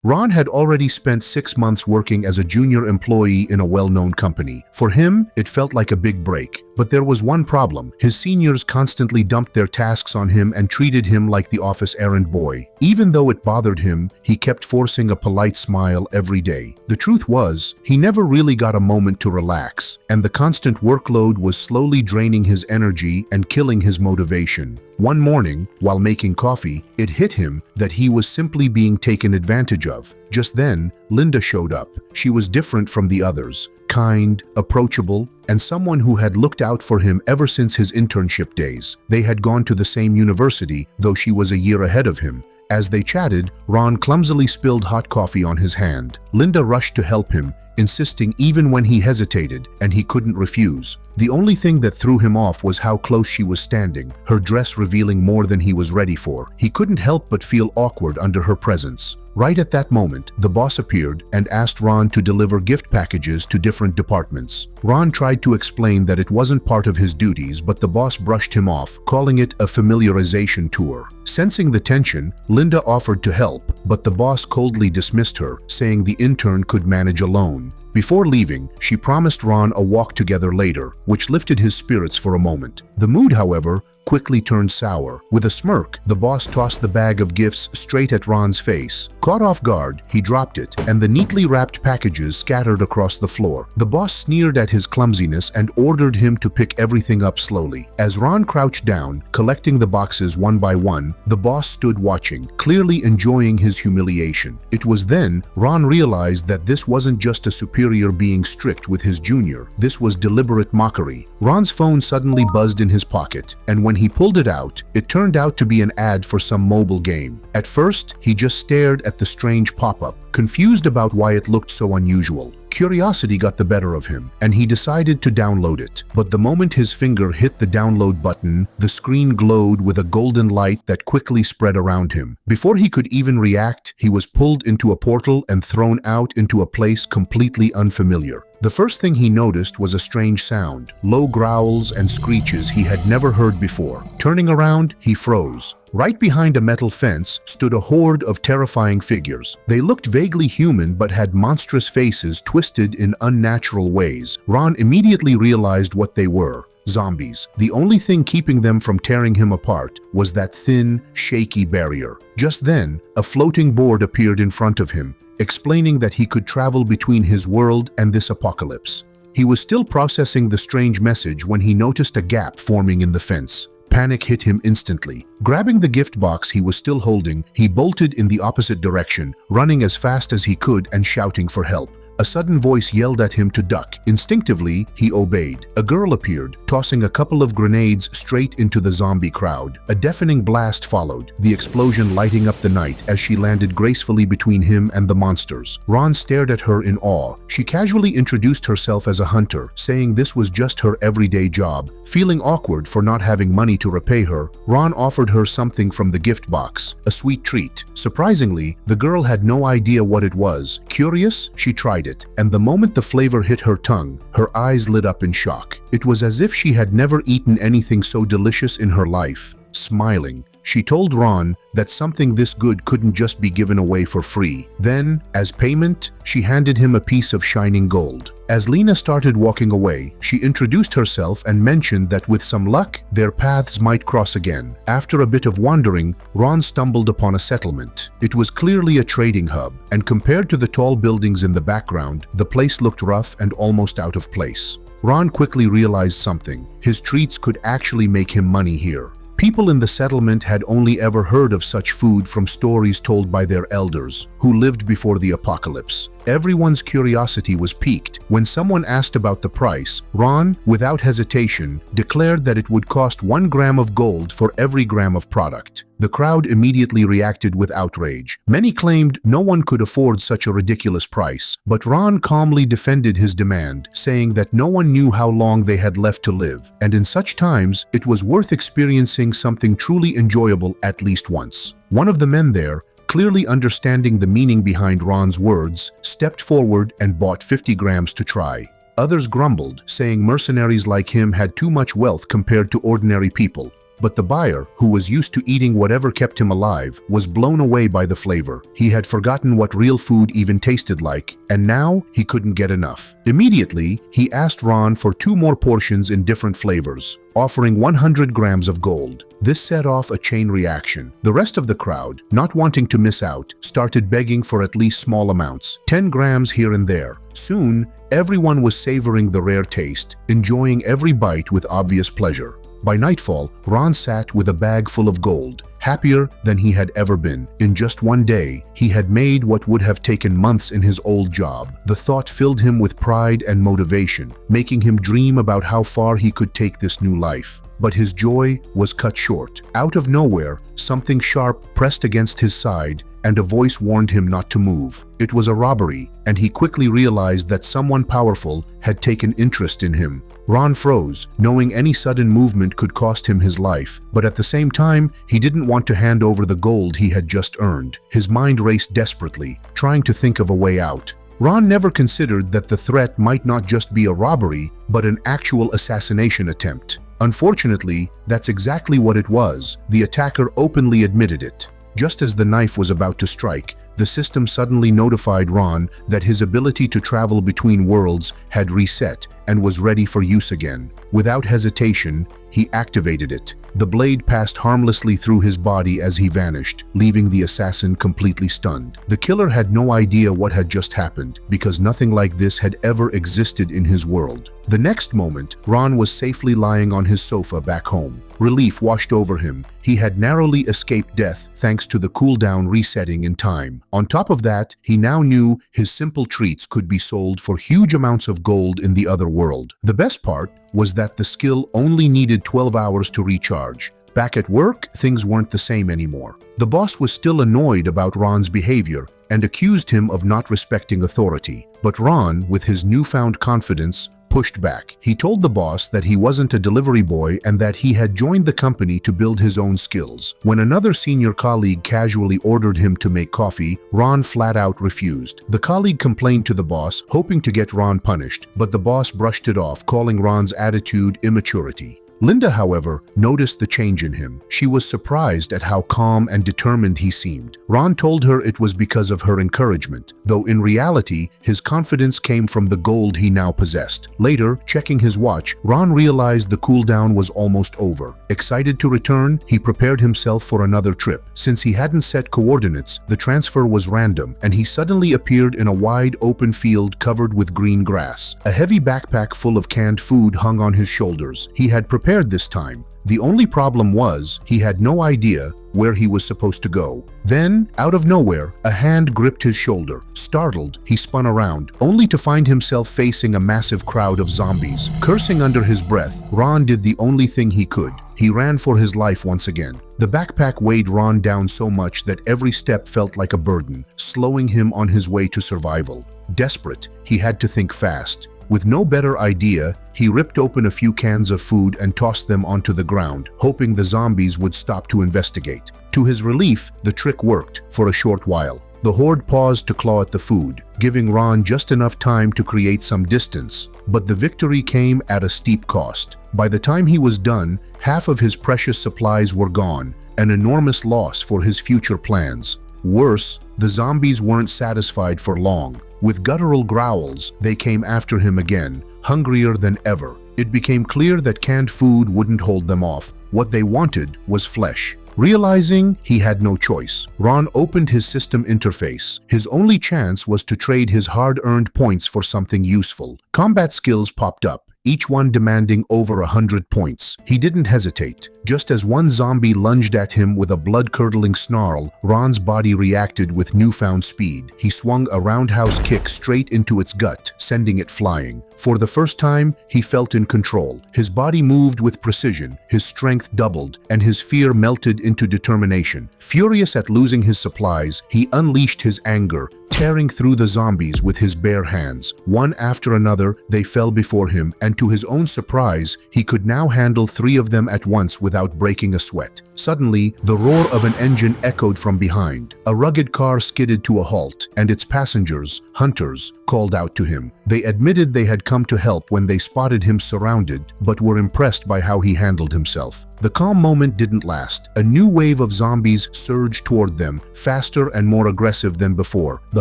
Ron had already spent 6 months working as a junior employee in a well-known company. For him, it felt like a big break. But there was one problem. His seniors constantly dumped their tasks on him and treated him like the office errand boy. Even though it bothered him, he kept forcing a polite smile every day. The truth was, he never really got a moment to relax, and the constant workload was slowly draining his energy and killing his motivation. One morning, while making coffee, it hit him that he was simply being taken advantage of. Just then, Linda showed up. She was different from the others, kind, approachable, and someone who had looked out for him ever since his internship days. They had gone to the same university, though she was a year ahead of him. As they chatted, Ron clumsily spilled hot coffee on his hand. Linda rushed to help him, insisting even when he hesitated, and he couldn't refuse. The only thing that threw him off was how close she was standing, her dress revealing more than he was ready for. He couldn't help but feel awkward under her presence. Right at that moment, the boss appeared and asked Ron to deliver gift packages to different departments. Ron tried to explain that it wasn't part of his duties, but the boss brushed him off, calling it a familiarization tour. Sensing the tension, Linda offered to help, but the boss coldly dismissed her, saying the intern could manage alone. Before leaving, she promised Ron a walk together later, which lifted his spirits for a moment. The mood, however, quickly turned sour. With a smirk, the boss tossed the bag of gifts straight at Ron's face. Caught off guard, he dropped it, and the neatly wrapped packages scattered across the floor. The boss sneered at his clumsiness and ordered him to pick everything up slowly. As Ron crouched down, collecting the boxes one by one, the boss stood watching, clearly enjoying his humiliation. It was then Ron realized that this wasn't just a superior being strict with his junior. This was deliberate mockery. Ron's phone suddenly buzzed in his pocket, and when he pulled it out, it turned out to be an ad for some mobile game. At first, he just stared at the strange pop-up, confused about why it looked so unusual. Curiosity got the better of him, and he decided to download it. But the moment his finger hit the download button, the screen glowed with a golden light that quickly spread around him. Before he could even react, he was pulled into a portal and thrown out into a place completely unfamiliar. The first thing he noticed was a strange sound, low growls and screeches he had never heard before. Turning around, he froze. Right behind a metal fence stood a horde of terrifying figures. They looked vaguely human but had monstrous faces twisted in unnatural ways. Ron immediately realized what they were. Zombies. The only thing keeping them from tearing him apart was that thin, shaky barrier. Just then, a floating board appeared in front of him, explaining that he could travel between his world and this apocalypse. He was still processing the strange message when he noticed a gap forming in the fence. Panic hit him instantly. Grabbing the gift box he was still holding, he bolted in the opposite direction, running as fast as he could and shouting for help. A sudden voice yelled at him to duck. Instinctively, he obeyed. A girl appeared, tossing a couple of grenades straight into the zombie crowd. A deafening blast followed, the explosion lighting up the night as she landed gracefully between him and the monsters. Ron stared at her in awe. She casually introduced herself as a hunter, saying this was just her everyday job. Feeling awkward for not having money to repay her, Ron offered her something from the gift box, a sweet treat. Surprisingly, the girl had no idea what it was. Curious, she tried it, and the moment the flavor hit her tongue, her eyes lit up in shock. It was as if she had never eaten anything so delicious in her life. Smiling, she told Ron that something this good couldn't just be given away for free. Then, as payment, she handed him a piece of shining gold. As Lena started walking away, she introduced herself and mentioned that with some luck, their paths might cross again. After a bit of wandering, Ron stumbled upon a settlement. It was clearly a trading hub, and compared to the tall buildings in the background, the place looked rough and almost out of place. Ron quickly realized something. His treats could actually make him money here. People in the settlement had only ever heard of such food from stories told by their elders, who lived before the apocalypse. Everyone's curiosity was piqued. When someone asked about the price, Ron, without hesitation, declared that it would cost 1 gram of gold for every gram of product. The crowd immediately reacted with outrage. Many claimed no one could afford such a ridiculous price, but Ron calmly defended his demand, saying that no one knew how long they had left to live, and in such times, it was worth experiencing something truly enjoyable at least once. One of the men there, clearly understanding the meaning behind Ron's words, stepped forward and bought 50 grams to try. Others grumbled, saying mercenaries like him had too much wealth compared to ordinary people. but the buyer, who was used to eating whatever kept him alive, was blown away by the flavor. He had forgotten what real food even tasted like, and now he couldn't get enough. Immediately, he asked Ron for 2 more portions in different flavors, offering 100 grams of gold. This set off a chain reaction. The rest of the crowd, not wanting to miss out, started begging for at least small amounts, 10 grams here and there. Soon, everyone was savoring the rare taste, enjoying every bite with obvious pleasure. By nightfall, Ron sat with a bag full of gold, happier than he had ever been. In just one day, he had made what would have taken months in his old job. The thought filled him with pride and motivation, making him dream about how far he could take this new life. But his joy was cut short. Out of nowhere, something sharp pressed against his side, and a voice warned him not to move. It was a robbery, and he quickly realized that someone powerful had taken interest in him. Ron froze, knowing any sudden movement could cost him his life, but at the same time, he didn't want to hand over the gold he had just earned. His mind raced desperately, trying to think of a way out. Ron never considered that the threat might not just be a robbery, but an actual assassination attempt. Unfortunately, that's exactly what it was. The attacker openly admitted it. Just as the knife was about to strike, the system suddenly notified Ron that his ability to travel between worlds had reset and was ready for use again. Without hesitation, he activated it. The blade passed harmlessly through his body as he vanished, leaving the assassin completely stunned. The killer had no idea what had just happened, because nothing like this had ever existed in his world. The next moment, Ron was safely lying on his sofa back home. Relief washed over him. He had narrowly escaped death thanks to the cooldown resetting in time. On top of that, he now knew his simple treats could be sold for huge amounts of gold in the other world. The best part was that the skill only needed 12 hours to recharge. Back at work, things weren't the same anymore. The boss was still annoyed about Ron's behavior and accused him of not respecting authority. But Ron, with his newfound confidence, pushed back. He told the boss that he wasn't a delivery boy and that he had joined the company to build his own skills. When another senior colleague casually ordered him to make coffee, Ron flat out refused. The colleague complained to the boss, hoping to get Ron punished, but the boss brushed it off, calling Ron's attitude immaturity. Linda, however, noticed the change in him. She was surprised at how calm and determined he seemed. Ron told her it was because of her encouragement, though in reality, his confidence came from the gold he now possessed. Later, checking his watch, Ron realized the cooldown was almost over. Excited to return, he prepared himself for another trip. Since he hadn't set coordinates, the transfer was random, and he suddenly appeared in a wide open field covered with green grass. A heavy backpack full of canned food hung on his shoulders. He had prepared this time. The only problem was he had no idea where he was supposed to go. Then, out of nowhere, a hand gripped his shoulder. Startled, he spun around, only to find himself facing a massive crowd of zombies. Cursing under his breath, Ron did the only thing he could. He ran for his life once again. The backpack weighed Ron down so much that every step felt like a burden, slowing him on his way to survival. Desperate, he had to think fast. With no better idea, he ripped open a few cans of food and tossed them onto the ground, hoping the zombies would stop to investigate. To his relief, the trick worked for a short while. The Horde paused to claw at the food, giving Ron just enough time to create some distance. But the victory came at a steep cost. By the time he was done, half of his precious supplies were gone, an enormous loss for his future plans. Worse, the zombies weren't satisfied for long. With guttural growls, they came after him again, hungrier than ever. It became clear that canned food wouldn't hold them off. What they wanted was flesh. Realizing he had no choice, Ron opened his system interface. His only chance was to trade his hard-earned points for something useful. Combat skills popped up, each one demanding over 100 points. He didn't hesitate. Just as one zombie lunged at him with a blood-curdling snarl, Ron's body reacted with newfound speed. He swung a roundhouse kick straight into its gut, sending it flying. For the first time, he felt in control. His body moved with precision, his strength doubled, and his fear melted into determination. Furious at losing his supplies, he unleashed his anger, tearing through the zombies with his bare hands. One after another, they fell before him, and to his own surprise, he could now handle 3 of them at once without breaking a sweat. Suddenly, the roar of an engine echoed from behind. A rugged car skidded to a halt, and its passengers, hunters, called out to him. They admitted they had come to help when they spotted him surrounded, but were impressed by how he handled himself. The calm moment didn't last. A new wave of zombies surged toward them, faster and more aggressive than before. The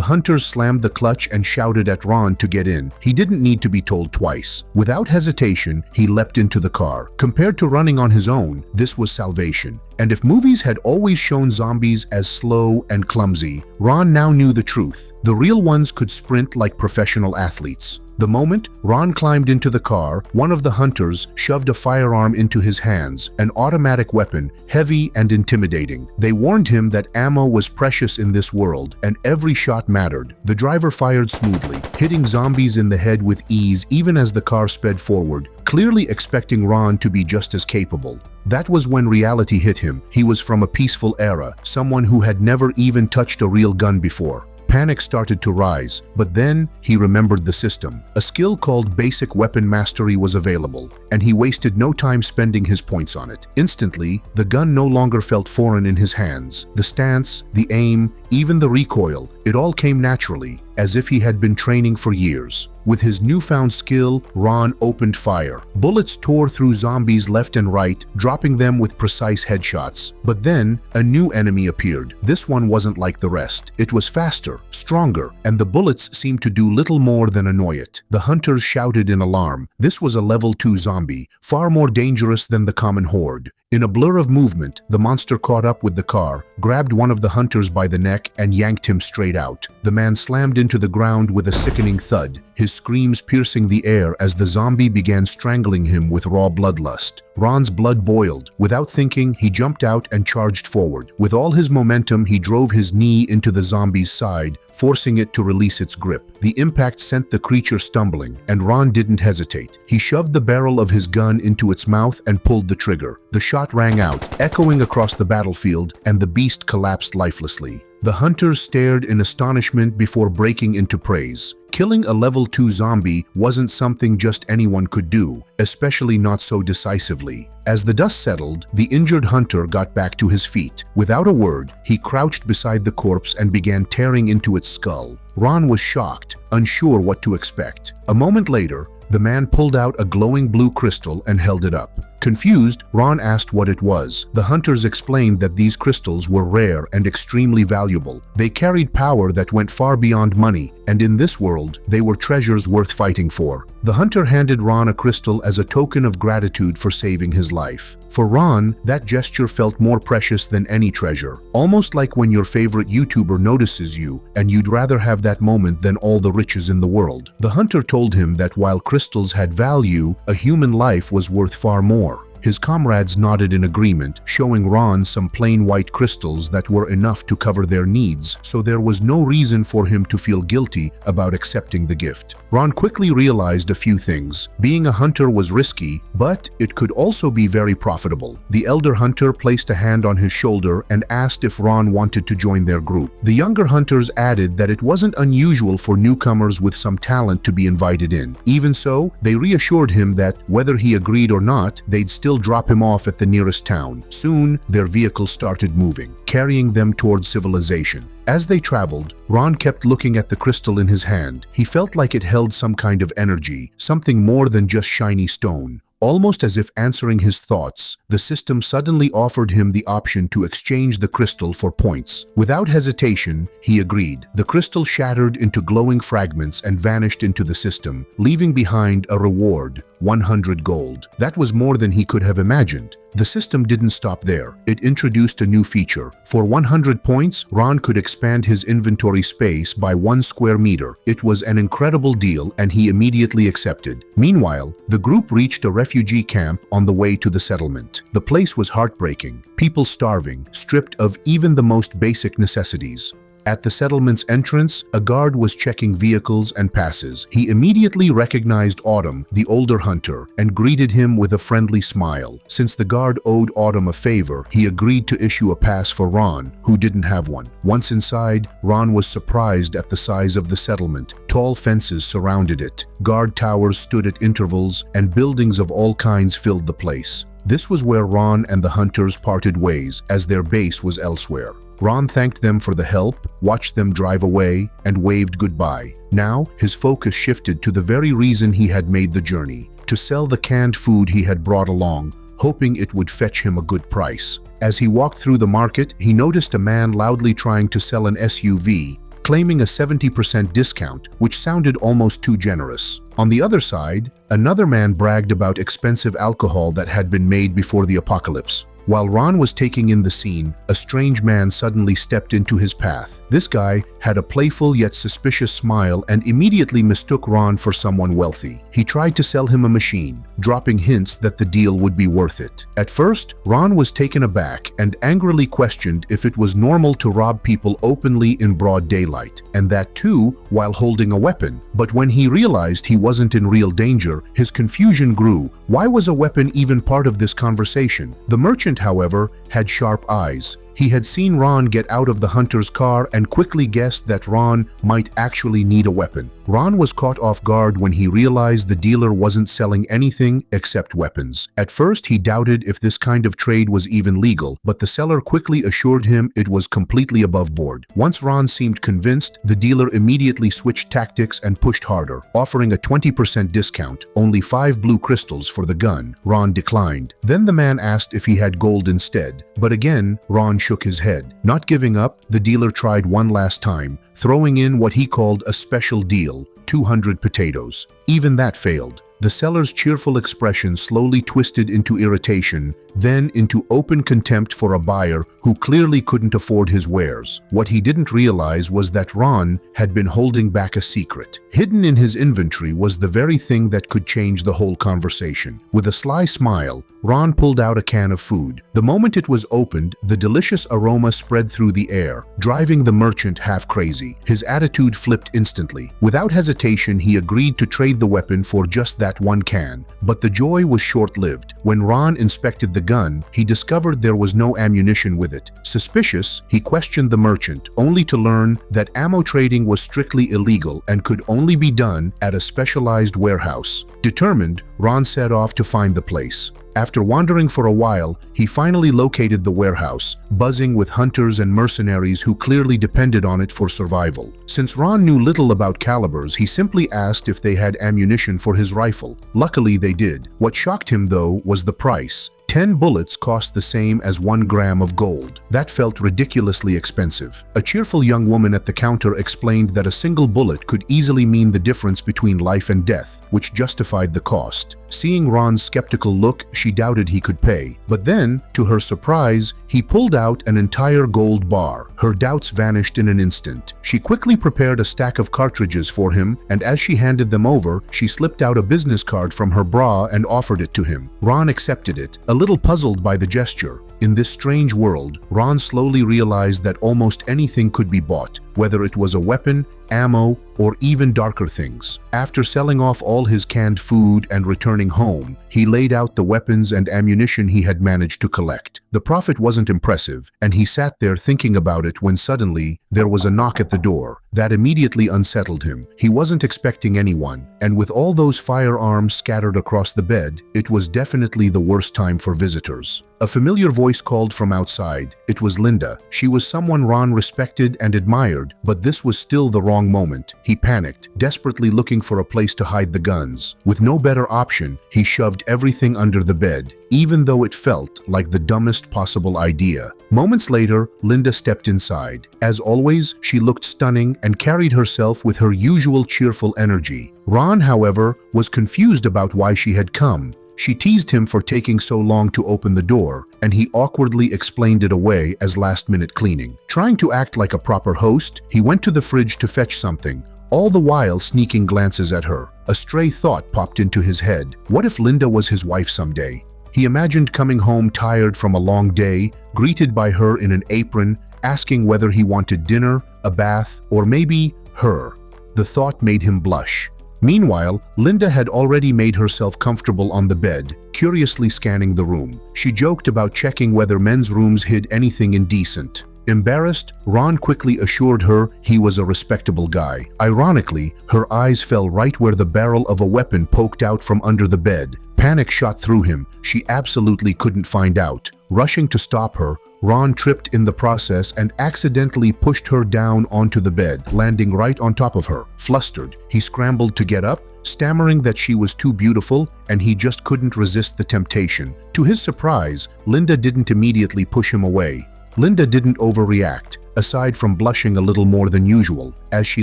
hunters slammed the clutch and shouted at Ron to get in. He didn't need to be told twice. Without hesitation, he leapt into the car. Compared to running on his own, this was salvation. And if movies had always shown zombies as slow and clumsy, Ron now knew the truth. The real ones could sprint like professional athletes. The moment Ron climbed into the car, one of the hunters shoved a firearm into his hands, an automatic weapon, heavy and intimidating. They warned him that ammo was precious in this world, and every shot mattered. The driver fired smoothly, hitting zombies in the head with ease even as the car sped forward, clearly expecting Ron to be just as capable. That was when reality hit him. He was from a peaceful era, someone who had never even touched a real gun before. Panic started to rise, but then he remembered the system. A skill called Basic Weapon Mastery was available, and he wasted no time spending his points on it. Instantly, the gun no longer felt foreign in his hands. The stance, the aim, even the recoil, it all came naturally, as if he had been training for years. With his newfound skill, Ron opened fire. Bullets tore through zombies left and right, dropping them with precise headshots. But then, a new enemy appeared. This one wasn't like the rest. It was faster, stronger, and the bullets seemed to do little more than annoy it. The hunters shouted in alarm. This was a level 2 zombie, far more dangerous than the common Horde. In a blur of movement, the monster caught up with the car, grabbed one of the hunters by the neck, and yanked him straight out. The man slammed into the ground with a sickening thud, his screams piercing the air as the zombie began strangling him with raw bloodlust. Ron's blood boiled. Without thinking, he jumped out and charged forward. With all his momentum, he drove his knee into the zombie's side, forcing it to release its grip. The impact sent the creature stumbling, and Ron didn't hesitate. He shoved the barrel of his gun into its mouth and pulled the trigger. The shot rang out, echoing across the battlefield, and the beast collapsed lifelessly. The hunters stared in astonishment before breaking into praise. Killing a level 2 zombie wasn't something just anyone could do, especially not so decisively. As the dust settled, the injured hunter got back to his feet. Without a word, he crouched beside the corpse and began tearing into its skull. Ron was shocked, unsure what to expect. A moment later, the man pulled out a glowing blue crystal and held it up. Confused, Ron asked what it was. The hunters explained that these crystals were rare and extremely valuable. They carried power that went far beyond money, and in this world, they were treasures worth fighting for. The hunter handed Ron a crystal as a token of gratitude for saving his life. For Ron, that gesture felt more precious than any treasure, almost like when your favorite YouTuber notices you and you'd rather have that moment than all the riches in the world. The hunter told him that while crystals had value, a human life was worth far more. His comrades nodded in agreement, showing Ron some plain white crystals that were enough to cover their needs, so there was no reason for him to feel guilty about accepting the gift. Ron quickly realized a few things. Being a hunter was risky, but it could also be very profitable. The elder hunter placed a hand on his shoulder and asked if Ron wanted to join their group. The younger hunters added that it wasn't unusual for newcomers with some talent to be invited in. Even so, they reassured him that whether he agreed or not, they'd still drop him off at the nearest town. Soon, their vehicle started moving, carrying them toward civilization. As they traveled, Ron kept looking at the crystal in his hand. He felt like it held some kind of energy, something more than just shiny stone. Almost as if answering his thoughts, the system suddenly offered him the option to exchange the crystal for points. Without hesitation, he agreed. The crystal shattered into glowing fragments and vanished into the system, leaving behind a reward, 100 gold. That was more than he could have imagined. The system didn't stop there. It introduced a new feature. For 100 points, Ron could expand his inventory space by 1 square meter. It was an incredible deal, and he immediately accepted. Meanwhile, the group reached a refugee camp on the way to the settlement. The place was heartbreaking. People starving, stripped of even the most basic necessities. At the settlement's entrance, a guard was checking vehicles and passes. He immediately recognized Autumn, the older hunter, and greeted him with a friendly smile. Since the guard owed Autumn a favor, he agreed to issue a pass for Ron, who didn't have one. Once inside, Ron was surprised at the size of the settlement. Tall fences surrounded it, guard towers stood at intervals, and buildings of all kinds filled the place. This was where Ron and the hunters parted ways, as their base was elsewhere. Ron thanked them for the help, watched them drive away, and waved goodbye. Now, his focus shifted to the very reason he had made the journey: to sell the canned food he had brought along, hoping it would fetch him a good price. As he walked through the market, he noticed a man loudly trying to sell an SUV, claiming a 70% discount, which sounded almost too generous. On the other side, another man bragged about expensive alcohol that had been made before the apocalypse. While Ron was taking in the scene, a strange man suddenly stepped into his path. This guy had a playful yet suspicious smile and immediately mistook Ron for someone wealthy. He tried to sell him a machine, dropping hints that the deal would be worth it. At first, Ron was taken aback and angrily questioned if it was normal to rob people openly in broad daylight, and that too while holding a weapon. But when he realized he wasn't in real danger, his confusion grew. Why was a weapon even part of this conversation? The merchant, however, had sharp eyes. He had seen Ron get out of the hunter's car and quickly guessed that Ron might actually need a weapon. Ron was caught off guard when he realized the dealer wasn't selling anything except weapons. At first, he doubted if this kind of trade was even legal, but the seller quickly assured him it was completely above board. Once Ron seemed convinced, the dealer immediately switched tactics and pushed harder, offering a 20% discount, only 5 blue crystals for the gun. Ron declined. Then the man asked if he had gold instead, but again, Ron shook his head. Not giving up, the dealer tried one last time, throwing in what he called a special deal, 200 potatoes. Even that failed. The seller's cheerful expression slowly twisted into irritation, then into open contempt for a buyer who clearly couldn't afford his wares. What he didn't realize was that Ron had been holding back a secret. Hidden in his inventory was the very thing that could change the whole conversation. With a sly smile, Ron pulled out a can of food. The moment it was opened, the delicious aroma spread through the air, driving the merchant half crazy. His attitude flipped instantly. Without hesitation, he agreed to trade the weapon for just that one can. But the joy was short-lived. When Ron inspected the gun, he discovered there was no ammunition with it. Suspicious, he questioned the merchant, only to learn that ammo trading was strictly illegal and could only be done at a specialized warehouse. Determined, Ron set off to find the place. After wandering for a while, he finally located the warehouse, buzzing with hunters and mercenaries who clearly depended on it for survival. Since Ron knew little about calibers, he simply asked if they had ammunition for his rifle. Luckily, they did. What shocked him, though, was the price. 10 bullets cost the same as 1 gram of gold. That felt ridiculously expensive. A cheerful young woman at the counter explained that a single bullet could easily mean the difference between life and death, which justified the cost. Seeing Ron's skeptical look, she doubted he could pay. But then, to her surprise, he pulled out an entire gold bar. Her doubts vanished in an instant. She quickly prepared a stack of cartridges for him, and as she handed them over, she slipped out a business card from her bra and offered it to him. Ron accepted it, a little puzzled by the gesture. In this strange world, Ron slowly realized that almost anything could be bought, whether it was a weapon, ammo, or even darker things. After selling off all his canned food and returning home, he laid out the weapons and ammunition he had managed to collect. The profit wasn't impressive, and he sat there thinking about it when suddenly there was a knock at the door. That immediately unsettled him. He wasn't expecting anyone, and with all those firearms scattered across the bed, it was definitely the worst time for visitors. A familiar voice called from outside. It was Linda. She was someone Ron respected and admired, but this was still the wrong moment. He panicked, desperately looking for a place to hide the guns. With no better option, he shoved everything under the bed, even though it felt like the dumbest possible idea. Moments later, Linda stepped inside. As always, she looked stunning and carried herself with her usual cheerful energy. Ron, however, was confused about why she had come. She teased him for taking so long to open the door, and he awkwardly explained it away as last-minute cleaning. Trying to act like a proper host, he went to the fridge to fetch something, all the while sneaking glances at her. A stray thought popped into his head. What if Linda was his wife someday? He imagined coming home tired from a long day, greeted by her in an apron, asking whether he wanted dinner, a bath, or maybe her. The thought made him blush. Meanwhile, Linda had already made herself comfortable on the bed, curiously scanning the room. She joked about checking whether men's rooms hid anything indecent. Embarrassed, Ron quickly assured her he was a respectable guy. Ironically, her eyes fell right where the barrel of a weapon poked out from under the bed. Panic shot through him. She absolutely couldn't find out. Rushing to stop her, Ron tripped in the process and accidentally pushed her down onto the bed, landing right on top of her. Flustered, he scrambled to get up, stammering that she was too beautiful and he just couldn't resist the temptation. To his surprise, Linda didn't immediately push him away. Linda didn't overreact, aside from blushing a little more than usual. As she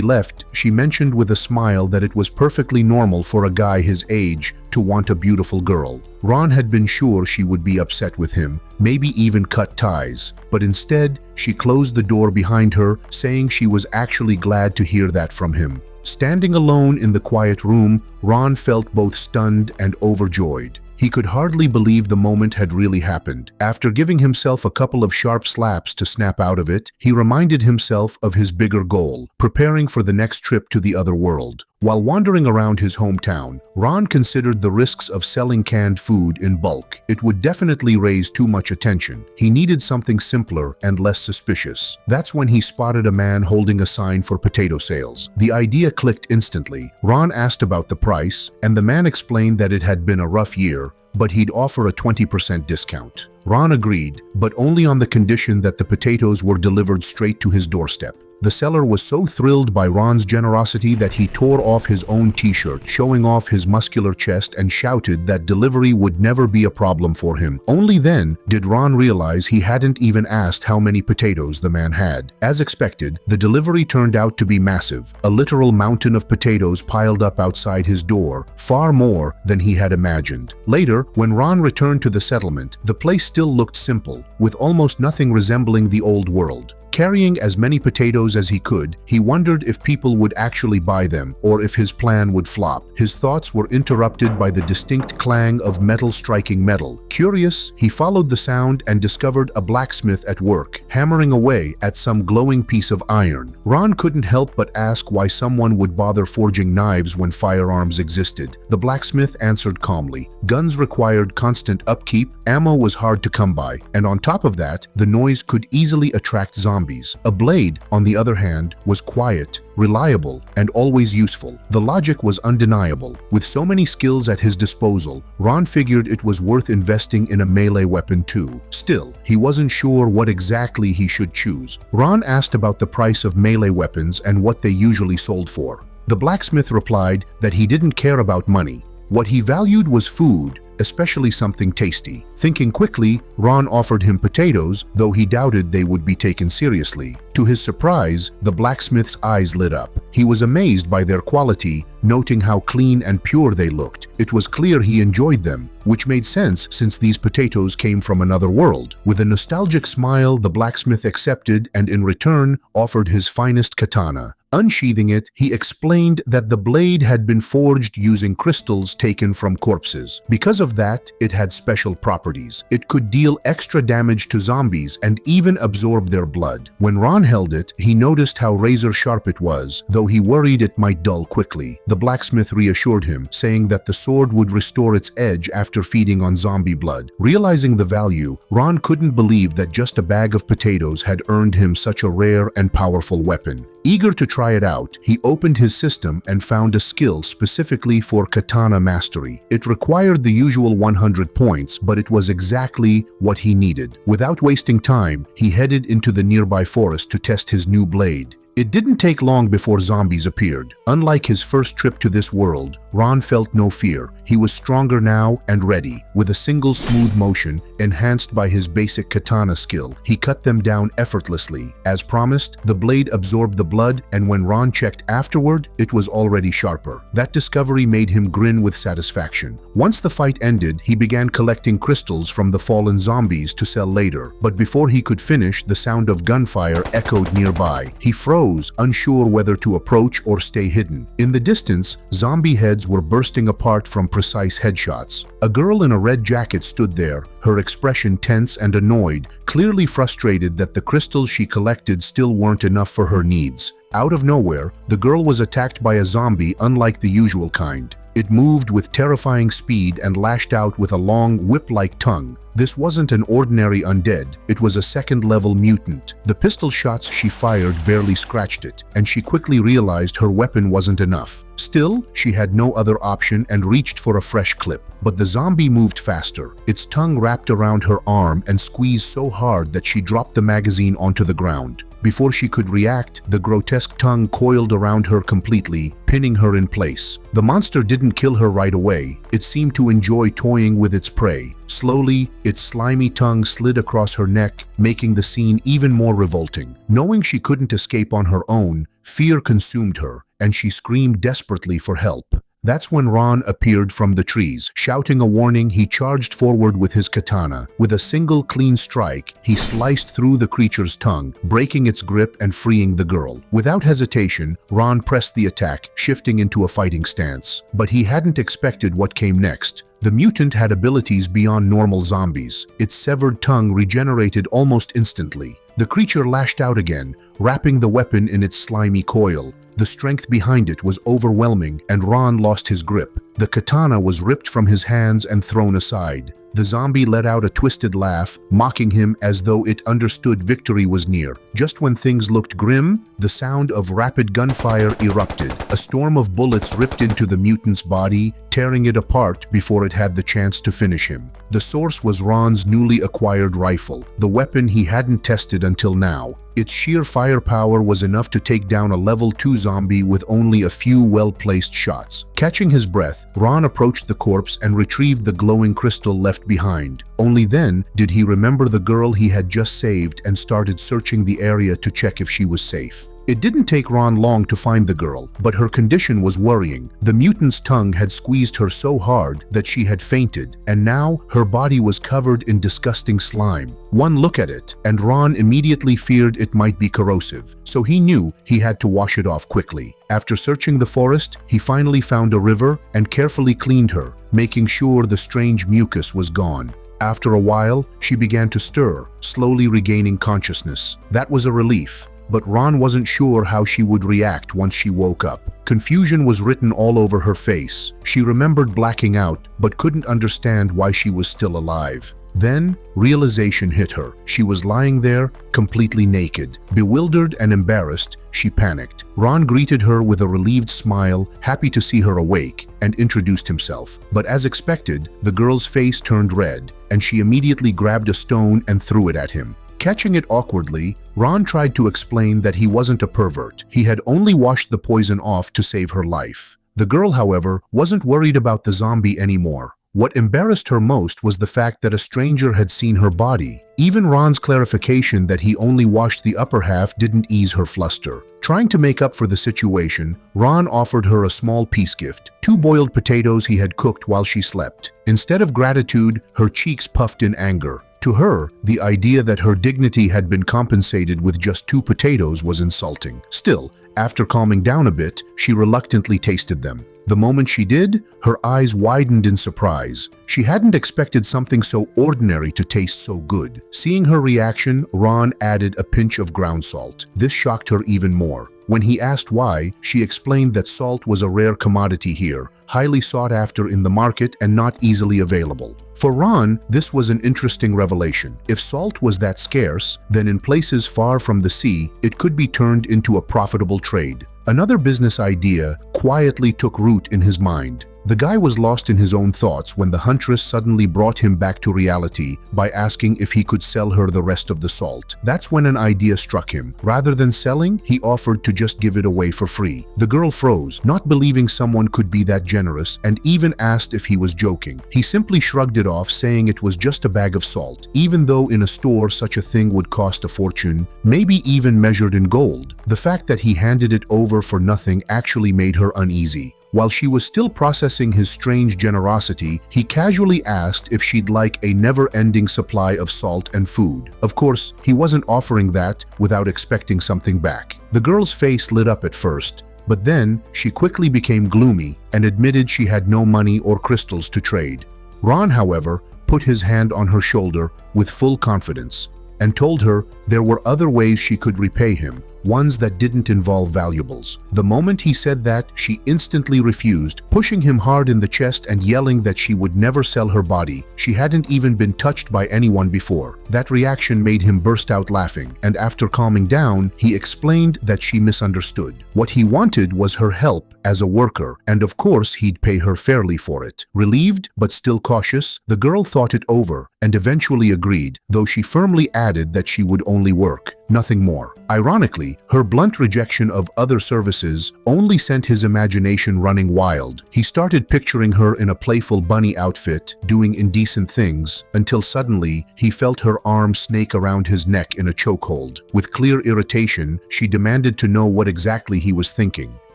left, she mentioned with a smile that it was perfectly normal for a guy his age to want a beautiful girl. Ron had been sure she would be upset with him, maybe even cut ties, but instead, she closed the door behind her, saying she was actually glad to hear that from him. Standing alone in the quiet room, Ron felt both stunned and overjoyed. He could hardly believe the moment had really happened. After giving himself a couple of sharp slaps to snap out of it, he reminded himself of his bigger goal, preparing for the next trip to the other world. While wandering around his hometown, Ron considered the risks of selling canned food in bulk. It would definitely raise too much attention. He needed something simpler and less suspicious. That's when he spotted a man holding a sign for potato sales. The idea clicked instantly. Ron asked about the price, and the man explained that it had been a rough year, but he'd offer a 20% discount. Ron agreed, but only on the condition that the potatoes were delivered straight to his doorstep. The seller was so thrilled by Ron's generosity that he tore off his own t-shirt, showing off his muscular chest, and shouted that delivery would never be a problem for him. Only then did Ron realize he hadn't even asked how many potatoes the man had. As expected, the delivery turned out to be massive, a literal mountain of potatoes piled up outside his door, far more than he had imagined. Later, when Ron returned to the settlement, the place still looked simple, with almost nothing resembling the old world. Carrying as many potatoes as he could, he wondered if people would actually buy them or if his plan would flop. His thoughts were interrupted by the distinct clang of metal striking metal. Curious, he followed the sound and discovered a blacksmith at work, hammering away at some glowing piece of iron. Ron couldn't help but ask why someone would bother forging knives when firearms existed. The blacksmith answered calmly. Guns required constant upkeep, ammo was hard to come by, and on top of that, the noise could easily attract zombies. A blade, on the other hand, was quiet, reliable, and always useful. The logic was undeniable. With so many skills at his disposal, Ron figured it was worth investing in a melee weapon too. Still, he wasn't sure what exactly he should choose. Ron asked about the price of melee weapons and what they usually sold for. The blacksmith replied that he didn't care about money. What he valued was food, especially something tasty. Thinking quickly, Ron offered him potatoes, though he doubted they would be taken seriously. To his surprise, the blacksmith's eyes lit up. He was amazed by their quality, noting how clean and pure they looked. It was clear he enjoyed them, which made sense since these potatoes came from another world. With a nostalgic smile, the blacksmith accepted and in return offered his finest katana. Unsheathing it, he explained that the blade had been forged using crystals taken from corpses. Because of that, it had special properties. It could deal extra damage to zombies and even absorb their blood. When Ron held it, he noticed how razor sharp it was, though he worried it might dull quickly. The blacksmith reassured him, saying that the sword would restore its edge after feeding on zombie blood. Realizing the value, Ron couldn't believe that just a bag of potatoes had earned him such a rare and powerful weapon. Eager to try it out, he opened his system and found a skill specifically for katana mastery. It required the usual 100 points, but it was exactly what he needed. Without wasting time, he headed into the nearby forest to test his new blade. It didn't take long before zombies appeared. Unlike his first trip to this world, Ron felt no fear. He was stronger now and ready. With a single smooth motion, enhanced by his basic katana skill, he cut them down effortlessly. As promised, the blade absorbed the blood, and when Ron checked afterward, it was already sharper. That discovery made him grin with satisfaction. Once the fight ended, he began collecting crystals from the fallen zombies to sell later. But before he could finish, the sound of gunfire echoed nearby. He froze, unsure whether to approach or stay hidden. In the distance, zombie heads were bursting apart from precise headshots. A girl in a red jacket stood there, her expression tense and annoyed, clearly frustrated that the crystals she collected still weren't enough for her needs. Out of nowhere, the girl was attacked by a zombie unlike the usual kind. It moved with terrifying speed and lashed out with a long, whip-like tongue. This wasn't an ordinary undead, it was a second-level mutant. The pistol shots she fired barely scratched it, and she quickly realized her weapon wasn't enough. Still, she had no other option and reached for a fresh clip. But the zombie moved faster. Its tongue wrapped around her arm and squeezed so hard that she dropped the magazine onto the ground. Before she could react, the grotesque tongue coiled around her completely, pinning her in place. The monster didn't kill her right away. It seemed to enjoy toying with its prey. Slowly, its slimy tongue slid across her neck, making the scene even more revolting. Knowing she couldn't escape on her own, fear consumed her, and she screamed desperately for help. That's when Ron appeared from the trees. Shouting a warning, he charged forward with his katana. With a single clean strike, he sliced through the creature's tongue, breaking its grip and freeing the girl. Without hesitation, Ron pressed the attack, shifting into a fighting stance. But he hadn't expected what came next. The mutant had abilities beyond normal zombies. Its severed tongue regenerated almost instantly. The creature lashed out again, wrapping the weapon in its slimy coil. The strength behind it was overwhelming, and Ron lost his grip. The katana was ripped from his hands and thrown aside. The zombie let out a twisted laugh, mocking him as though it understood victory was near. Just when things looked grim, the sound of rapid gunfire erupted. A storm of bullets ripped into the mutant's body, tearing it apart before it had the chance to finish him. The source was Ron's newly acquired rifle, the weapon he hadn't tested until now. Its sheer firepower was enough to take down a level 2 zombie with only a few well-placed shots. Catching his breath, Ron approached the corpse and retrieved the glowing crystal left behind. Only then did he remember the girl he had just saved and started searching the area to check if she was safe. It didn't take Ron long to find the girl, but her condition was worrying. The mutant's tongue had squeezed her so hard that she had fainted, and now her body was covered in disgusting slime. One look at it, and Ron immediately feared it might be corrosive, so he knew he had to wash it off quickly. After searching the forest, he finally found a river and carefully cleaned her, making sure the strange mucus was gone. After a while, she began to stir, slowly regaining consciousness. That was a relief. But Ron wasn't sure how she would react once she woke up. Confusion was written all over her face. She remembered blacking out, but couldn't understand why she was still alive. Then, realization hit her. She was lying there, completely naked. Bewildered and embarrassed, she panicked. Ron greeted her with a relieved smile, happy to see her awake, and introduced himself. But as expected, the girl's face turned red, and she immediately grabbed a stone and threw it at him. Catching it awkwardly, Ron tried to explain that he wasn't a pervert. He had only washed the poison off to save her life. The girl, however, wasn't worried about the zombie anymore. What embarrassed her most was the fact that a stranger had seen her body. Even Ron's clarification that he only washed the upper half didn't ease her fluster. Trying to make up for the situation, Ron offered her a small peace gift, 2 boiled potatoes he had cooked while she slept. Instead of gratitude, her cheeks puffed in anger. To her, the idea that her dignity had been compensated with just 2 potatoes was insulting. Still, after calming down a bit, she reluctantly tasted them. The moment she did, her eyes widened in surprise. She hadn't expected something so ordinary to taste so good. Seeing her reaction, Ron added a pinch of ground salt. This shocked her even more. When he asked why, she explained that salt was a rare commodity here, highly sought after in the market and not easily available. For Ron, this was an interesting revelation. If salt was that scarce, then in places far from the sea, it could be turned into a profitable trade. Another business idea quietly took root in his mind. The guy was lost in his own thoughts when the huntress suddenly brought him back to reality by asking if he could sell her the rest of the salt. That's when an idea struck him. Rather than selling, he offered to just give it away for free. The girl froze, not believing someone could be that generous, and even asked if he was joking. He simply shrugged it off, saying it was just a bag of salt, even though in a store such a thing would cost a fortune, maybe even measured in gold. The fact that he handed it over for nothing actually made her uneasy. While she was still processing his strange generosity, he casually asked if she'd like a never-ending supply of salt and food. Of course, he wasn't offering that without expecting something back. The girl's face lit up at first, but then she quickly became gloomy and admitted she had no money or crystals to trade. Ron, however, put his hand on her shoulder with full confidence and told her there were other ways she could repay him, ones that didn't involve valuables. The moment he said that, she instantly refused, pushing him hard in the chest and yelling that she would never sell her body. She hadn't even been touched by anyone before. That reaction made him burst out laughing, and after calming down, he explained that she misunderstood. What he wanted was her help as a worker, and of course he'd pay her fairly for it. Relieved, but still cautious, the girl thought it over and eventually agreed, though she firmly added that she would only work nothing more. Ironically, her blunt rejection of other services only sent his imagination running wild. He started picturing her in a playful bunny outfit, doing indecent things, until suddenly he felt her arm snake around his neck in a chokehold. With clear irritation, she demanded to know what exactly he was thinking.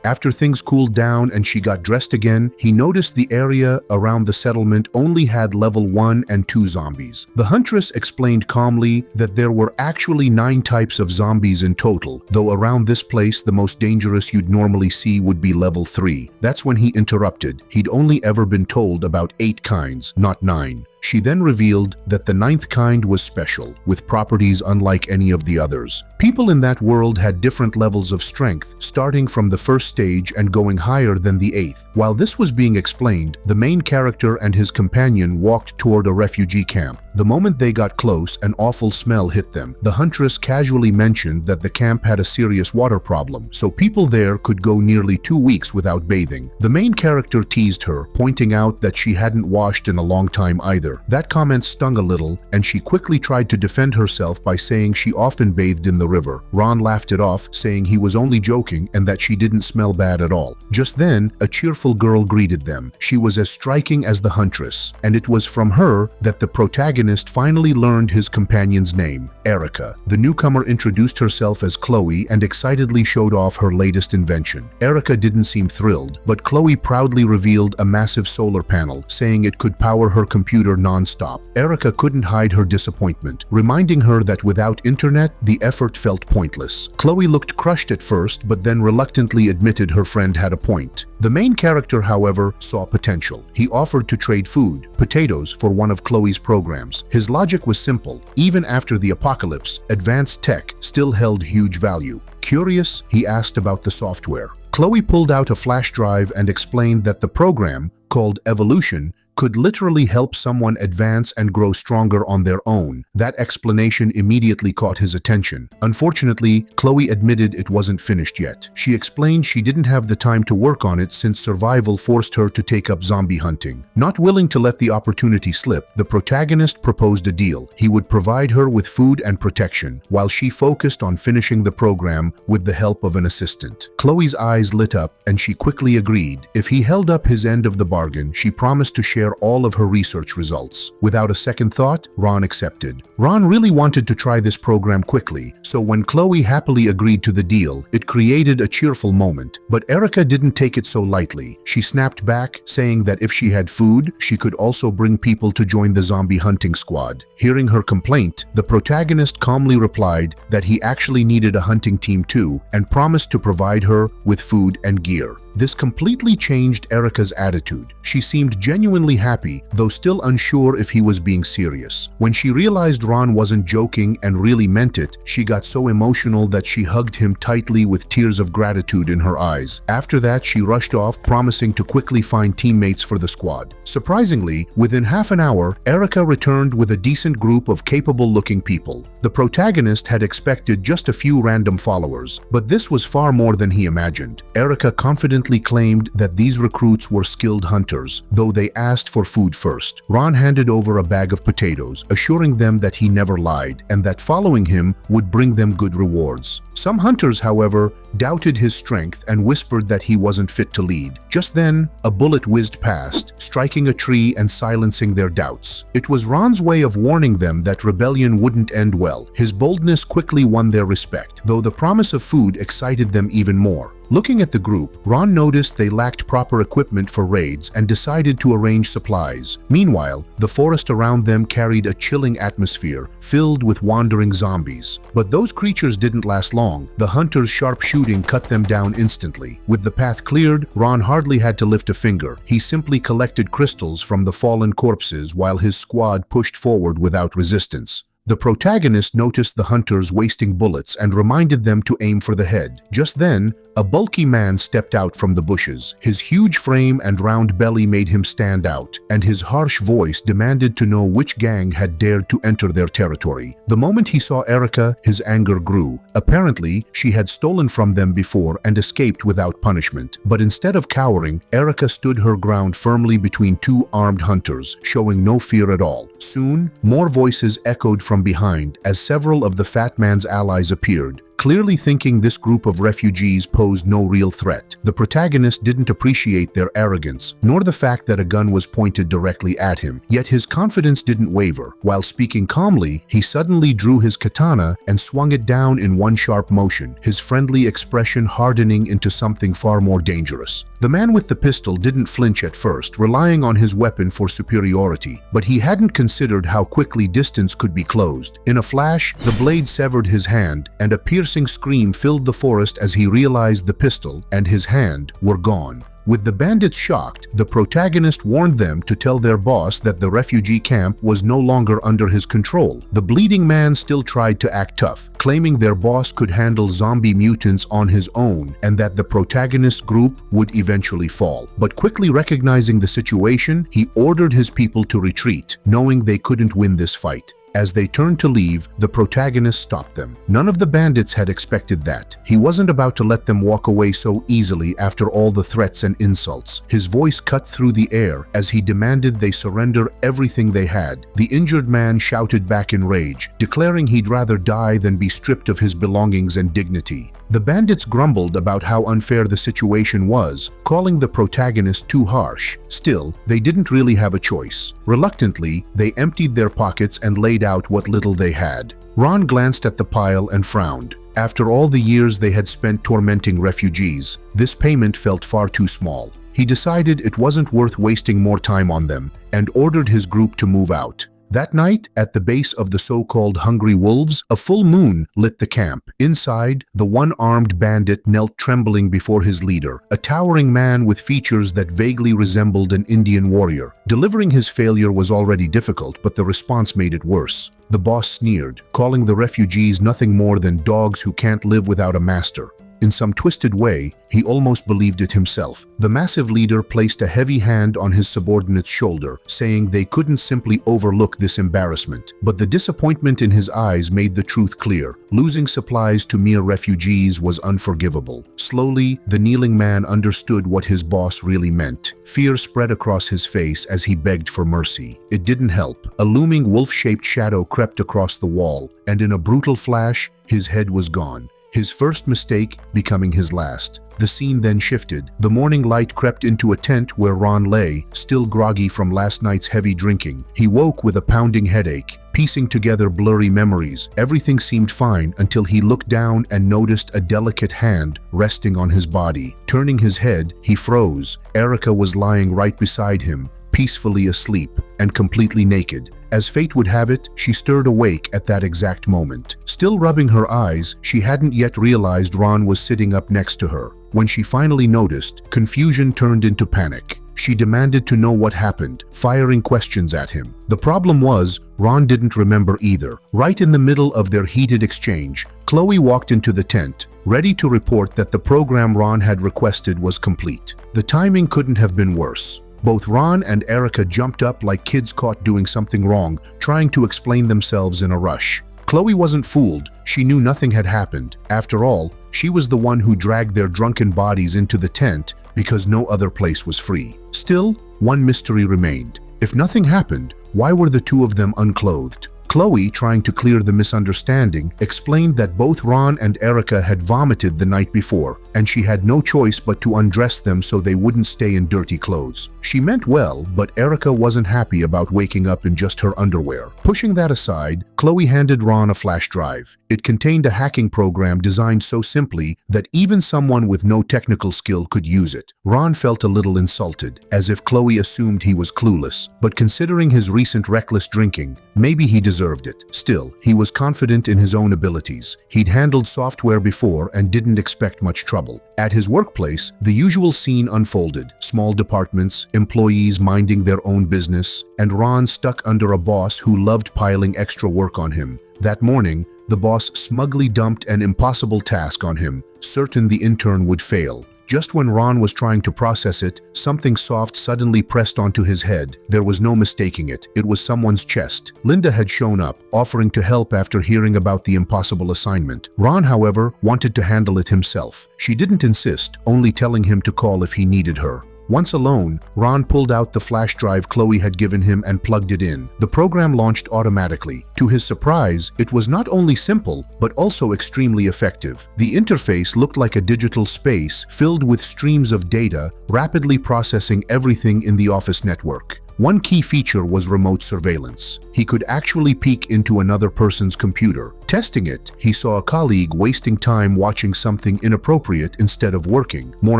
After things cooled down and she got dressed again, he noticed the area around the settlement only had level 1 and 2 zombies. The huntress explained calmly that there were actually 9 types of zombies in total, though around this place the most dangerous you'd normally see would be level 3. That's when he interrupted. He'd only ever been told about 8 kinds, not 9. She then revealed that the 9th kind was special, with properties unlike any of the others. People in that world had different levels of strength, starting from the 1st stage and going higher than the 8th. While this was being explained, the main character and his companion walked toward a refugee camp. The moment they got close, an awful smell hit them. The huntress casually mentioned that the camp had a serious water problem, so people there could go nearly 2 weeks without bathing. The main character teased her, pointing out that she hadn't washed in a long time either. That comment stung a little, and she quickly tried to defend herself by saying she often bathed in the river. Ron laughed it off, saying he was only joking and that she didn't smell bad at all. Just then, a cheerful girl greeted them. She was as striking as the huntress, and it was from her that the protagonist finally learned his companion's name, Erica. The newcomer introduced herself as Chloe and excitedly showed off her latest invention. Erica didn't seem thrilled, but Chloe proudly revealed a massive solar panel, saying it could power her computer non-stop. Erica couldn't hide her disappointment, reminding her that without internet, the effort felt pointless. Chloe looked crushed at first, but then reluctantly admitted her friend had a point. The main character, however, saw potential. He offered to trade food, potatoes, for one of Chloe's programs. His logic was simple. Even after the apocalypse, advanced tech still held huge value. Curious, he asked about the software. Chloe pulled out a flash drive and explained that the program, called Evolution, could literally help someone advance and grow stronger on their own. That explanation immediately caught his attention. Unfortunately, Chloe admitted it wasn't finished yet. She explained she didn't have the time to work on it since survival forced her to take up zombie hunting. Not willing to let the opportunity slip, the protagonist proposed a deal. He would provide her with food and protection, while she focused on finishing the program with the help of an assistant. Chloe's eyes lit up, and she quickly agreed. If he held up his end of the bargain, she promised to share all of her research results. Without a second thought, Ron accepted. Ron really wanted to try this program quickly, so when Chloe happily agreed to the deal, it created a cheerful moment. But Erica didn't take it so lightly. She snapped back, saying that if she had food, she could also bring people to join the zombie hunting squad. Hearing her complaint, the protagonist calmly replied that he actually needed a hunting team too, and promised to provide her with food and gear. This completely changed Erica's attitude. She seemed genuinely happy, though still unsure if he was being serious. When she realized Ron wasn't joking and really meant it, she got so emotional that she hugged him tightly with tears of gratitude in her eyes. After that, she rushed off, promising to quickly find teammates for the squad. Surprisingly, within half an hour, Erica returned with a decent group of capable-looking people. The protagonist had expected just a few random followers, but this was far more than he imagined. Erica confidently claimed that these recruits were skilled hunters, though they asked for food first. Ron handed over a bag of potatoes, assuring them that he never lied and that following him would bring them good rewards. Some hunters, however, doubted his strength and whispered that he wasn't fit to lead. Just then, a bullet whizzed past, striking a tree and silencing their doubts. It was Ron's way of warning them that rebellion wouldn't end well. His boldness quickly won their respect, though the promise of food excited them even more. Looking at the group, Ron noticed they lacked proper equipment for raids and decided to arrange supplies. Meanwhile, the forest around them carried a chilling atmosphere, filled with wandering zombies. But those creatures didn't last long. The hunters' sharp shooting cut them down instantly. With the path cleared, Ron hardly had to lift a finger. He simply collected crystals from the fallen corpses while his squad pushed forward without resistance. The protagonist noticed the hunters wasting bullets and reminded them to aim for the head. Just then, a bulky man stepped out from the bushes. His huge frame and round belly made him stand out, and his harsh voice demanded to know which gang had dared to enter their territory. The moment he saw Erica, his anger grew. Apparently, she had stolen from them before and escaped without punishment. But instead of cowering, Erica stood her ground firmly between two armed hunters, showing no fear at all. Soon, more voices echoed from from behind as several of the fat man's allies appeared. Clearly thinking this group of refugees posed no real threat, the protagonist didn't appreciate their arrogance, nor the fact that a gun was pointed directly at him. Yet his confidence didn't waver. While speaking calmly, he suddenly drew his katana and swung it down in one sharp motion, his friendly expression hardening into something far more dangerous. The man with the pistol didn't flinch at first, relying on his weapon for superiority, but he hadn't considered how quickly distance could be closed. In a flash, the blade severed his hand, and a piercing scream filled the forest as he realized the pistol and his hand were gone. With the bandits shocked, the protagonist warned them to tell their boss that the refugee camp was no longer under his control. The bleeding man still tried to act tough, claiming their boss could handle zombie mutants on his own and that the protagonist's group would eventually fall. But quickly recognizing the situation, he ordered his people to retreat, knowing they couldn't win this fight. As they turned to leave, the protagonist stopped them. None of the bandits had expected that. He wasn't about to let them walk away so easily after all the threats and insults. His voice cut through the air as he demanded they surrender everything they had. The injured man shouted back in rage, declaring he'd rather die than be stripped of his belongings and dignity. The bandits grumbled about how unfair the situation was, calling the protagonist too harsh. Still, they didn't really have a choice. Reluctantly, they emptied their pockets and laid out what little they had. Ron glanced at the pile and frowned. After all the years they had spent tormenting refugees, this payment felt far too small. He decided it wasn't worth wasting more time on them and ordered his group to move out. That night, at the base of the so-called Hungry Wolves, a full moon lit the camp. Inside, the one-armed bandit knelt trembling before his leader, a towering man with features that vaguely resembled an Indian warrior. Delivering his failure was already difficult, but the response made it worse. The boss sneered, calling the refugees nothing more than dogs who can't live without a master. In some twisted way, he almost believed it himself. The massive leader placed a heavy hand on his subordinate's shoulder, saying they couldn't simply overlook this embarrassment. But the disappointment in his eyes made the truth clear. Losing supplies to mere refugees was unforgivable. Slowly, the kneeling man understood what his boss really meant. Fear spread across his face as he begged for mercy. It didn't help. A looming wolf-shaped shadow crept across the wall, and in a brutal flash, his head was gone. His first mistake becoming his last. The scene then shifted. The morning light crept into a tent where Ron lay, still groggy from last night's heavy drinking. He woke with a pounding headache, piecing together blurry memories. Everything seemed fine until he looked down and noticed a delicate hand resting on his body. Turning his head, he froze. Erica was lying right beside him, peacefully asleep and completely naked. As fate would have it, she stirred awake at that exact moment. Still rubbing her eyes, she hadn't yet realized Ron was sitting up next to her. When she finally noticed, confusion turned into panic. She demanded to know what happened, firing questions at him. The problem was, Ron didn't remember either. Right in the middle of their heated exchange, Chloe walked into the tent, ready to report that the program Ron had requested was complete. The timing couldn't have been worse. Both Ron and Erica jumped up like kids caught doing something wrong, trying to explain themselves in a rush. Chloe wasn't fooled. She knew nothing had happened. After all, she was the one who dragged their drunken bodies into the tent because no other place was free. Still, one mystery remained. If nothing happened, why were the two of them unclothed? Chloe, trying to clear the misunderstanding, explained that both Ron and Erica had vomited the night before, and she had no choice but to undress them so they wouldn't stay in dirty clothes. She meant well, but Erica wasn't happy about waking up in just her underwear. Pushing that aside, Chloe handed Ron a flash drive. It contained a hacking program designed so simply that even someone with no technical skill could use it. Ron felt a little insulted, as if Chloe assumed he was clueless, but considering his recent reckless drinking, maybe he deserved it. Still, he was confident in his own abilities. He'd handled software before and didn't expect much trouble. At his workplace, the usual scene unfolded. Small departments, employees minding their own business, and Ron stuck under a boss who loved piling extra work on him. That morning, the boss smugly dumped an impossible task on him, certain the intern would fail. Just when Ron was trying to process it, something soft suddenly pressed onto his head. There was no mistaking it. It was someone's chest. Linda had shown up, offering to help after hearing about the impossible assignment. Ron, however, wanted to handle it himself. She didn't insist, only telling him to call if he needed her. Once alone, Ron pulled out the flash drive Chloe had given him and plugged it in. The program launched automatically. To his surprise, it was not only simple, but also extremely effective. The interface looked like a digital space filled with streams of data, rapidly processing everything in the office network. One key feature was remote surveillance. He could actually peek into another person's computer. Testing it, he saw a colleague wasting time watching something inappropriate instead of working. More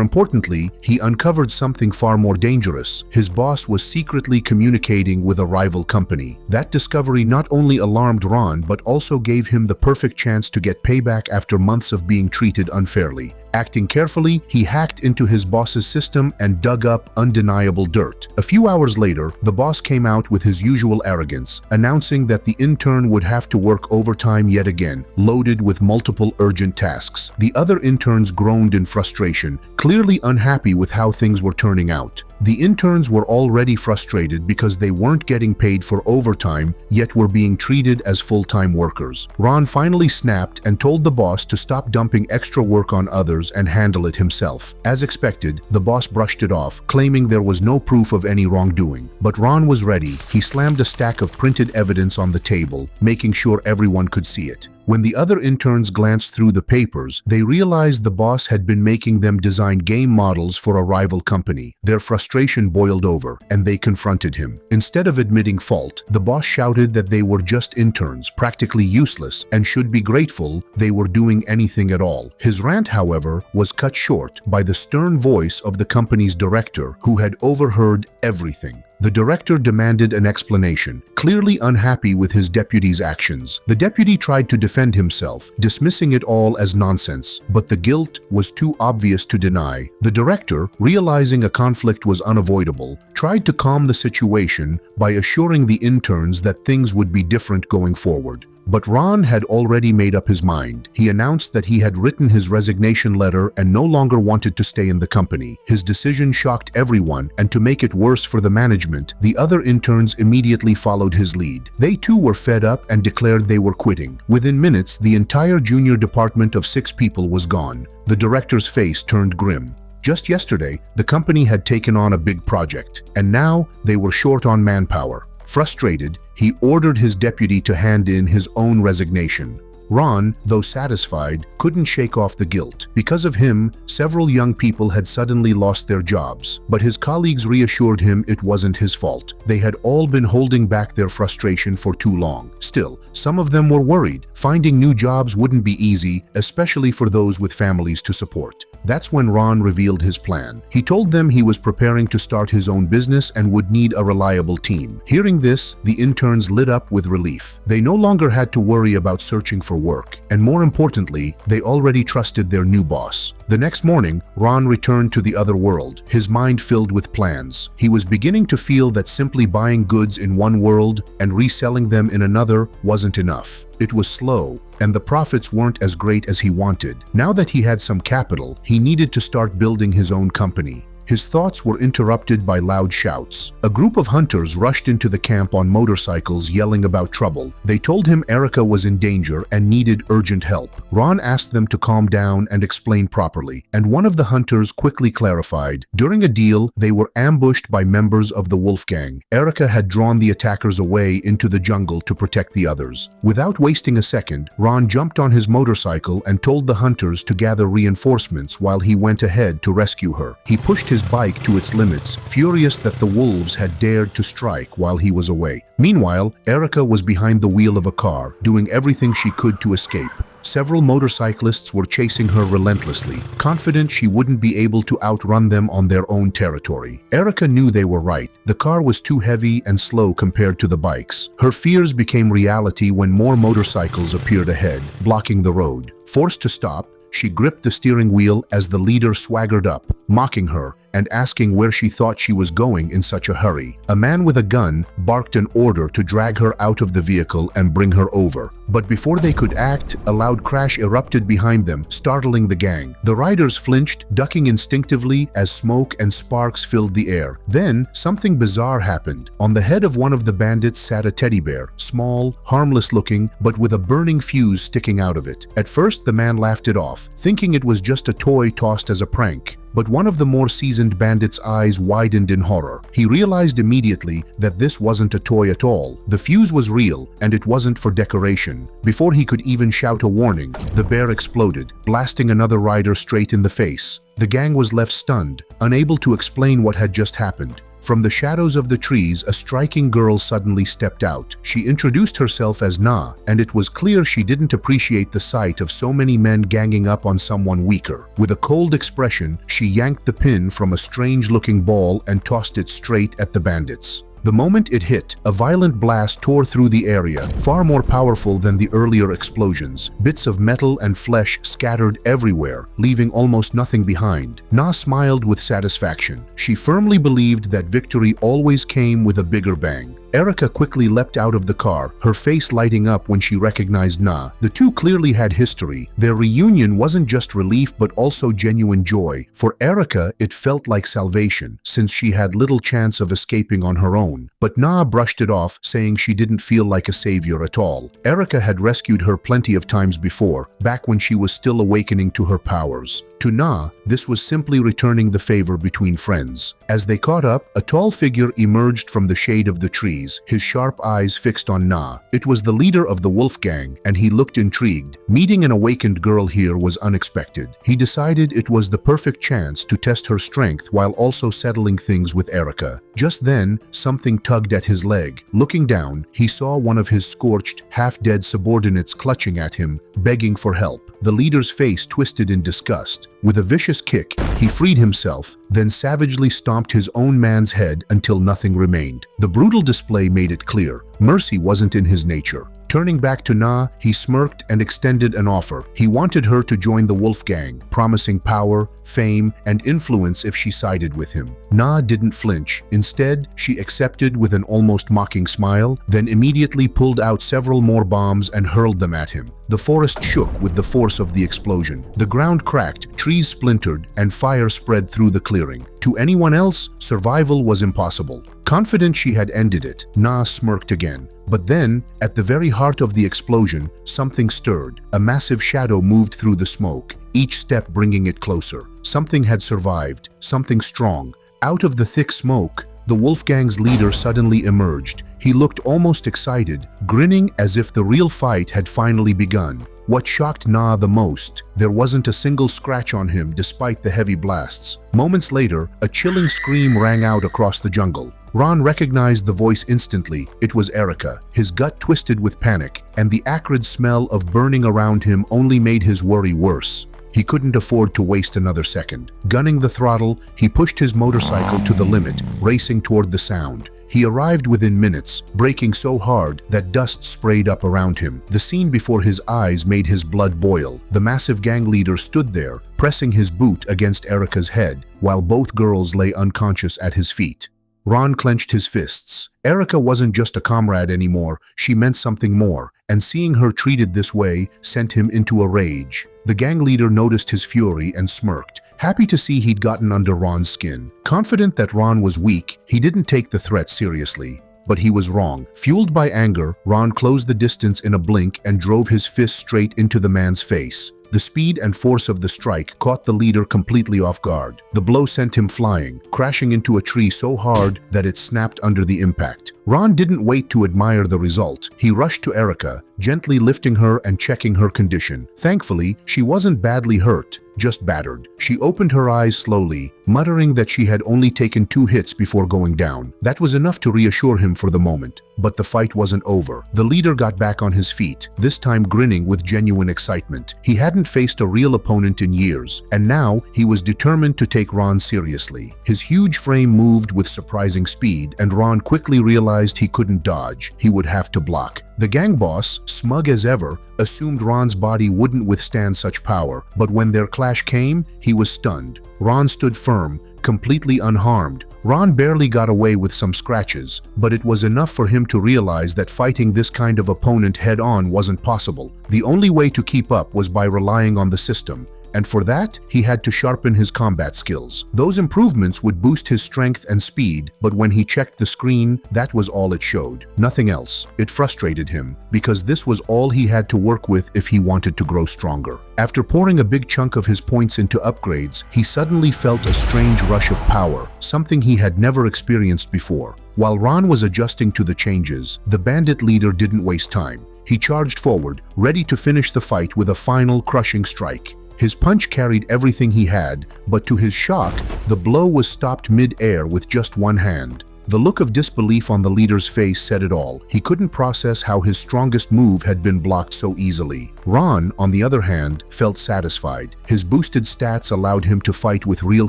importantly, he uncovered something far more dangerous. His boss was secretly communicating with a rival company. That discovery not only alarmed Ron, but also gave him the perfect chance to get payback after months of being treated unfairly. Acting carefully, he hacked into his boss's system and dug up undeniable dirt. A few hours later, the boss came out with his usual arrogance, announcing that the intern would have to work overtime yet again, loaded with multiple urgent tasks. The other interns groaned in frustration, clearly unhappy with how things were turning out. The interns were already frustrated because they weren't getting paid for overtime, yet were being treated as full-time workers. Ron finally snapped and told the boss to stop dumping extra work on others and handle it himself. As expected, the boss brushed it off, claiming there was no proof of any wrongdoing. But Ron was ready. He slammed a stack of printed evidence on the table, making sure everyone could see it. When the other interns glanced through the papers, they realized the boss had been making them design game models for a rival company. Their frustration boiled over, and they confronted him. Instead of admitting fault, the boss shouted that they were just interns, practically useless, and should be grateful they were doing anything at all. His rant, however, was cut short by the stern voice of the company's director, who had overheard everything. The director demanded an explanation, clearly unhappy with his deputy's actions. The deputy tried to defend himself, dismissing it all as nonsense, but the guilt was too obvious to deny. The director, realizing a conflict was unavoidable, tried to calm the situation by assuring the interns that things would be different going forward. But Ron had already made up his mind. He announced that he had written his resignation letter and no longer wanted to stay in the company. His decision shocked everyone, and to make it worse for the management, the other interns immediately followed his lead. They too were fed up and declared they were quitting. Within minutes, the entire junior department of 6 people was gone. The director's face turned grim. Just yesterday, the company had taken on a big project, and now they were short on manpower. Frustrated, he ordered his deputy to hand in his own resignation. Ron, though satisfied, couldn't shake off the guilt. Because of him, several young people had suddenly lost their jobs, but his colleagues reassured him it wasn't his fault. They had all been holding back their frustration for too long. Still, some of them were worried. Finding new jobs wouldn't be easy, especially for those with families to support. That's when Ron revealed his plan. He told them he was preparing to start his own business and would need a reliable team. Hearing this, the interns lit up with relief. They no longer had to worry about searching for work, and more importantly, they already trusted their new boss. The next morning, Ron returned to the other world, his mind filled with plans. He was beginning to feel that simply buying goods in one world and reselling them in another wasn't enough. It was slow, and the profits weren't as great as he wanted. Now that he had some capital, he needed to start building his own company. His thoughts were interrupted by loud shouts. A group of hunters rushed into the camp on motorcycles yelling about trouble. They told him Erica was in danger and needed urgent help. Ron asked them to calm down and explain properly, and one of the hunters quickly clarified. During a deal, they were ambushed by members of the Wolf Gang. Erica had drawn the attackers away into the jungle to protect the others. Without wasting a second, Ron jumped on his motorcycle and told the hunters to gather reinforcements while he went ahead to rescue her. He pushed his bike to its limits, furious that the wolves had dared to strike while he was away. Meanwhile, Erica was behind the wheel of a car, doing everything she could to escape. Several motorcyclists were chasing her relentlessly, confident she wouldn't be able to outrun them on their own territory. Erica knew they were right. The car was too heavy and slow compared to the bikes. Her fears became reality when more motorcycles appeared ahead, blocking the road. Forced to stop, she gripped the steering wheel as the leader swaggered up, mocking her and asking where she thought she was going in such a hurry. A man with a gun barked an order to drag her out of the vehicle and bring her over. But before they could act, a loud crash erupted behind them, startling the gang. The riders flinched, ducking instinctively as smoke and sparks filled the air. Then, something bizarre happened. On the head of one of the bandits sat a teddy bear, small, harmless looking, but with a burning fuse sticking out of it. At first, the man laughed it off, thinking it was just a toy tossed as a prank. but one of the more seasoned bandits' eyes widened in horror. He realized immediately that this wasn't a toy at all. The fuse was real, and it wasn't for decoration. Before he could even shout a warning, the bear exploded, blasting another rider straight in the face. The gang was left stunned, unable to explain what had just happened. From the shadows of the trees, a striking girl suddenly stepped out. She introduced herself as Na, and it was clear she didn't appreciate the sight of so many men ganging up on someone weaker. With a cold expression, she yanked the pin from a strange-looking ball and tossed it straight at the bandits. The moment it hit, a violent blast tore through the area, far more powerful than the earlier explosions. Bits of metal and flesh scattered everywhere, leaving almost nothing behind. Na smiled with satisfaction. She firmly believed that victory always came with a bigger bang. Erica quickly leapt out of the car, her face lighting up when she recognized Na. The two clearly had history. Their reunion wasn't just relief but also genuine joy. For Erica, it felt like salvation, since she had little chance of escaping on her own. But Na brushed it off, saying she didn't feel like a savior at all. Erica had rescued her plenty of times before, back when she was still awakening to her powers. To Na, this was simply returning the favor between friends. As they caught up, a tall figure emerged from the shade of the trees, his sharp eyes fixed on Na. It was the leader of the wolf gang, and he looked intrigued. Meeting an awakened girl here was unexpected. He decided it was the perfect chance to test her strength while also settling things with Erica. Just then, something tugged at his leg. Looking down, he saw one of his scorched, half-dead subordinates clutching at him, begging for help. The leader's face twisted in disgust. With a vicious kick, he freed himself, then savagely stomped his own man's head until nothing remained. The brutal display made it clear. Mercy wasn't in his nature. Turning back to Na, he smirked and extended an offer. He wanted her to join the wolf gang, promising power, fame, and influence if she sided with him. Na didn't flinch. Instead, she accepted with an almost mocking smile, then immediately pulled out several more bombs and hurled them at him. The forest shook with the force of the explosion. The ground cracked, trees splintered, and fire spread through the clearing. To anyone else, survival was impossible. Confident she had ended it, Na smirked again. But then, at the very heart of the explosion, something stirred. A massive shadow moved through the smoke, each step bringing it closer. Something had survived, something strong. Out of the thick smoke, the wolf gang's leader suddenly emerged. He looked almost excited, grinning as if the real fight had finally begun. What shocked Na the most, there wasn't a single scratch on him despite the heavy blasts. Moments later, a chilling scream rang out across the jungle. Ron recognized the voice instantly. It was Erica. His gut twisted with panic, and the acrid smell of burning around him only made his worry worse. He couldn't afford to waste another second. Gunning the throttle, he pushed his motorcycle to the limit, racing toward the sound. He arrived within minutes, braking so hard that dust sprayed up around him. The scene before his eyes made his blood boil. The massive gang leader stood there, pressing his boot against Erica's head, while both girls lay unconscious at his feet. Ron clenched his fists. Erica wasn't just a comrade anymore, she meant something more, and seeing her treated this way sent him into a rage. The gang leader noticed his fury and smirked, happy to see he'd gotten under Ron's skin. Confident that Ron was weak, he didn't take the threat seriously. But he was wrong. Fueled by anger, Ron closed the distance in a blink and drove his fist straight into the man's face. The speed and force of the strike caught the leader completely off guard. The blow sent him flying, crashing into a tree so hard that it snapped under the impact. Ron didn't wait to admire the result. He rushed to Erica, gently lifting her and checking her condition. Thankfully, she wasn't badly hurt, just battered. She opened her eyes slowly, muttering that she had only taken 2 hits before going down. That was enough to reassure him for the moment. But the fight wasn't over. The leader got back on his feet, this time grinning with genuine excitement. He hadn't faced a real opponent in years, and now he was determined to take Ron seriously. His huge frame moved with surprising speed, and Ron quickly realized he couldn't dodge. He would have to block. The gang boss, smug as ever, assumed Ron's body wouldn't withstand such power, but when their clash came, he was stunned. Ron stood firm, completely unharmed. Ron barely got away with some scratches, but it was enough for him to realize that fighting this kind of opponent head-on wasn't possible. The only way to keep up was by relying on the system. and for that, he had to sharpen his combat skills. Those improvements would boost his strength and speed, but when he checked the screen, that was all it showed. Nothing else. It frustrated him, because this was all he had to work with if he wanted to grow stronger. After pouring a big chunk of his points into upgrades, he suddenly felt a strange rush of power, something he had never experienced before. While Ron was adjusting to the changes, the bandit leader didn't waste time. He charged forward, ready to finish the fight with a final crushing strike. His punch carried everything he had, but to his shock, the blow was stopped mid-air with just one hand. The look of disbelief on the leader's face said it all. He couldn't process how his strongest move had been blocked so easily. Ron, on the other hand, felt satisfied. His boosted stats allowed him to fight with real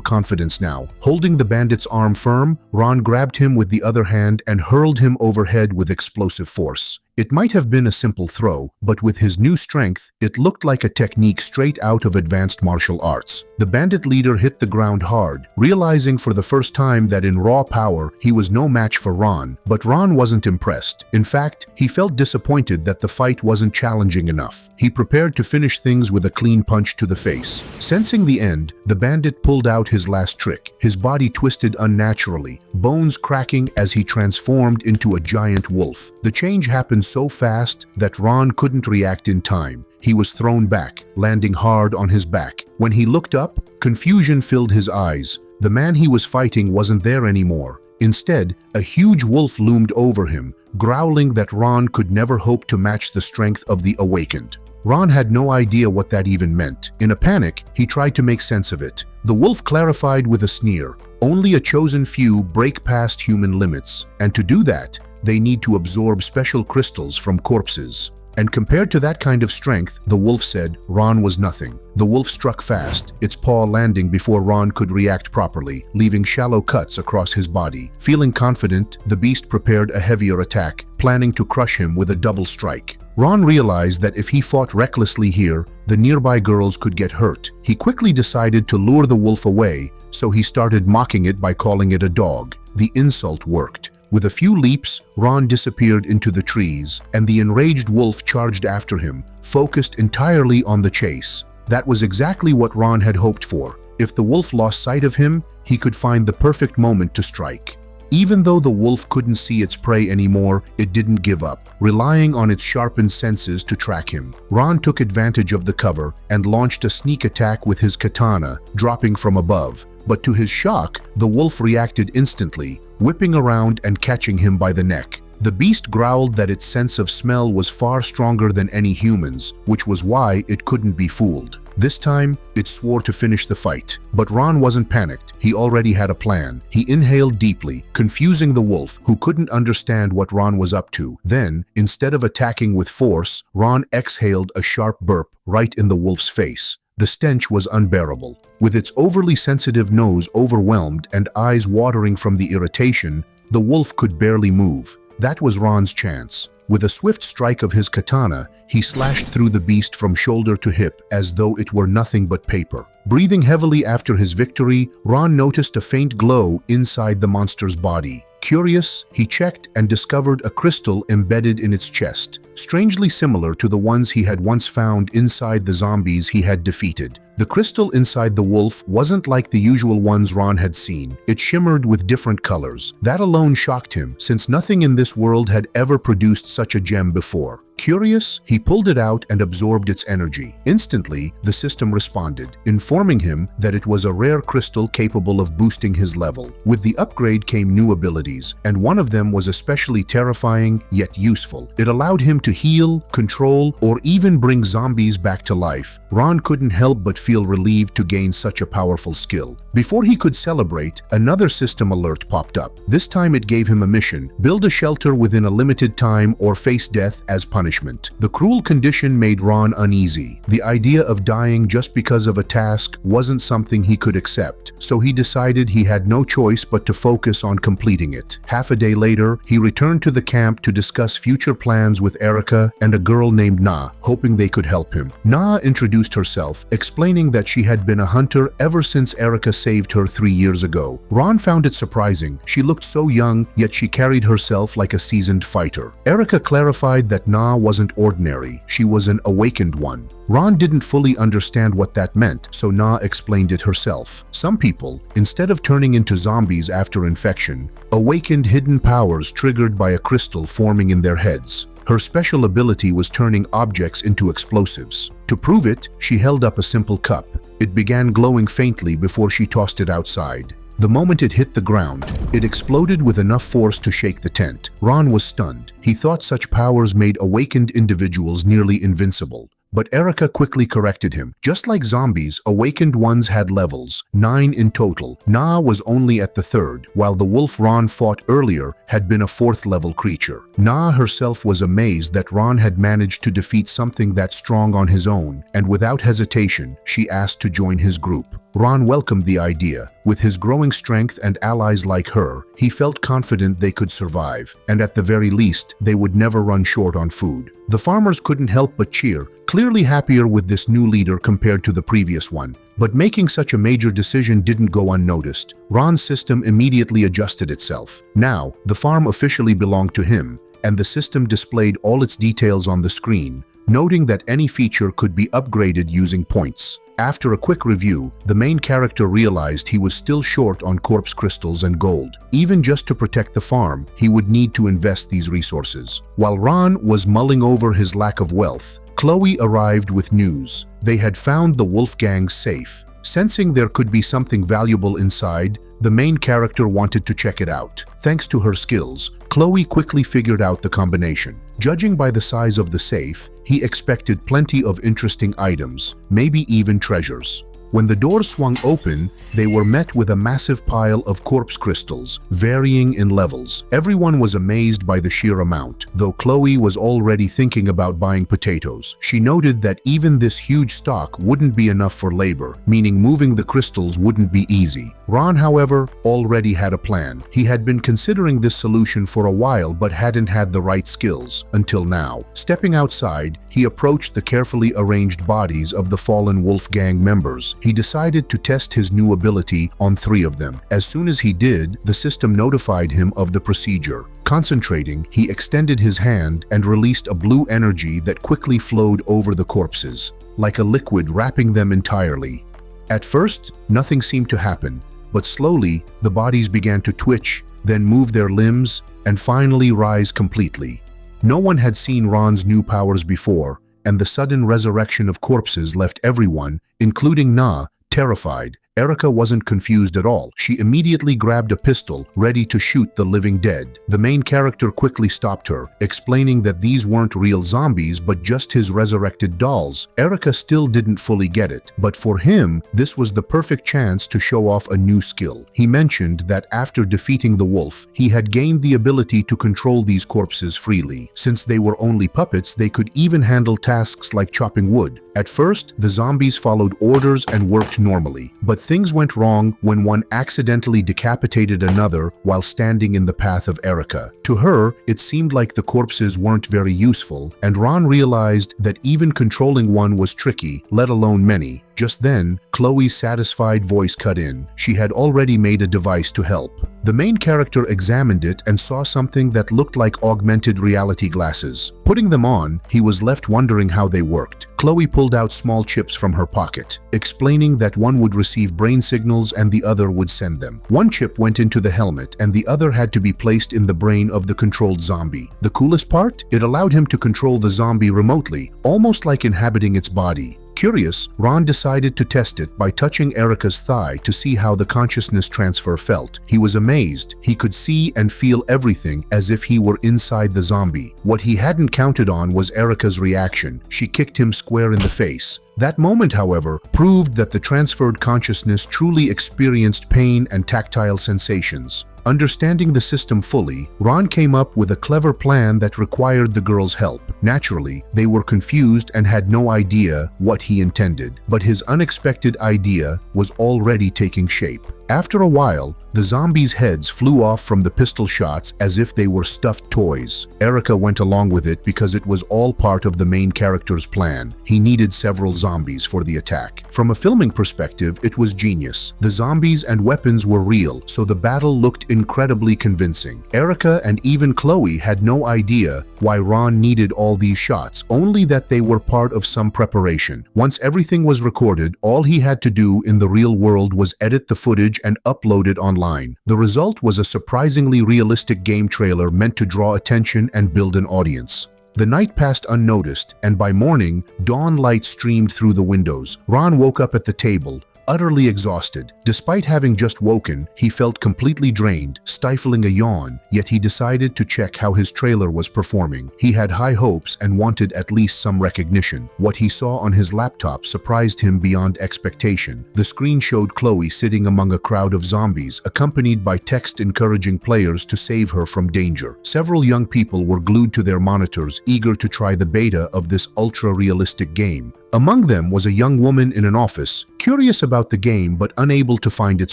confidence now. Holding the bandit's arm firm, Ron grabbed him with the other hand and hurled him overhead with explosive force. It might have been a simple throw, but with his new strength, it looked like a technique straight out of advanced martial arts. The bandit leader hit the ground hard, realizing for the first time that in raw power, he was no match for Ron. But Ron wasn't impressed. In fact, he felt disappointed that the fight wasn't challenging enough. He prepared to finish things with a clean punch to the face. Sensing the end, the bandit pulled out his last trick. His body twisted unnaturally, bones cracking as he transformed into a giant wolf. The change happened so fast that Ron couldn't react in time. He was thrown back, landing hard on his back. When he looked up, confusion filled his eyes. The man he was fighting wasn't there anymore. Instead, a huge wolf loomed over him, growling that Ron could never hope to match the strength of the awakened. Ron had no idea what that even meant. In a panic, he tried to make sense of it. The wolf clarified with a sneer, "Only a chosen few break past human limits, and to do that, they need to absorb special crystals from corpses." And compared to that kind of strength, the wolf said, Ron was nothing. The wolf struck fast, its paw landing before Ron could react properly, leaving shallow cuts across his body. Feeling confident, the beast prepared a heavier attack, planning to crush him with a double strike. Ron realized that if he fought recklessly here, the nearby girls could get hurt. He quickly decided to lure the wolf away, so he started mocking it by calling it a dog. The insult worked. With a few leaps, Ron disappeared into the trees, and the enraged wolf charged after him, focused entirely on the chase. That was exactly what Ron had hoped for. If the wolf lost sight of him, he could find the perfect moment to strike. Even though the wolf couldn't see its prey anymore, it didn't give up, relying on its sharpened senses to track him. Ron took advantage of the cover and launched a sneak attack with his katana, dropping from above. But to his shock, the wolf reacted instantly, whipping around and catching him by the neck. The beast growled that its sense of smell was far stronger than any human's, which was why it couldn't be fooled. This time, it swore to finish the fight. But Ron wasn't panicked. He already had a plan. He inhaled deeply, confusing the wolf, who couldn't understand what Ron was up to. Then, instead of attacking with force, Ron exhaled a sharp burp right in the wolf's face. The stench was unbearable. With its overly sensitive nose overwhelmed and eyes watering from the irritation, the wolf could barely move. That was Ron's chance. With a swift strike of his katana, he slashed through the beast from shoulder to hip as though it were nothing but paper. Breathing heavily after his victory, Ron noticed a faint glow inside the monster's body. Curious, he checked and discovered a crystal embedded in its chest, strangely similar to the ones he had once found inside the zombies he had defeated. The crystal inside the wolf wasn't like the usual ones Ron had seen. It shimmered with different colors. That alone shocked him, since nothing in this world had ever produced such a gem before. Curious, he pulled it out and absorbed its energy. Instantly, the system responded, informing him that it was a rare crystal capable of boosting his level. With the upgrade came new abilities, and one of them was especially terrifying yet useful. It allowed him to heal, control, or even bring zombies back to life. Ron couldn't help but feel relieved to gain such a powerful skill. Before he could celebrate, another system alert popped up. This time it gave him a mission: build a shelter within a limited time or face death as punishment. The cruel condition made Ron uneasy. The idea of dying just because of a task wasn't something he could accept, so he decided he had no choice but to focus on completing it. Half a day later, he returned to the camp to discuss future plans with errand Erica, and a girl named Na, hoping they could help him. Na introduced herself, explaining that she had been a hunter ever since Erica saved her 3 years ago. Ron found it surprising. She looked so young, yet she carried herself like a seasoned fighter. Erica clarified that Na wasn't ordinary. She was an awakened one. Ron didn't fully understand what that meant, so Na explained it herself. Some people, instead of turning into zombies after infection, awakened hidden powers triggered by a crystal forming in their heads. Her special ability was turning objects into explosives. To prove it, she held up a simple cup. It began glowing faintly before she tossed it outside. The moment it hit the ground, it exploded with enough force to shake the tent. Ron was stunned. He thought such powers made awakened individuals nearly invincible. But Erica quickly corrected him. Just like zombies, awakened ones had levels, 9 in total. Na was only at the 3rd, while the wolf Ron fought earlier had been a 4th level creature. Na herself was amazed that Ron had managed to defeat something that strong on his own, and without hesitation, she asked to join his group. Ron welcomed the idea. With his growing strength and allies like her, he felt confident they could survive, and at the very least, they would never run short on food. The farmers couldn't help but cheer, clearly happier with this new leader compared to the previous one. But making such a major decision didn't go unnoticed. Ron's system immediately adjusted itself. Now, the farm officially belonged to him, and the system displayed all its details on the screen, noting that any feature could be upgraded using points. After a quick review, the main character realized he was still short on corpse crystals and gold. Even just to protect the farm, he would need to invest these resources. While Ron was mulling over his lack of wealth, Chloe arrived with news. They had found the Wolfgang's safe. Sensing there could be something valuable inside, the main character wanted to check it out. Thanks to her skills, Chloe quickly figured out the combination. Judging by the size of the safe, he expected plenty of interesting items, maybe even treasures. When the door swung open, they were met with a massive pile of corpse crystals, varying in levels. Everyone was amazed by the sheer amount, though Chloe was already thinking about buying potatoes. She noted that even this huge stock wouldn't be enough for labor, meaning moving the crystals wouldn't be easy. Ron, however, already had a plan. He had been considering this solution for a while but hadn't had the right skills, until now. Stepping outside, he approached the carefully arranged bodies of the fallen Wolfgang members. He decided to test his new ability on 3 of them. As soon as he did, the system notified him of the procedure. Concentrating, he extended his hand and released a blue energy that quickly flowed over the corpses, like a liquid wrapping them entirely. At first, nothing seemed to happen, but slowly, the bodies began to twitch, then move their limbs, and finally rise completely. No one had seen Ron's new powers before, and the sudden resurrection of corpses left everyone, including Na, terrified. Erica wasn't confused at all. She immediately grabbed a pistol, ready to shoot the living dead. The main character quickly stopped her, explaining that these weren't real zombies but just his resurrected dolls. Erica still didn't fully get it, but for him, this was the perfect chance to show off a new skill. He mentioned that after defeating the wolf, he had gained the ability to control these corpses freely. Since they were only puppets, they could even handle tasks like chopping wood. At first, the zombies followed orders and worked normally, but things went wrong when one accidentally decapitated another while standing in the path of Erica. To her, it seemed like the corpses weren't very useful, and Ron realized that even controlling one was tricky, let alone many. Just then, Chloe's satisfied voice cut in. She had already made a device to help. The main character examined it and saw something that looked like augmented reality glasses. Putting them on, he was left wondering how they worked. Chloe pulled out small chips from her pocket, explaining that one would receive brain signals and the other would send them. One chip went into the helmet and the other had to be placed in the brain of the controlled zombie. The coolest part? It allowed him to control the zombie remotely, almost like inhabiting its body. Curious, Ron decided to test it by touching Erica's thigh to see how the consciousness transfer felt. He was amazed. He could see and feel everything as if he were inside the zombie. What he hadn't counted on was Erica's reaction. She kicked him square in the face. That moment, however, proved that the transferred consciousness truly experienced pain and tactile sensations. Understanding the system fully, Ron came up with a clever plan that required the girl's help. Naturally, they were confused and had no idea what he intended, but his unexpected idea was already taking shape. After a while, the zombies' heads flew off from the pistol shots as if they were stuffed toys. Erica went along with it because it was all part of the main character's plan. He needed several zombies for the attack. From a filming perspective, it was genius. The zombies and weapons were real, so the battle looked incredibly convincing. Erica and even Chloe had no idea why Ron needed all these shots, only that they were part of some preparation. Once everything was recorded, all he had to do in the real world was edit the footage and upload it online. The result was a surprisingly realistic game trailer meant to draw attention and build an audience. The night passed unnoticed, and by morning, dawn light streamed through the windows. Ron woke up at the table, utterly exhausted. Despite having just woken, he felt completely drained, stifling a yawn, yet he decided to check how his trailer was performing. He had high hopes and wanted at least some recognition. What he saw on his laptop surprised him beyond expectation. The screen showed Chloe sitting among a crowd of zombies, accompanied by text encouraging players to save her from danger. Several young people were glued to their monitors, eager to try the beta of this ultra-realistic game. Among them was a young woman in an office, curious about the game but unable to find its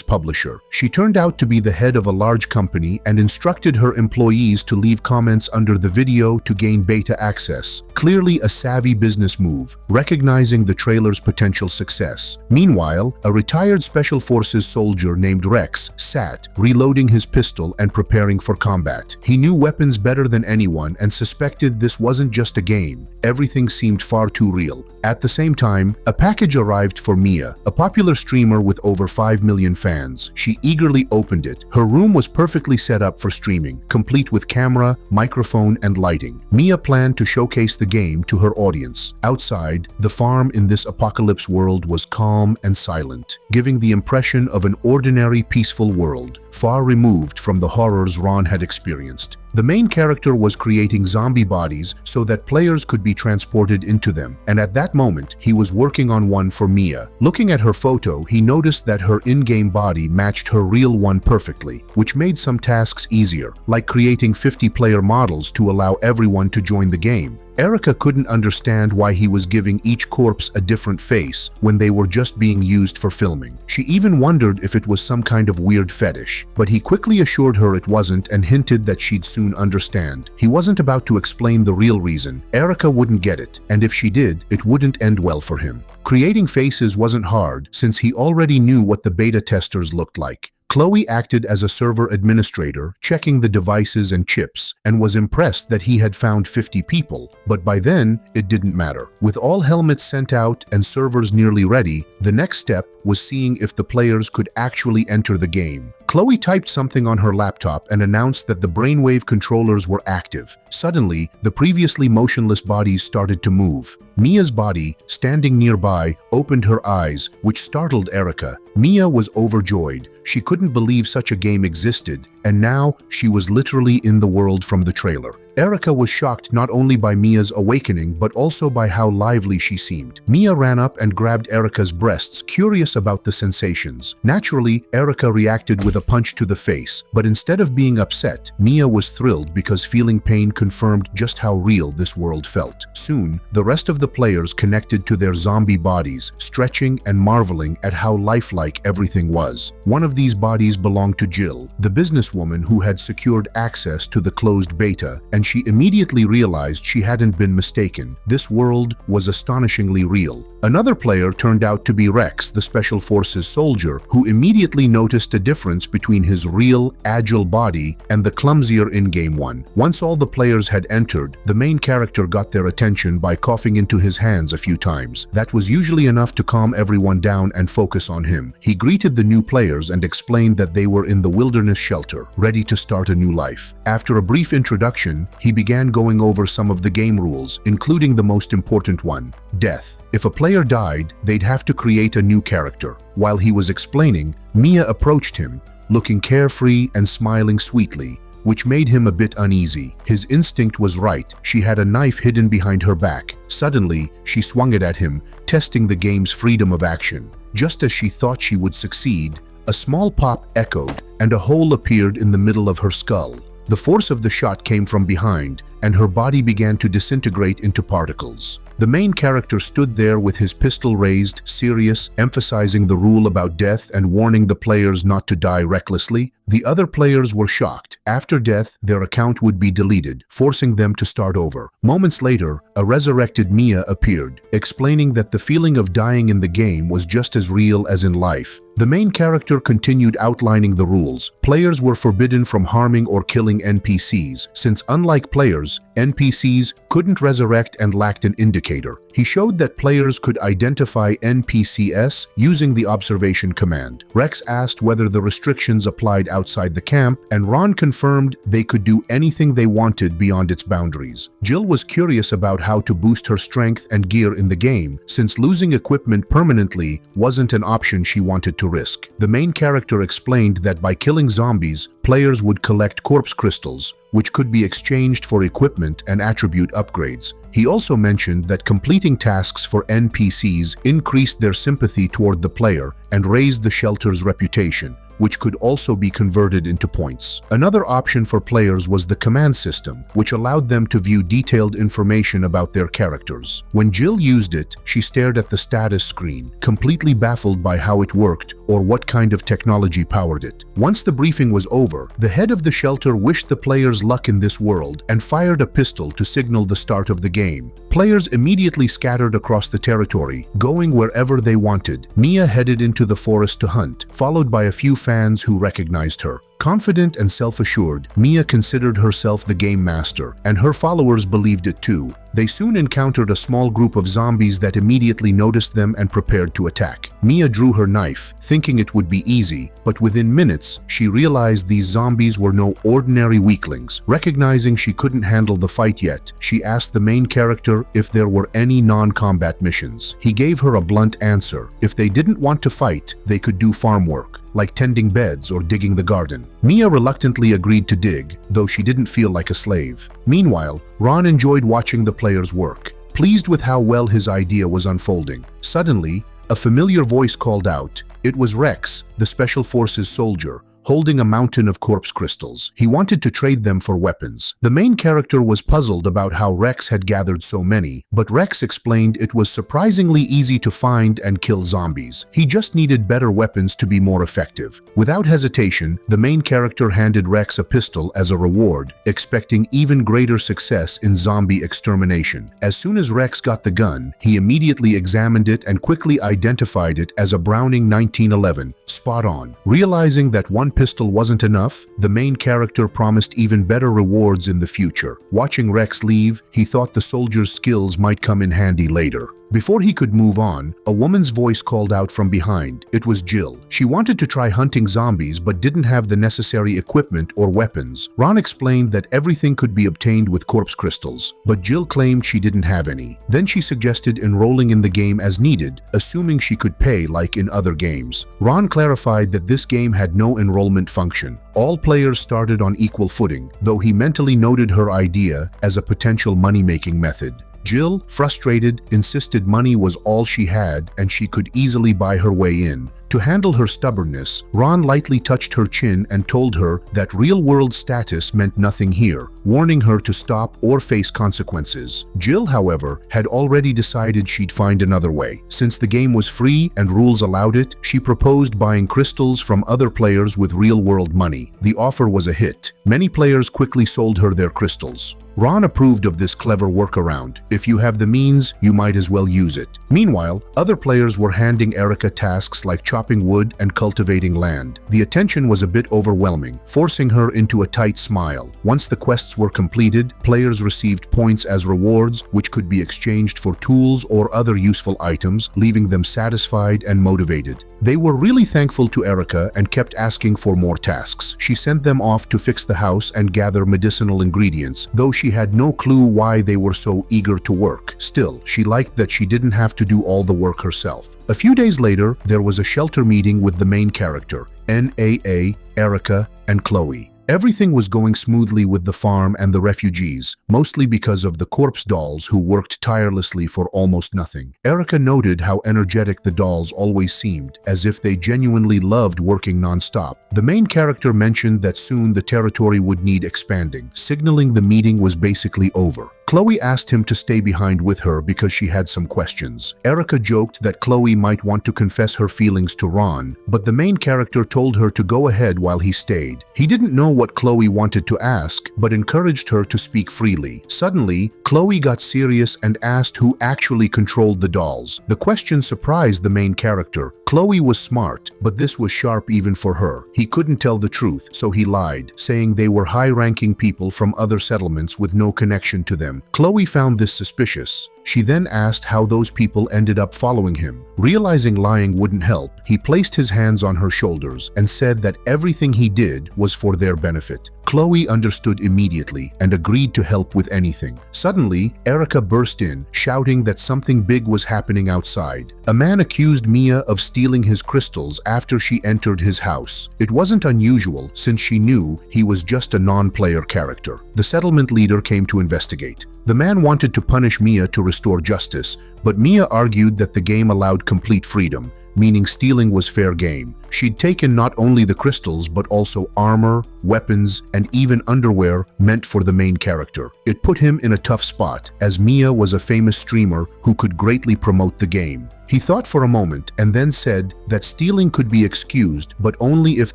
publisher. She turned out to be the head of a large company and instructed her employees to leave comments under the video to gain beta access. Clearly a savvy business move, recognizing the trailer's potential success. Meanwhile, a retired Special Forces soldier named Rex sat, reloading his pistol and preparing for combat. He knew weapons better than anyone and suspected this wasn't just a game. Everything seemed far too real. At the same time, a package arrived for Mia, a popular streamer with over 5 million fans. She eagerly opened it. Her room was perfectly set up for streaming, complete with camera, microphone, and lighting. Mia planned to showcase the game to her audience. Outside, the farm in this apocalypse world was calm and silent, giving the impression of an ordinary, peaceful world, far removed from the horrors Ron had experienced. The main character was creating zombie bodies so that players could be transported into them, and at that moment, he was working on one for Mia. Looking at her photo, he noticed that her in-game body matched her real one perfectly, which made some tasks easier, like creating 50-player models to allow everyone to join the game. Erica couldn't understand why he was giving each corpse a different face when they were just being used for filming. She even wondered if it was some kind of weird fetish, but he quickly assured her it wasn't and hinted that she'd soon understand. He wasn't about to explain the real reason. Erica wouldn't get it, and if she did, it wouldn't end well for him. Creating faces wasn't hard, since he already knew what the beta testers looked like. Chloe acted as a server administrator, checking the devices and chips, and was impressed that he had found 50 people. But by then, it didn't matter. With all helmets sent out and servers nearly ready, the next step was seeing if the players could actually enter the game. Chloe typed something on her laptop and announced that the brainwave controllers were active. Suddenly, the previously motionless bodies started to move. Mia's body, standing nearby, opened her eyes, which startled Erica. Mia was overjoyed. She couldn't believe such a game existed, and now she was literally in the world from the trailer. Erica was shocked not only by Mia's awakening, but also by how lively she seemed. Mia ran up and grabbed Erica's breasts, curious about the sensations. Naturally, Erica reacted with a punch to the face, but instead of being upset, Mia was thrilled because feeling pain confirmed just how real this world felt. Soon, the rest of the players connected to their zombie bodies, stretching and marveling at how lifelike everything was. One of these bodies belonged to Jill, the businesswoman who had secured access to the closed beta, and she immediately realized she hadn't been mistaken. This world was astonishingly real. Another player turned out to be Rex, the Special Forces soldier, who immediately noticed a difference between his real, agile body and the clumsier in-game one. Once all the players had entered, the main character got their attention by coughing into his hands a few times. That was usually enough to calm everyone down and focus on him. He greeted the new players and explained that they were in the wilderness shelter, ready to start a new life. After a brief introduction, he began going over some of the game rules, including the most important one: death. If a player died, they'd have to create a new character. While he was explaining, Mia approached him, looking carefree and smiling sweetly, which made him a bit uneasy. His instinct was right. She had a knife hidden behind her back. Suddenly, she swung it at him, testing the game's freedom of action. Just as she thought she would succeed, a small pop echoed, and a hole appeared in the middle of her skull. The force of the shot came from behind, and her body began to disintegrate into particles. The main character stood there with his pistol raised, serious, emphasizing the rule about death and warning the players not to die recklessly. The other players were shocked. After death, their account would be deleted, forcing them to start over. Moments later, a resurrected Mia appeared, explaining that the feeling of dying in the game was just as real as in life. The main character continued outlining the rules. Players were forbidden from harming or killing NPCs, since unlike players, NPCs couldn't resurrect and lacked an indicator. He showed that players could identify NPCs using the observation command. Rex asked whether the restrictions applied outside the camp, and Ron confirmed they could do anything they wanted beyond its boundaries. Jill was curious about how to boost her strength and gear in the game, since losing equipment permanently wasn't an option she wanted to risk. The main character explained that by killing zombies, players would collect corpse crystals, which could be exchanged for equipment and attribute upgrades. He also mentioned that completing tasks for NPCs increased their sympathy toward the player and raised the shelter's reputation, which could also be converted into points. Another option for players was the command system, which allowed them to view detailed information about their characters. When Jill used it, she stared at the status screen, completely baffled by how it worked or what kind of technology powered it. Once the briefing was over, the head of the shelter wished the players luck in this world and fired a pistol to signal the start of the game. Players immediately scattered across the territory, going wherever they wanted. Mia headed into the forest to hunt, followed by a few fans who recognized her. Confident and self-assured, Mia considered herself the game master, and her followers believed it too. They soon encountered a small group of zombies that immediately noticed them and prepared to attack. Mia drew her knife, thinking it would be easy, but within minutes, she realized these zombies were no ordinary weaklings. Recognizing she couldn't handle the fight yet, she asked the main character if there were any non-combat missions. He gave her a blunt answer. If they didn't want to fight, they could do farm work, like tending beds or digging the garden. Mia reluctantly agreed to dig, though she didn't feel like a slave. Meanwhile, Ron enjoyed watching the players work, pleased with how well his idea was unfolding. Suddenly, a familiar voice called out. It was Rex, the Special Forces soldier, holding a mountain of corpse crystals. He wanted to trade them for weapons. The main character was puzzled about how Rex had gathered so many, but Rex explained it was surprisingly easy to find and kill zombies. He just needed better weapons to be more effective. Without hesitation, the main character handed Rex a pistol as a reward, expecting even greater success in zombie extermination. As soon as Rex got the gun, he immediately examined it and quickly identified it as a Browning 1911, spot on. Realizing that one pistol wasn't enough, the main character promised even better rewards in the future. Watching Rex leave, he thought the soldier's skills might come in handy later. Before he could move on, a woman's voice called out from behind. It was Jill. She wanted to try hunting zombies but didn't have the necessary equipment or weapons. Ron explained that everything could be obtained with corpse crystals, but Jill claimed she didn't have any. Then she suggested enrolling in the game as needed, assuming she could pay like in other games. Ron clarified that this game had no enrollment function. All players started on equal footing, though he mentally noted her idea as a potential money-making method. Jill, frustrated, insisted money was all she had and she could easily buy her way in. To handle her stubbornness, Ron lightly touched her chin and told her that real-world status meant nothing here, warning her to stop or face consequences. Jill, however, had already decided she'd find another way. Since the game was free and rules allowed it, she proposed buying crystals from other players with real-world money. The offer was a hit. Many players quickly sold her their crystals. Ron approved of this clever workaround. If you have the means, you might as well use it. Meanwhile, other players were handing Erica tasks like chopping wood and cultivating land. The attention was a bit overwhelming, forcing her into a tight smile. Once the quests were completed, players received points as rewards, which could be exchanged for tools or other useful items, leaving them satisfied and motivated. They were really thankful to Erica and kept asking for more tasks. She sent them off to fix the house and gather medicinal ingredients, though she had no clue why they were so eager to work. Still, she liked that she didn't have to do all the work herself. A few days later, there was a shelter meeting with the main character, NAA, Erica, and Chloe. Everything was going smoothly with the farm and the refugees, mostly because of the corpse dolls who worked tirelessly for almost nothing. Erica noted how energetic the dolls always seemed, as if they genuinely loved working non-stop. The main character mentioned that soon the territory would need expanding, signaling the meeting was basically over. Chloe asked him to stay behind with her because she had some questions. Erica joked that Chloe might want to confess her feelings to Ron, but the main character told her to go ahead while he stayed. He didn't know what Chloe wanted to ask, but encouraged her to speak freely. Suddenly, Chloe got serious and asked who actually controlled the dolls. The question surprised the main character. Chloe was smart, but this was sharp even for her. He couldn't tell the truth, so he lied, saying they were high-ranking people from other settlements with no connection to them. Chloe found this suspicious. She then asked how those people ended up following him. Realizing lying wouldn't help, he placed his hands on her shoulders and said that everything he did was for their benefit. Chloe understood immediately and agreed to help with anything. Suddenly, Erica burst in, shouting that something big was happening outside. A man accused Mia of stealing his crystals after she entered his house. It wasn't unusual since she knew he was just a non-player character. The settlement leader came to investigate. The man wanted to punish Mia to restore justice, but Mia argued that the game allowed complete freedom, meaning stealing was fair game. She'd taken not only the crystals but also armor, weapons, and even underwear meant for the main character. It put him in a tough spot, as Mia was a famous streamer who could greatly promote the game. He thought for a moment and then said that stealing could be excused, but only if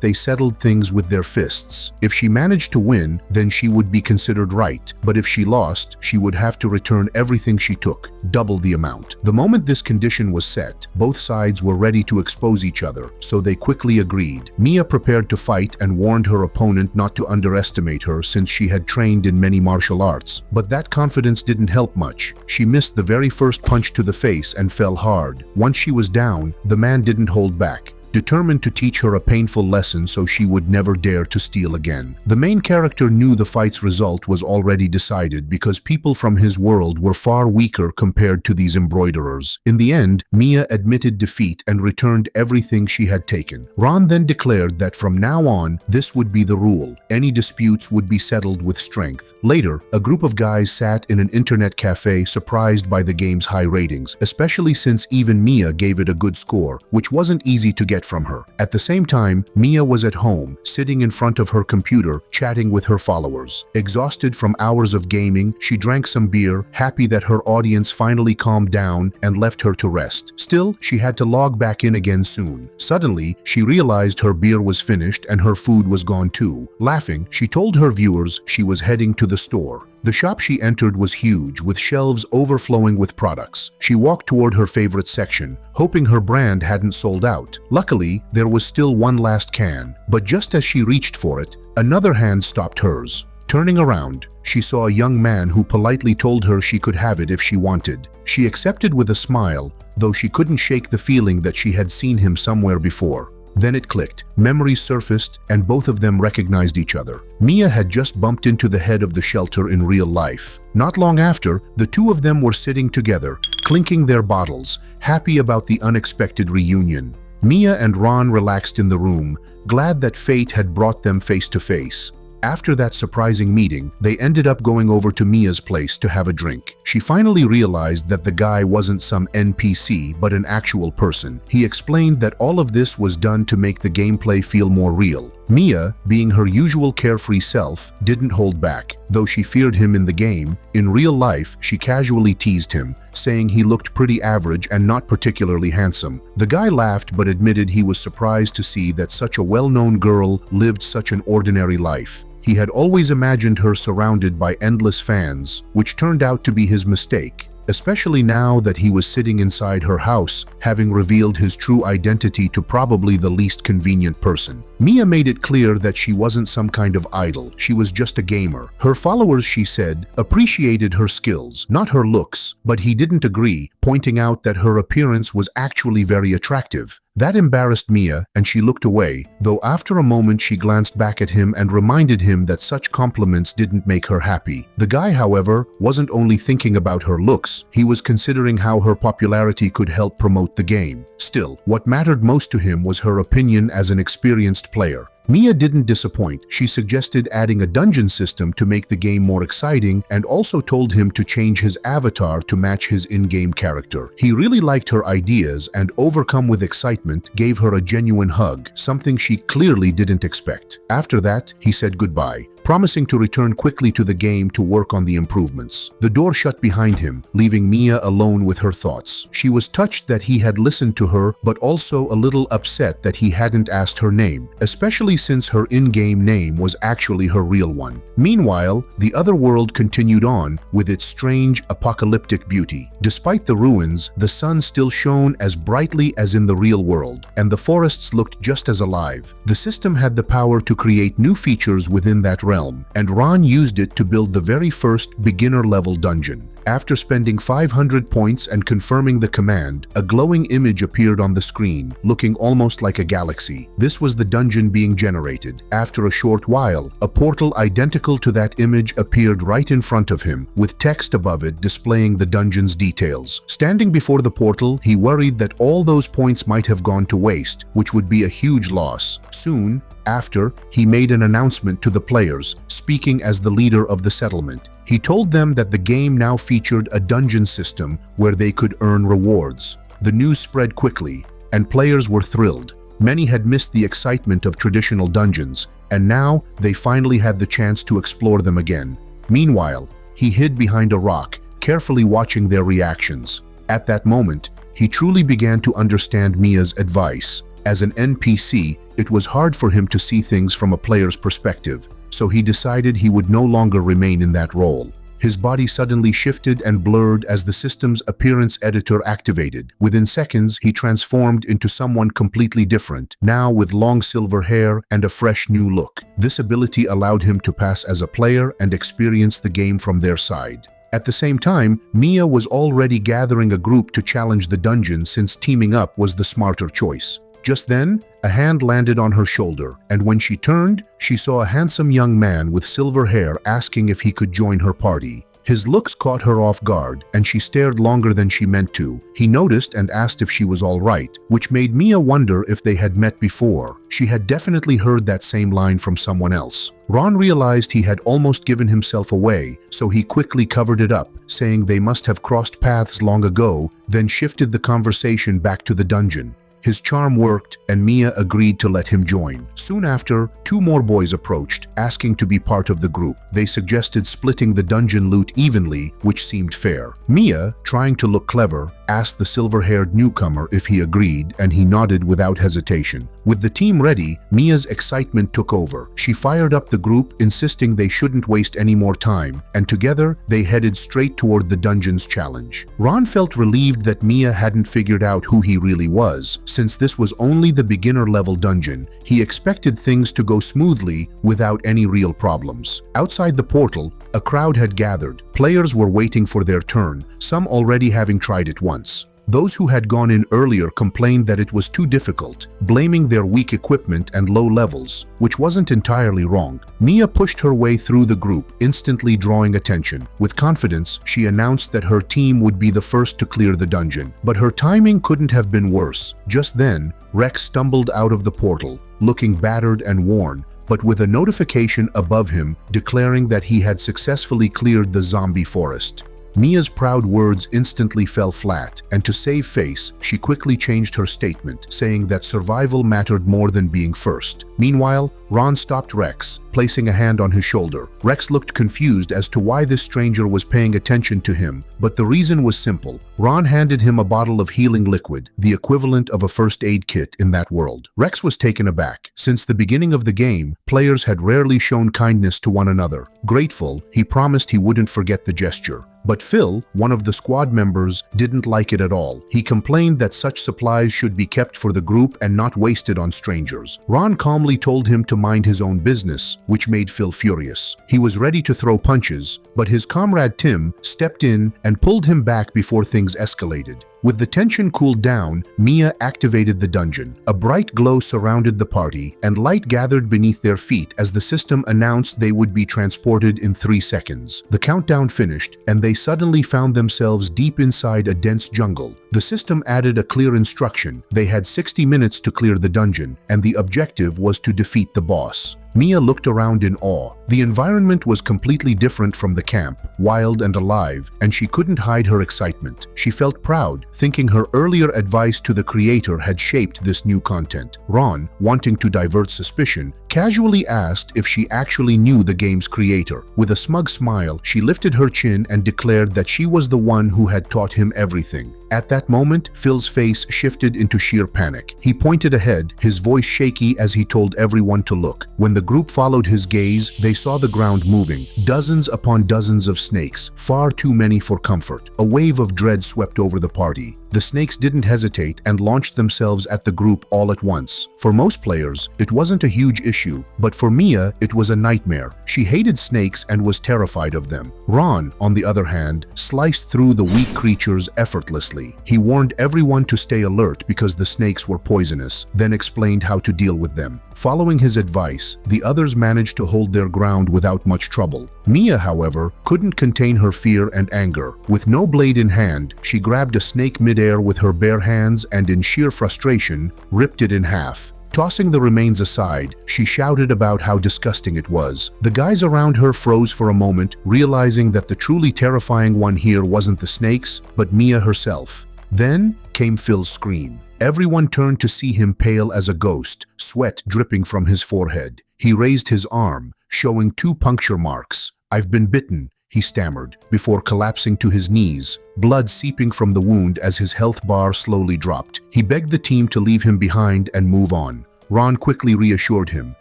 they settled things with their fists. If she managed to win, then she would be considered right, but if she lost, she would have to return everything she took, double the amount. The moment this condition was set, both sides were ready to expose each other, so they quickly agreed. Mia prepared to fight and warned her opponent not to underestimate her since she had trained in many martial arts. But that confidence didn't help much. She missed the very first punch to the face and fell hard. Once she was down, the man didn't hold back, determined to teach her a painful lesson so she would never dare to steal again. The main character knew the fight's result was already decided because people from his world were far weaker compared to these embroiderers. In the end, Mia admitted defeat and returned everything she had taken. Ron then declared that from now on, this would be the rule. Any disputes would be settled with strength. Later, a group of guys sat in an internet cafe surprised by the game's high ratings, especially since even Mia gave it a good score, which wasn't easy to get from her. At the same time, Mia was at home, sitting in front of her computer, chatting with her followers. Exhausted from hours of gaming, she drank some beer, happy that her audience finally calmed down and left her to rest. Still, she had to log back in again soon. Suddenly, she realized her beer was finished and her food was gone too. Laughing, she told her viewers she was heading to the store. The shop she entered was huge, with shelves overflowing with products. She walked toward her favorite section, hoping her brand hadn't sold out. Luckily, there was still one last can, but just as she reached for it, another hand stopped hers. Turning around, she saw a young man who politely told her she could have it if she wanted. She accepted with a smile, though she couldn't shake the feeling that she had seen him somewhere before. Then it clicked. Memories surfaced, and both of them recognized each other. Mia had just bumped into the head of the shelter in real life. Not long after, the two of them were sitting together, clinking their bottles, happy about the unexpected reunion. Mia and Ron relaxed in the room, glad that fate had brought them face to face. After that surprising meeting, they ended up going over to Mia's place to have a drink. She finally realized that the guy wasn't some NPC but an actual person. He explained that all of this was done to make the gameplay feel more real. Mia, being her usual carefree self, didn't hold back. Though she feared him in the game, in real life she casually teased him, saying he looked pretty average and not particularly handsome. The guy laughed but admitted he was surprised to see that such a well-known girl lived such an ordinary life. He had always imagined her surrounded by endless fans, which turned out to be his mistake, especially now that he was sitting inside her house, having revealed his true identity to probably the least convenient person. Mia made it clear that she wasn't some kind of idol, she was just a gamer. Her followers, she said, appreciated her skills, not her looks, but he didn't agree, pointing out that her appearance was actually very attractive. That embarrassed Mia, and she looked away, though after a moment she glanced back at him and reminded him that such compliments didn't make her happy. The guy, however, wasn't only thinking about her looks, he was considering how her popularity could help promote the game. Still, what mattered most to him was her opinion as an experienced player. Mia didn't disappoint. She suggested adding a dungeon system to make the game more exciting and also told him to change his avatar to match his in-game character. He really liked her ideas and, overcome with excitement, gave her a genuine hug, something she clearly didn't expect. After that, he said goodbye, promising to return quickly to the game to work on the improvements. The door shut behind him, leaving Mia alone with her thoughts. She was touched that he had listened to her, but also a little upset that he hadn't asked her name, especially since her in-game name was actually her real one. Meanwhile, the other world continued on with its strange, apocalyptic beauty. Despite the ruins, the sun still shone as brightly as in the real world, and the forests looked just as alive. The system had the power to create new features within that realm, and Ron used it to build the very first beginner-level dungeon. After spending 500 points and confirming the command, a glowing image appeared on the screen, looking almost like a galaxy. This was the dungeon being generated. After a short while, a portal identical to that image appeared right in front of him, with text above it displaying the dungeon's details. Standing before the portal, he worried that all those points might have gone to waste, which would be a huge loss. Soon after, he made an announcement to the players, speaking as the leader of the settlement. He told them that the game now featured a dungeon system where they could earn rewards. The news spread quickly, and players were thrilled. Many had missed the excitement of traditional dungeons, and now they finally had the chance to explore them again. Meanwhile, he hid behind a rock, carefully watching their reactions. At that moment, he truly began to understand Mia's advice. As an NPC, it was hard for him to see things from a player's perspective, so he decided he would no longer remain in that role. His body suddenly shifted and blurred as the system's appearance editor activated. Within seconds, he transformed into someone completely different, now with long silver hair and a fresh new look. This ability allowed him to pass as a player and experience the game from their side. At the same time, Mia was already gathering a group to challenge the dungeon since teaming up was the smarter choice. Just then, a hand landed on her shoulder, and when she turned, she saw a handsome young man with silver hair asking if he could join her party. His looks caught her off guard, and she stared longer than she meant to. He noticed and asked if she was all right, which made Mia wonder if they had met before. She had definitely heard that same line from someone else. Ron realized he had almost given himself away, so he quickly covered it up, saying they must have crossed paths long ago, then shifted the conversation back to the dungeon. His charm worked, and Mia agreed to let him join. Soon after, two more boys approached, asking to be part of the group. They suggested splitting the dungeon loot evenly, which seemed fair. Mia, trying to look clever, asked the silver-haired newcomer if he agreed, and he nodded without hesitation. With the team ready, Mia's excitement took over. She fired up the group, insisting they shouldn't waste any more time, and together they headed straight toward the dungeon's challenge. Ron felt relieved that Mia hadn't figured out who he really was. Since this was only the beginner-level dungeon, he expected things to go smoothly without any real problems. Outside the portal, a crowd had gathered. Players were waiting for their turn, some already having tried it once. Those who had gone in earlier complained that it was too difficult, blaming their weak equipment and low levels, which wasn't entirely wrong. Mia pushed her way through the group, instantly drawing attention. With confidence, she announced that her team would be the first to clear the dungeon. But her timing couldn't have been worse. Just then, Rex stumbled out of the portal, looking battered and worn, but with a notification above him declaring that he had successfully cleared the zombie forest. Mia's proud words instantly fell flat, and to save face, she quickly changed her statement, saying that survival mattered more than being first. Meanwhile, Ron stopped Rex, placing a hand on his shoulder. Rex looked confused as to why this stranger was paying attention to him, but the reason was simple. Ron handed him a bottle of healing liquid, the equivalent of a first aid kit in that world. Rex was taken aback. Since the beginning of the game, players had rarely shown kindness to one another. Grateful, he promised he wouldn't forget the gesture. But Phil, one of the squad members, didn't like it at all. He complained that such supplies should be kept for the group and not wasted on strangers. Ron calmly told him to mind his own business, which made Phil furious. He was ready to throw punches, but his comrade Tim stepped in and pulled him back before things escalated. With the tension cooled down, Mia activated the dungeon. A bright glow surrounded the party, and light gathered beneath their feet as the system announced they would be transported in 3 seconds. The countdown finished, and they suddenly found themselves deep inside a dense jungle. The system added a clear instruction. They had 60 minutes to clear the dungeon, and the objective was to defeat the boss. Mia looked around in awe. The environment was completely different from the camp, wild and alive, and she couldn't hide her excitement. She felt proud, thinking her earlier advice to the creator had shaped this new content. Ron, wanting to divert suspicion, casually asked if she actually knew the game's creator. With a smug smile, she lifted her chin and declared that she was the one who had taught him everything. At that moment, Phil's face shifted into sheer panic. He pointed ahead, his voice shaky as he told everyone to look. When the group followed his gaze, they saw the ground moving. Dozens upon dozens of snakes, far too many for comfort. A wave of dread swept over the party. The snakes didn't hesitate and launched themselves at the group all at once. For most players, it wasn't a huge issue, but for Mia, it was a nightmare. She hated snakes and was terrified of them. Ron, on the other hand, sliced through the weak creatures effortlessly. He warned everyone to stay alert because the snakes were poisonous, then explained how to deal with them. Following his advice, the others managed to hold their ground without much trouble. Mia, however, couldn't contain her fear and anger. With no blade in hand, she grabbed a snake midair with her bare hands and in sheer frustration, ripped it in half. Tossing the remains aside, she shouted about how disgusting it was. The guys around her froze for a moment, realizing that the truly terrifying one here wasn't the snakes, but Mia herself. Then came Phil's scream. Everyone turned to see him pale as a ghost, sweat dripping from his forehead. He raised his arm, showing 2 puncture marks. "I've been bitten," he stammered, before collapsing to his knees, blood seeping from the wound as his health bar slowly dropped. He begged the team to leave him behind and move on. Ron quickly reassured him,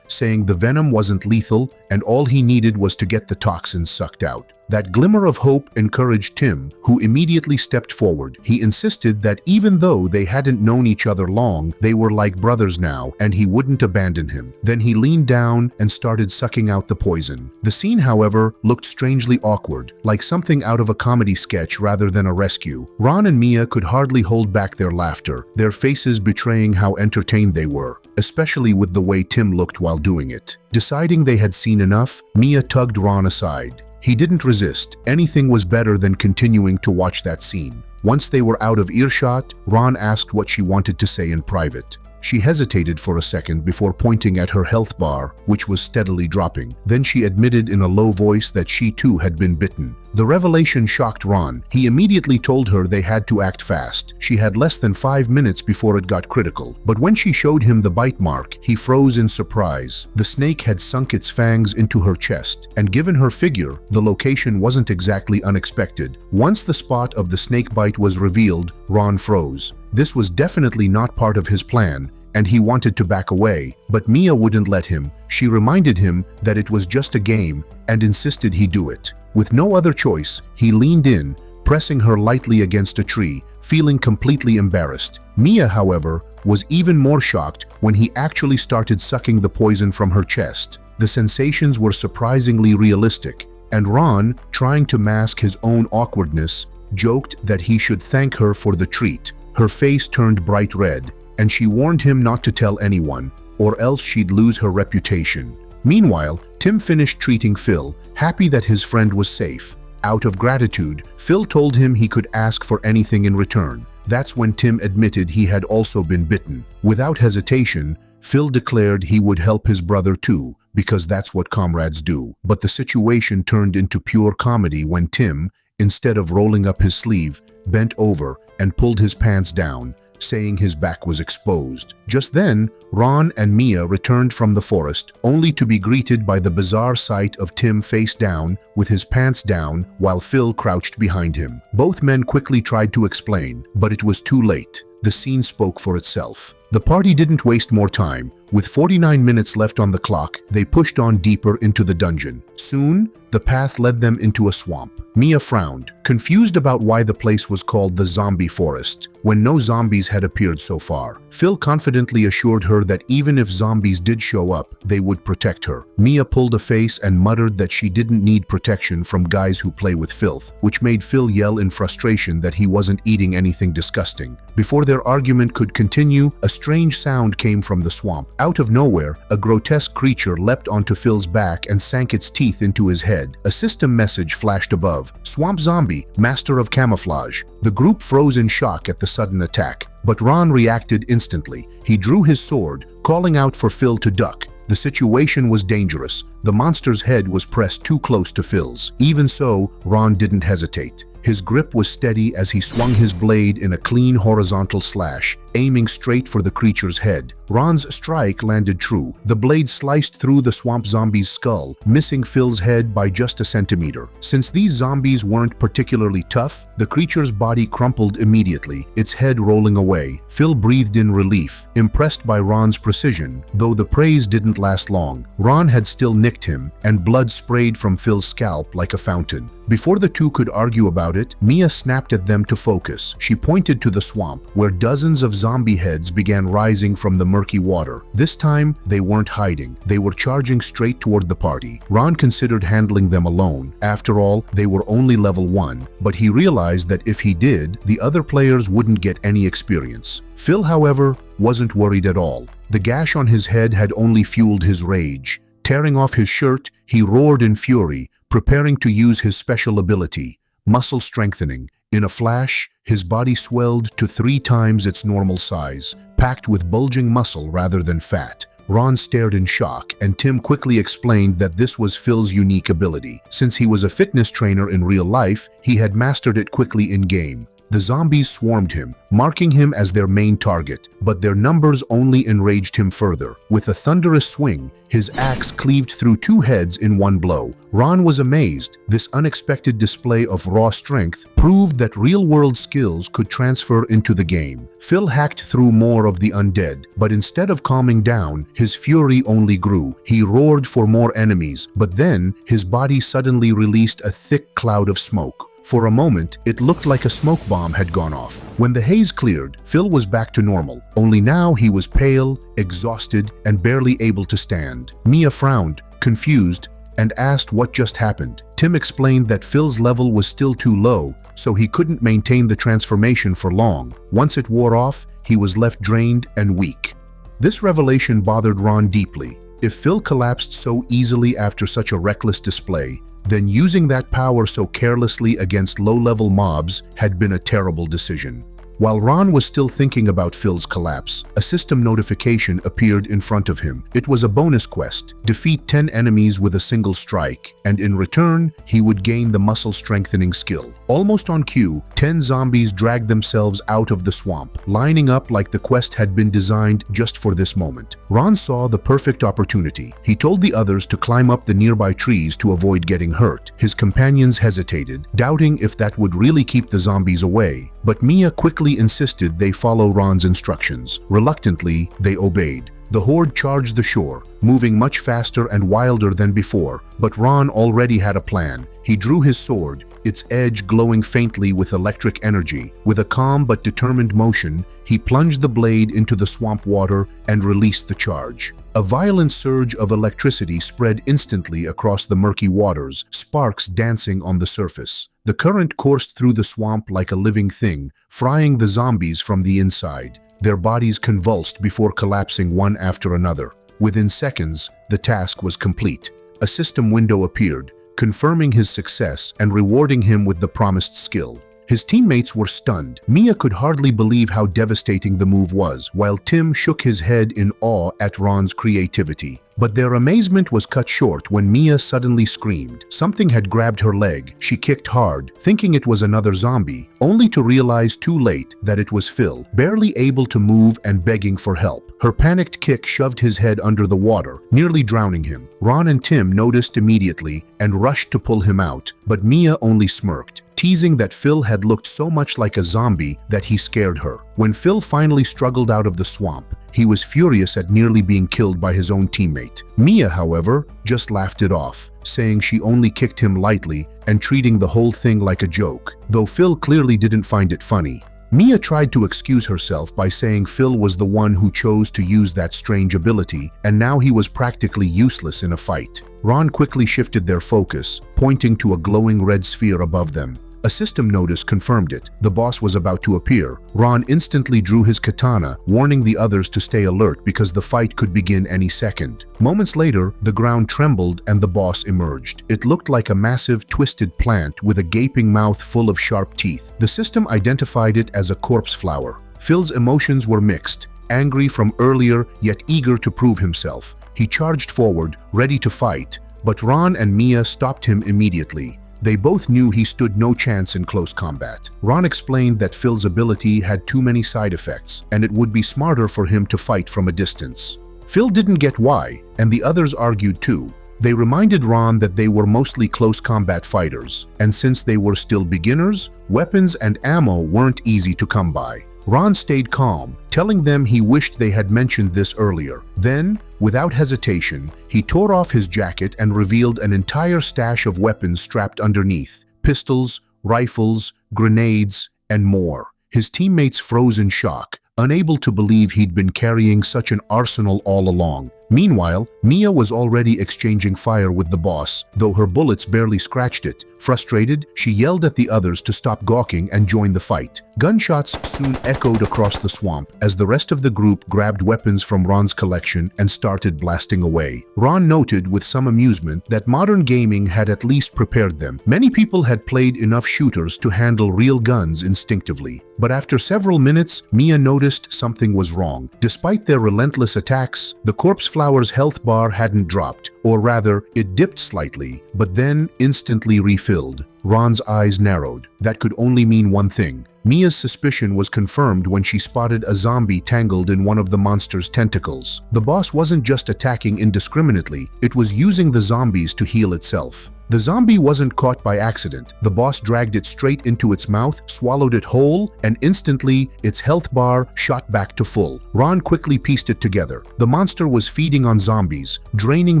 saying the venom wasn't lethal and all he needed was to get the toxins sucked out. That glimmer of hope encouraged Tim, who immediately stepped forward. He insisted that even though they hadn't known each other long, they were like brothers now, and he wouldn't abandon him. Then he leaned down and started sucking out the poison. The scene, however, looked strangely awkward, like something out of a comedy sketch rather than a rescue. Ron and Mia could hardly hold back their laughter, their faces betraying how entertained they were, especially with the way Tim looked while doing it. Deciding they had seen enough, Mia tugged Ron aside. He didn't resist. Anything was better than continuing to watch that scene. Once they were out of earshot, Ron asked what she wanted to say in private. She hesitated for a second before pointing at her health bar, which was steadily dropping. Then she admitted in a low voice that she too had been bitten. The revelation shocked Ron. He immediately told her they had to act fast. She had less than 5 minutes before it got critical. But when she showed him the bite mark, he froze in surprise. The snake had sunk its fangs into her chest, and given her figure, the location wasn't exactly unexpected. Once the spot of the snake bite was revealed, Ron froze. This was definitely not part of his plan, and he wanted to back away, but Mia wouldn't let him. She reminded him that it was just a game and insisted he do it. With no other choice, he leaned in, pressing her lightly against a tree, feeling completely embarrassed. Mia, however, was even more shocked when he actually started sucking the poison from her chest. The sensations were surprisingly realistic, and Ron, trying to mask his own awkwardness, joked that he should thank her for the treat. Her face turned bright red, and she warned him not to tell anyone, or else she'd lose her reputation. Meanwhile, Tim finished treating Phil, happy that his friend was safe. Out of gratitude, Phil told him he could ask for anything in return. That's when Tim admitted he had also been bitten. Without hesitation, Phil declared he would help his brother too, because that's what comrades do. But the situation turned into pure comedy when Tim, instead of rolling up his sleeve, bent over and pulled his pants down, saying his back was exposed. Just then, Ron and Mia returned from the forest, only to be greeted by the bizarre sight of Tim face down, with his pants down, while Phil crouched behind him. Both men quickly tried to explain, but it was too late. The scene spoke for itself. The party didn't waste more time. With 49 minutes left on the clock, they pushed on deeper into the dungeon. Soon, the The path led them into a swamp. Mia frowned, confused about why the place was called the Zombie Forest, when no zombies had appeared so far. Phil confidently assured her that even if zombies did show up, they would protect her. Mia pulled a face and muttered that she didn't need protection from guys who play with filth, which made Phil yell in frustration that he wasn't eating anything disgusting. Before their argument could continue, a strange sound came from the swamp. Out of nowhere, a grotesque creature leapt onto Phil's back and sank its teeth into his head. A system message flashed above. Swamp Zombie, Master of Camouflage. The group froze in shock at the sudden attack, but Ron reacted instantly. He drew his sword, calling out for Phil to duck. The situation was dangerous. The monster's head was pressed too close to Phil's. Even so, Ron didn't hesitate. His grip was steady as he swung his blade in a clean horizontal slash, aiming straight for the creature's head. Ron's strike landed true. The blade sliced through the swamp zombie's skull, missing Phil's head by just a centimeter. Since these zombies weren't particularly tough, the creature's body crumpled immediately, its head rolling away. Phil breathed in relief, impressed by Ron's precision, though the praise didn't last long. Ron had still nicked him, and blood sprayed from Phil's scalp like a fountain. Before the two could argue about it, Mia snapped at them to focus. She pointed to the swamp, where dozens of zombie heads began rising from the murky water. This time, they weren't hiding. They were charging straight toward the party. Ron considered handling them alone. After all, they were only level 1, but he realized that if he did, the other players wouldn't get any experience. Phil, however, wasn't worried at all. The gash on his head had only fueled his rage. Tearing off his shirt, he roared in fury, preparing to use his special ability, muscle strengthening. In a flash, his body swelled to 3 times its normal size, packed with bulging muscle rather than fat. Ron stared in shock, and Tim quickly explained that this was Phil's unique ability. Since he was a fitness trainer in real life, he had mastered it quickly in-game. The zombies swarmed him, marking him as their main target, but their numbers only enraged him further. With a thunderous swing, his axe cleaved through 2 heads in one blow. Ron was amazed. This unexpected display of raw strength proved that real-world skills could transfer into the game. Phil hacked through more of the undead, but instead of calming down, his fury only grew. He roared for more enemies, but then his body suddenly released a thick cloud of smoke. For a moment, it looked like a smoke bomb had gone off. When the haze cleared, Phil was back to normal. Only now he was pale, exhausted, and barely able to stand. Mia frowned, confused, and asked what just happened. Tim explained that Phil's level was still too low, so he couldn't maintain the transformation for long. Once it wore off, he was left drained and weak. This revelation bothered Ron deeply. If Phil collapsed so easily after such a reckless display, then using that power so carelessly against low-level mobs had been a terrible decision. While Ron was still thinking about Phil's collapse, a system notification appeared in front of him. It was a bonus quest: defeat 10 enemies with a single strike, and in return, he would gain the muscle strengthening skill. Almost on cue, 10 zombies dragged themselves out of the swamp, lining up like the quest had been designed just for this moment. Ron saw the perfect opportunity. He told the others to climb up the nearby trees to avoid getting hurt. His companions hesitated, doubting if that would really keep the zombies away, but Mia quickly insisted they follow Ron's instructions. Reluctantly, they obeyed. The Horde charged the shore, moving much faster and wilder than before, but Ron already had a plan. He drew his sword, its edge glowing faintly with electric energy. With a calm but determined motion, he plunged the blade into the swamp water and released the charge. A violent surge of electricity spread instantly across the murky waters, sparks dancing on the surface. The current coursed through the swamp like a living thing, frying the zombies from the inside. Their bodies convulsed before collapsing one after another. Within seconds, the task was complete. A system window appeared, confirming his success and rewarding him with the promised skill. His teammates were stunned. Mia could hardly believe how devastating the move was, while Tim shook his head in awe at Ron's creativity. But their amazement was cut short when Mia suddenly screamed. Something had grabbed her leg. She kicked hard, thinking it was another zombie, only to realize too late that it was Phil, barely able to move and begging for help. Her panicked kick shoved his head under the water, nearly drowning him. Ron and Tim noticed immediately and rushed to pull him out, but Mia only smirked. teasing that Phil had looked so much like a zombie that he scared her. When Phil finally struggled out of the swamp, he was furious at nearly being killed by his own teammate. Mia, however, just laughed it off, saying she only kicked him lightly and treating the whole thing like a joke, though Phil clearly didn't find it funny. Mia tried to excuse herself by saying Phil was the one who chose to use that strange ability, and now he was practically useless in a fight. Ron quickly shifted their focus, pointing to a glowing red sphere above them. A system notice confirmed it. The boss was about to appear. Ron instantly drew his katana, warning the others to stay alert because the fight could begin any second. Moments later, the ground trembled and the boss emerged. It looked like a massive, twisted plant with a gaping mouth full of sharp teeth. The system identified it as a corpse flower. Phil's emotions were mixed, angry from earlier, yet eager to prove himself. He charged forward, ready to fight, but Ron and Mia stopped him immediately. They both knew he stood no chance in close combat. Ron explained that Phil's ability had too many side effects, and it would be smarter for him to fight from a distance. Phil didn't get why, and the others argued too. They reminded Ron that they were mostly close combat fighters, and since they were still beginners, weapons and ammo weren't easy to come by. Ron stayed calm, telling them he wished they had mentioned this earlier. Then, without hesitation, he tore off his jacket and revealed an entire stash of weapons strapped underneath: pistols, rifles, grenades, and more. His teammates froze in shock, unable to believe he'd been carrying such an arsenal all along. Meanwhile, Mia was already exchanging fire with the boss, though her bullets barely scratched it. Frustrated, she yelled at the others to stop gawking and join the fight. Gunshots soon echoed across the swamp as the rest of the group grabbed weapons from Ron's collection and started blasting away. Ron noted with some amusement that modern gaming had at least prepared them. Many people had played enough shooters to handle real guns instinctively. But after several minutes, Mia noticed something was wrong. Despite their relentless attacks, the corpse flower's health bar hadn't dropped, or rather, it dipped slightly, but then instantly refilled. Ron's eyes narrowed. That could only mean one thing. Mia's suspicion was confirmed when she spotted a zombie tangled in one of the monster's tentacles. The boss wasn't just attacking indiscriminately, it was using the zombies to heal itself. The zombie wasn't caught by accident. The boss dragged it straight into its mouth, swallowed it whole, and instantly, its health bar shot back to full. Ron quickly pieced it together. The monster was feeding on zombies, draining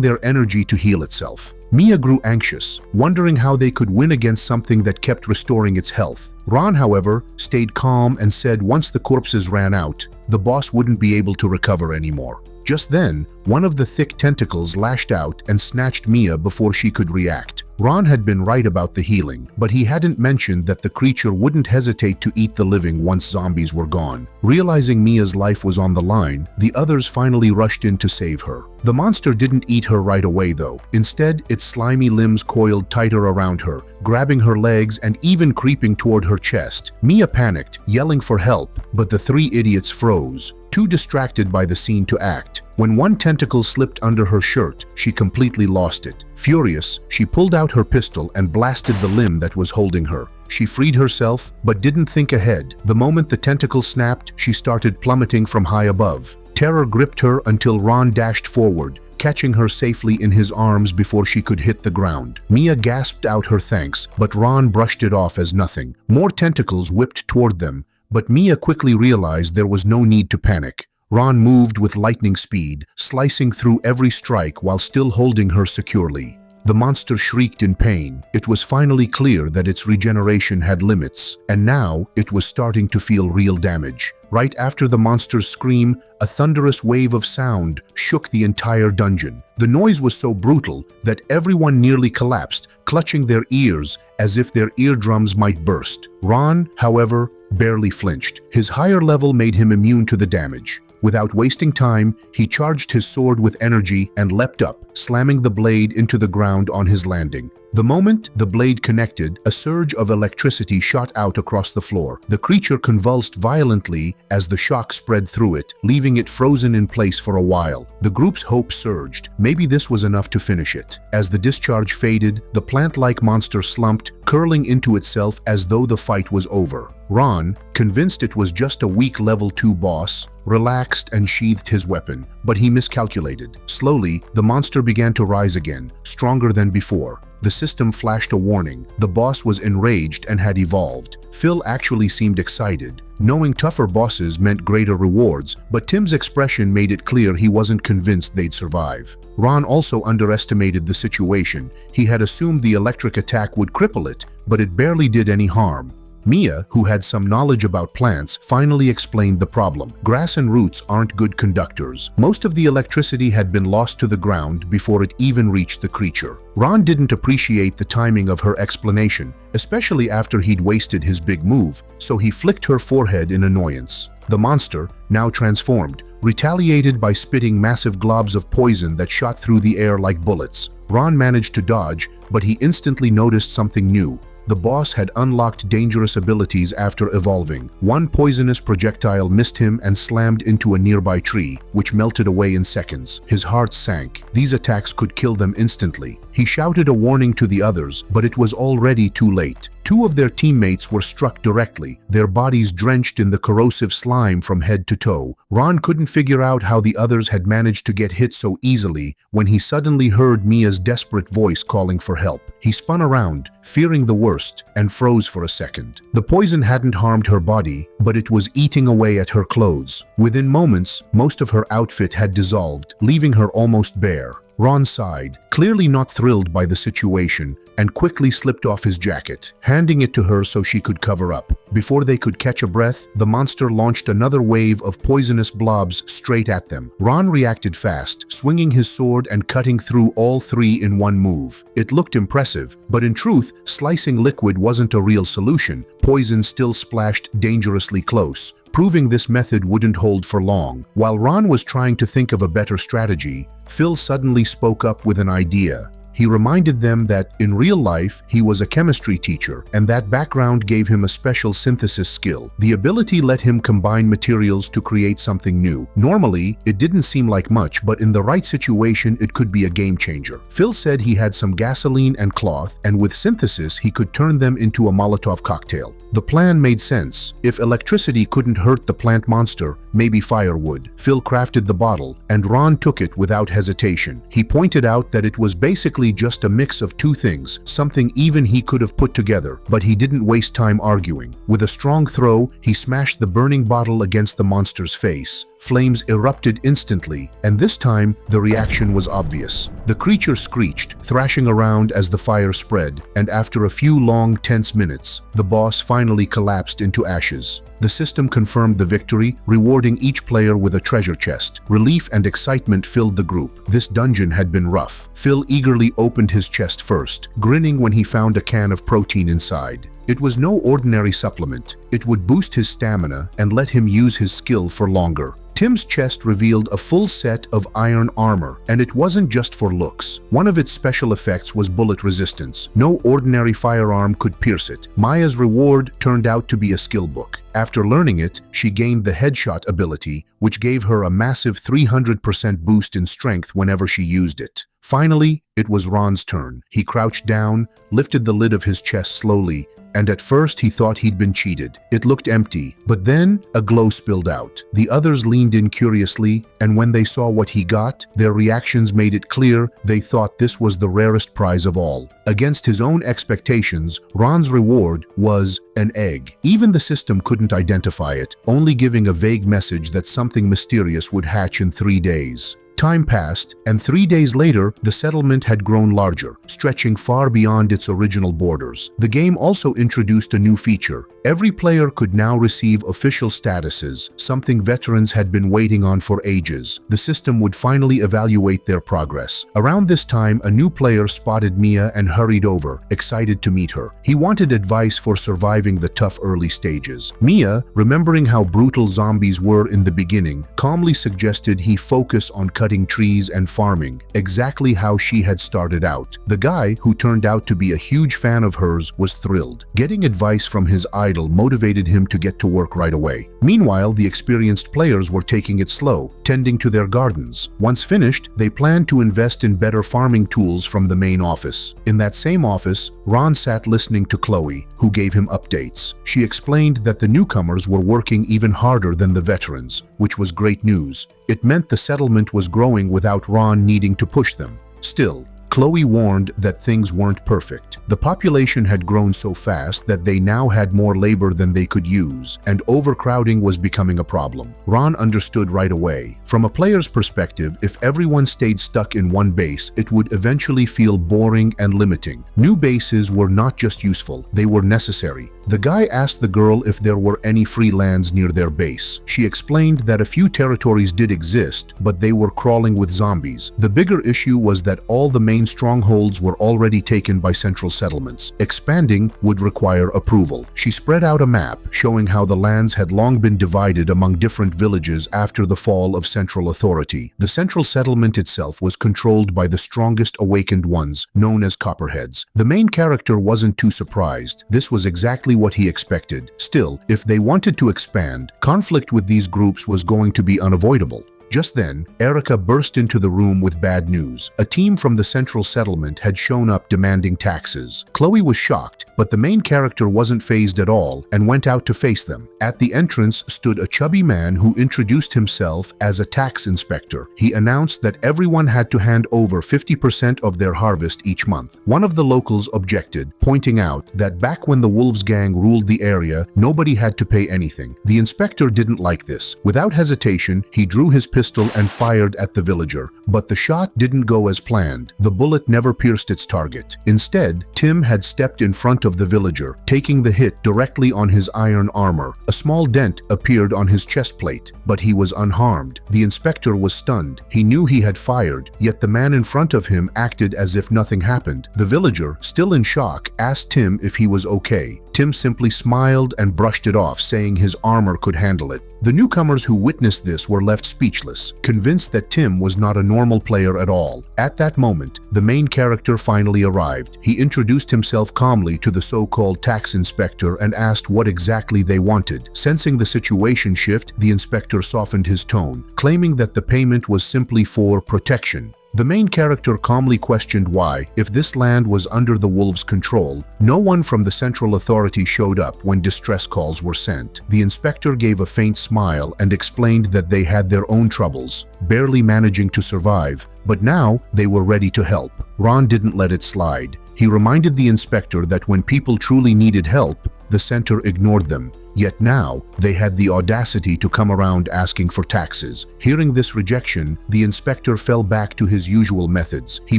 their energy to heal itself. Mia grew anxious, wondering how they could win against something that kept restoring its health. Ron, however, stayed calm and said once the corpses ran out, the boss wouldn't be able to recover anymore. Just then, one of the thick tentacles lashed out and snatched Mia before she could react. Ron had been right about the healing, but he hadn't mentioned that the creature wouldn't hesitate to eat the living once zombies were gone. Realizing Mia's life was on the line, the others finally rushed in to save her. The monster didn't eat her right away though. Instead, its slimy limbs coiled tighter around her, grabbing her legs and even creeping toward her chest. Mia panicked, yelling for help, but the three idiots froze, too distracted by the scene to act. When one tentacle slipped under her shirt, she completely lost it. Furious, she pulled out her pistol and blasted the limb that was holding her. She freed herself, but didn't think ahead. The moment the tentacle snapped, she started plummeting from high above. Terror gripped her until Ron dashed forward, catching her safely in his arms before she could hit the ground. Mia gasped out her thanks, but Ron brushed it off as nothing. More tentacles whipped toward them, but Mia quickly realized there was no need to panic. Ron moved with lightning speed, slicing through every strike while still holding her securely. The monster shrieked in pain. It was finally clear that its regeneration had limits, and now it was starting to feel real damage. Right after the monster's scream, a thunderous wave of sound shook the entire dungeon. The noise was so brutal that everyone nearly collapsed, clutching their ears as if their eardrums might burst. Ron, however, barely flinched. His higher level made him immune to the damage. Without wasting time, he charged his sword with energy and leapt up, slamming the blade into the ground on his landing. The moment the blade connected, a surge of electricity shot out across the floor. The creature convulsed violently as the shock spread through it, leaving it frozen in place for a while. The group's hope surged. Maybe this was enough to finish it. As the discharge faded, the plant-like monster slumped, curling into itself as though the fight was over. Ron, convinced it was just a weak level 2 boss, relaxed and sheathed his weapon, but he miscalculated. Slowly, the monster began to rise again, stronger than before. The system flashed a warning. The boss was enraged and had evolved. Phil actually seemed excited. Knowing tougher bosses meant greater rewards, but Tim's expression made it clear he wasn't convinced they'd survive. Ron also underestimated the situation. He had assumed the electric attack would cripple it, but it barely did any harm. Mia, who had some knowledge about plants, finally explained the problem. Grass and roots aren't good conductors. Most of the electricity had been lost to the ground before it even reached the creature. Ron didn't appreciate the timing of her explanation, especially after he'd wasted his big move, so he flicked her forehead in annoyance. The monster, now transformed, retaliated by spitting massive globs of poison that shot through the air like bullets. Ron managed to dodge, but he instantly noticed something new. The boss had unlocked dangerous abilities after evolving. One poisonous projectile missed him and slammed into a nearby tree, which melted away in seconds. His heart sank. These attacks could kill them instantly. He shouted a warning to the others, but it was already too late. Two of their teammates were struck directly, their bodies drenched in the corrosive slime from head to toe. Ron couldn't figure out how the others had managed to get hit so easily when he suddenly heard Mia's desperate voice calling for help. He spun around, fearing the worst, and froze for a second. The poison hadn't harmed her body, but it was eating away at her clothes. Within moments, most of her outfit had dissolved, leaving her almost bare. Ron sighed, clearly not thrilled by the situation, and quickly slipped off his jacket, handing it to her so she could cover up. Before they could catch a breath, the monster launched another wave of poisonous blobs straight at them. Ron reacted fast, swinging his sword and cutting through all three in one move. It looked impressive, but in truth, slicing liquid wasn't a real solution. Poison still splashed dangerously close, proving this method wouldn't hold for long. While Ron was trying to think of a better strategy, Phil suddenly spoke up with an idea. He reminded them that, in real life, he was a chemistry teacher, and that background gave him a special synthesis skill. The ability let him combine materials to create something new. Normally, it didn't seem like much, but in the right situation, it could be a game changer. Phil said he had some gasoline and cloth, and with synthesis, he could turn them into a Molotov cocktail. The plan made sense. If electricity couldn't hurt the plant monster, maybe fire would. Phil crafted the bottle, and Ron took it without hesitation. He pointed out that it was basically just a mix of two things, something even he could have put together, but he didn't waste time arguing. With a strong throw, he smashed the burning bottle against the monster's face. Flames erupted instantly, and this time, the reaction was obvious. The creature screeched, thrashing around as the fire spread, and after a few long, tense minutes, the boss finally collapsed into ashes. The system confirmed the victory, rewarding each player with a treasure chest. Relief and excitement filled the group. This dungeon had been rough. Phil eagerly opened his chest first, grinning when he found a can of protein inside. It was no ordinary supplement. It would boost his stamina and let him use his skill for longer. Tim's chest revealed a full set of iron armor, and it wasn't just for looks. One of its special effects was bullet resistance. No ordinary firearm could pierce it. Maya's reward turned out to be a skill book. After learning it, she gained the headshot ability, which gave her a massive 300% boost in strength whenever she used it. Finally, it was Ron's turn. He crouched down, lifted the lid of his chest slowly, and at first he thought he'd been cheated. It looked empty, but then a glow spilled out. The others leaned in curiously, and when they saw what he got, their reactions made it clear they thought this was the rarest prize of all. Against his own expectations, Ron's reward was an egg. Even the system couldn't identify it, only giving a vague message that something mysterious would hatch in 3 days. Time passed, and 3 days later, the settlement had grown larger, stretching far beyond its original borders. The game also introduced a new feature. Every player could now receive official statuses, something veterans had been waiting on for ages. The system would finally evaluate their progress. Around this time, a new player spotted Mia and hurried over, excited to meet her. He wanted advice for surviving the tough early stages. Mia, remembering how brutal zombies were in the beginning, calmly suggested he focus on cutting cutting trees and farming, exactly how she had started out. The guy, who turned out to be a huge fan of hers, was thrilled. Getting advice from his idol motivated him to get to work right away. Meanwhile, the experienced players were taking it slow, tending to their gardens. Once finished, they planned to invest in better farming tools from the main office. In that same office, Ron sat listening to Chloe, who gave him updates. She explained that the newcomers were working even harder than the veterans, which was great news. It meant the settlement was growing without Ron needing to push them. Still, Chloe warned that things weren't perfect. The population had grown so fast that they now had more labor than they could use, and overcrowding was becoming a problem. Ron understood right away. From a player's perspective, if everyone stayed stuck in one base, it would eventually feel boring and limiting. New bases were not just useful, they were necessary. The guy asked the girl if there were any free lands near their base. She explained that a few territories did exist, but they were crawling with zombies. The bigger issue was that all the main strongholds were already taken by central settlements. Expanding would require approval. She spread out a map showing how the lands had long been divided among different villages after the fall of central authority. The central settlement itself was controlled by the strongest awakened ones, known as Copperheads. The main character wasn't too surprised. This was exactly what he expected. Still, if they wanted to expand, conflict with these groups was going to be unavoidable. Just then, Erica burst into the room with bad news. A team from the central settlement had shown up demanding taxes. Chloe was shocked, but the main character wasn't fazed at all and went out to face them. At the entrance stood a chubby man who introduced himself as a tax inspector. He announced that everyone had to hand over 50% of their harvest each month. One of the locals objected, pointing out that back when the Wolves gang ruled the area, nobody had to pay anything. The inspector didn't like this. Without hesitation, he drew his pistol and fired at the villager, but the shot didn't go as planned. The bullet never pierced its target. Instead, Tim had stepped in front of the villager, taking the hit directly on his iron armor. A small dent appeared on his chest plate, but he was unharmed. The inspector was stunned. He knew he had fired, yet the man in front of him acted as if nothing happened. The villager, still in shock, asked Tim if he was okay. Tim simply smiled and brushed it off, saying his armor could handle it. The newcomers who witnessed this were left speechless, convinced that Tim was not a normal player at all. At that moment, the main character finally arrived. He introduced himself calmly to the so-called tax inspector and asked what exactly they wanted. Sensing the situation shift, the inspector softened his tone, claiming that the payment was simply for protection. The main character calmly questioned why, if this land was under the Wolves' control, no one from the central authority showed up when distress calls were sent. The inspector gave a faint smile and explained that they had their own troubles, barely managing to survive, but now they were ready to help. Ron didn't let it slide. He reminded the inspector that when people truly needed help, the center ignored them. Yet now, they had the audacity to come around asking for taxes. Hearing this rejection, the inspector fell back to his usual methods. He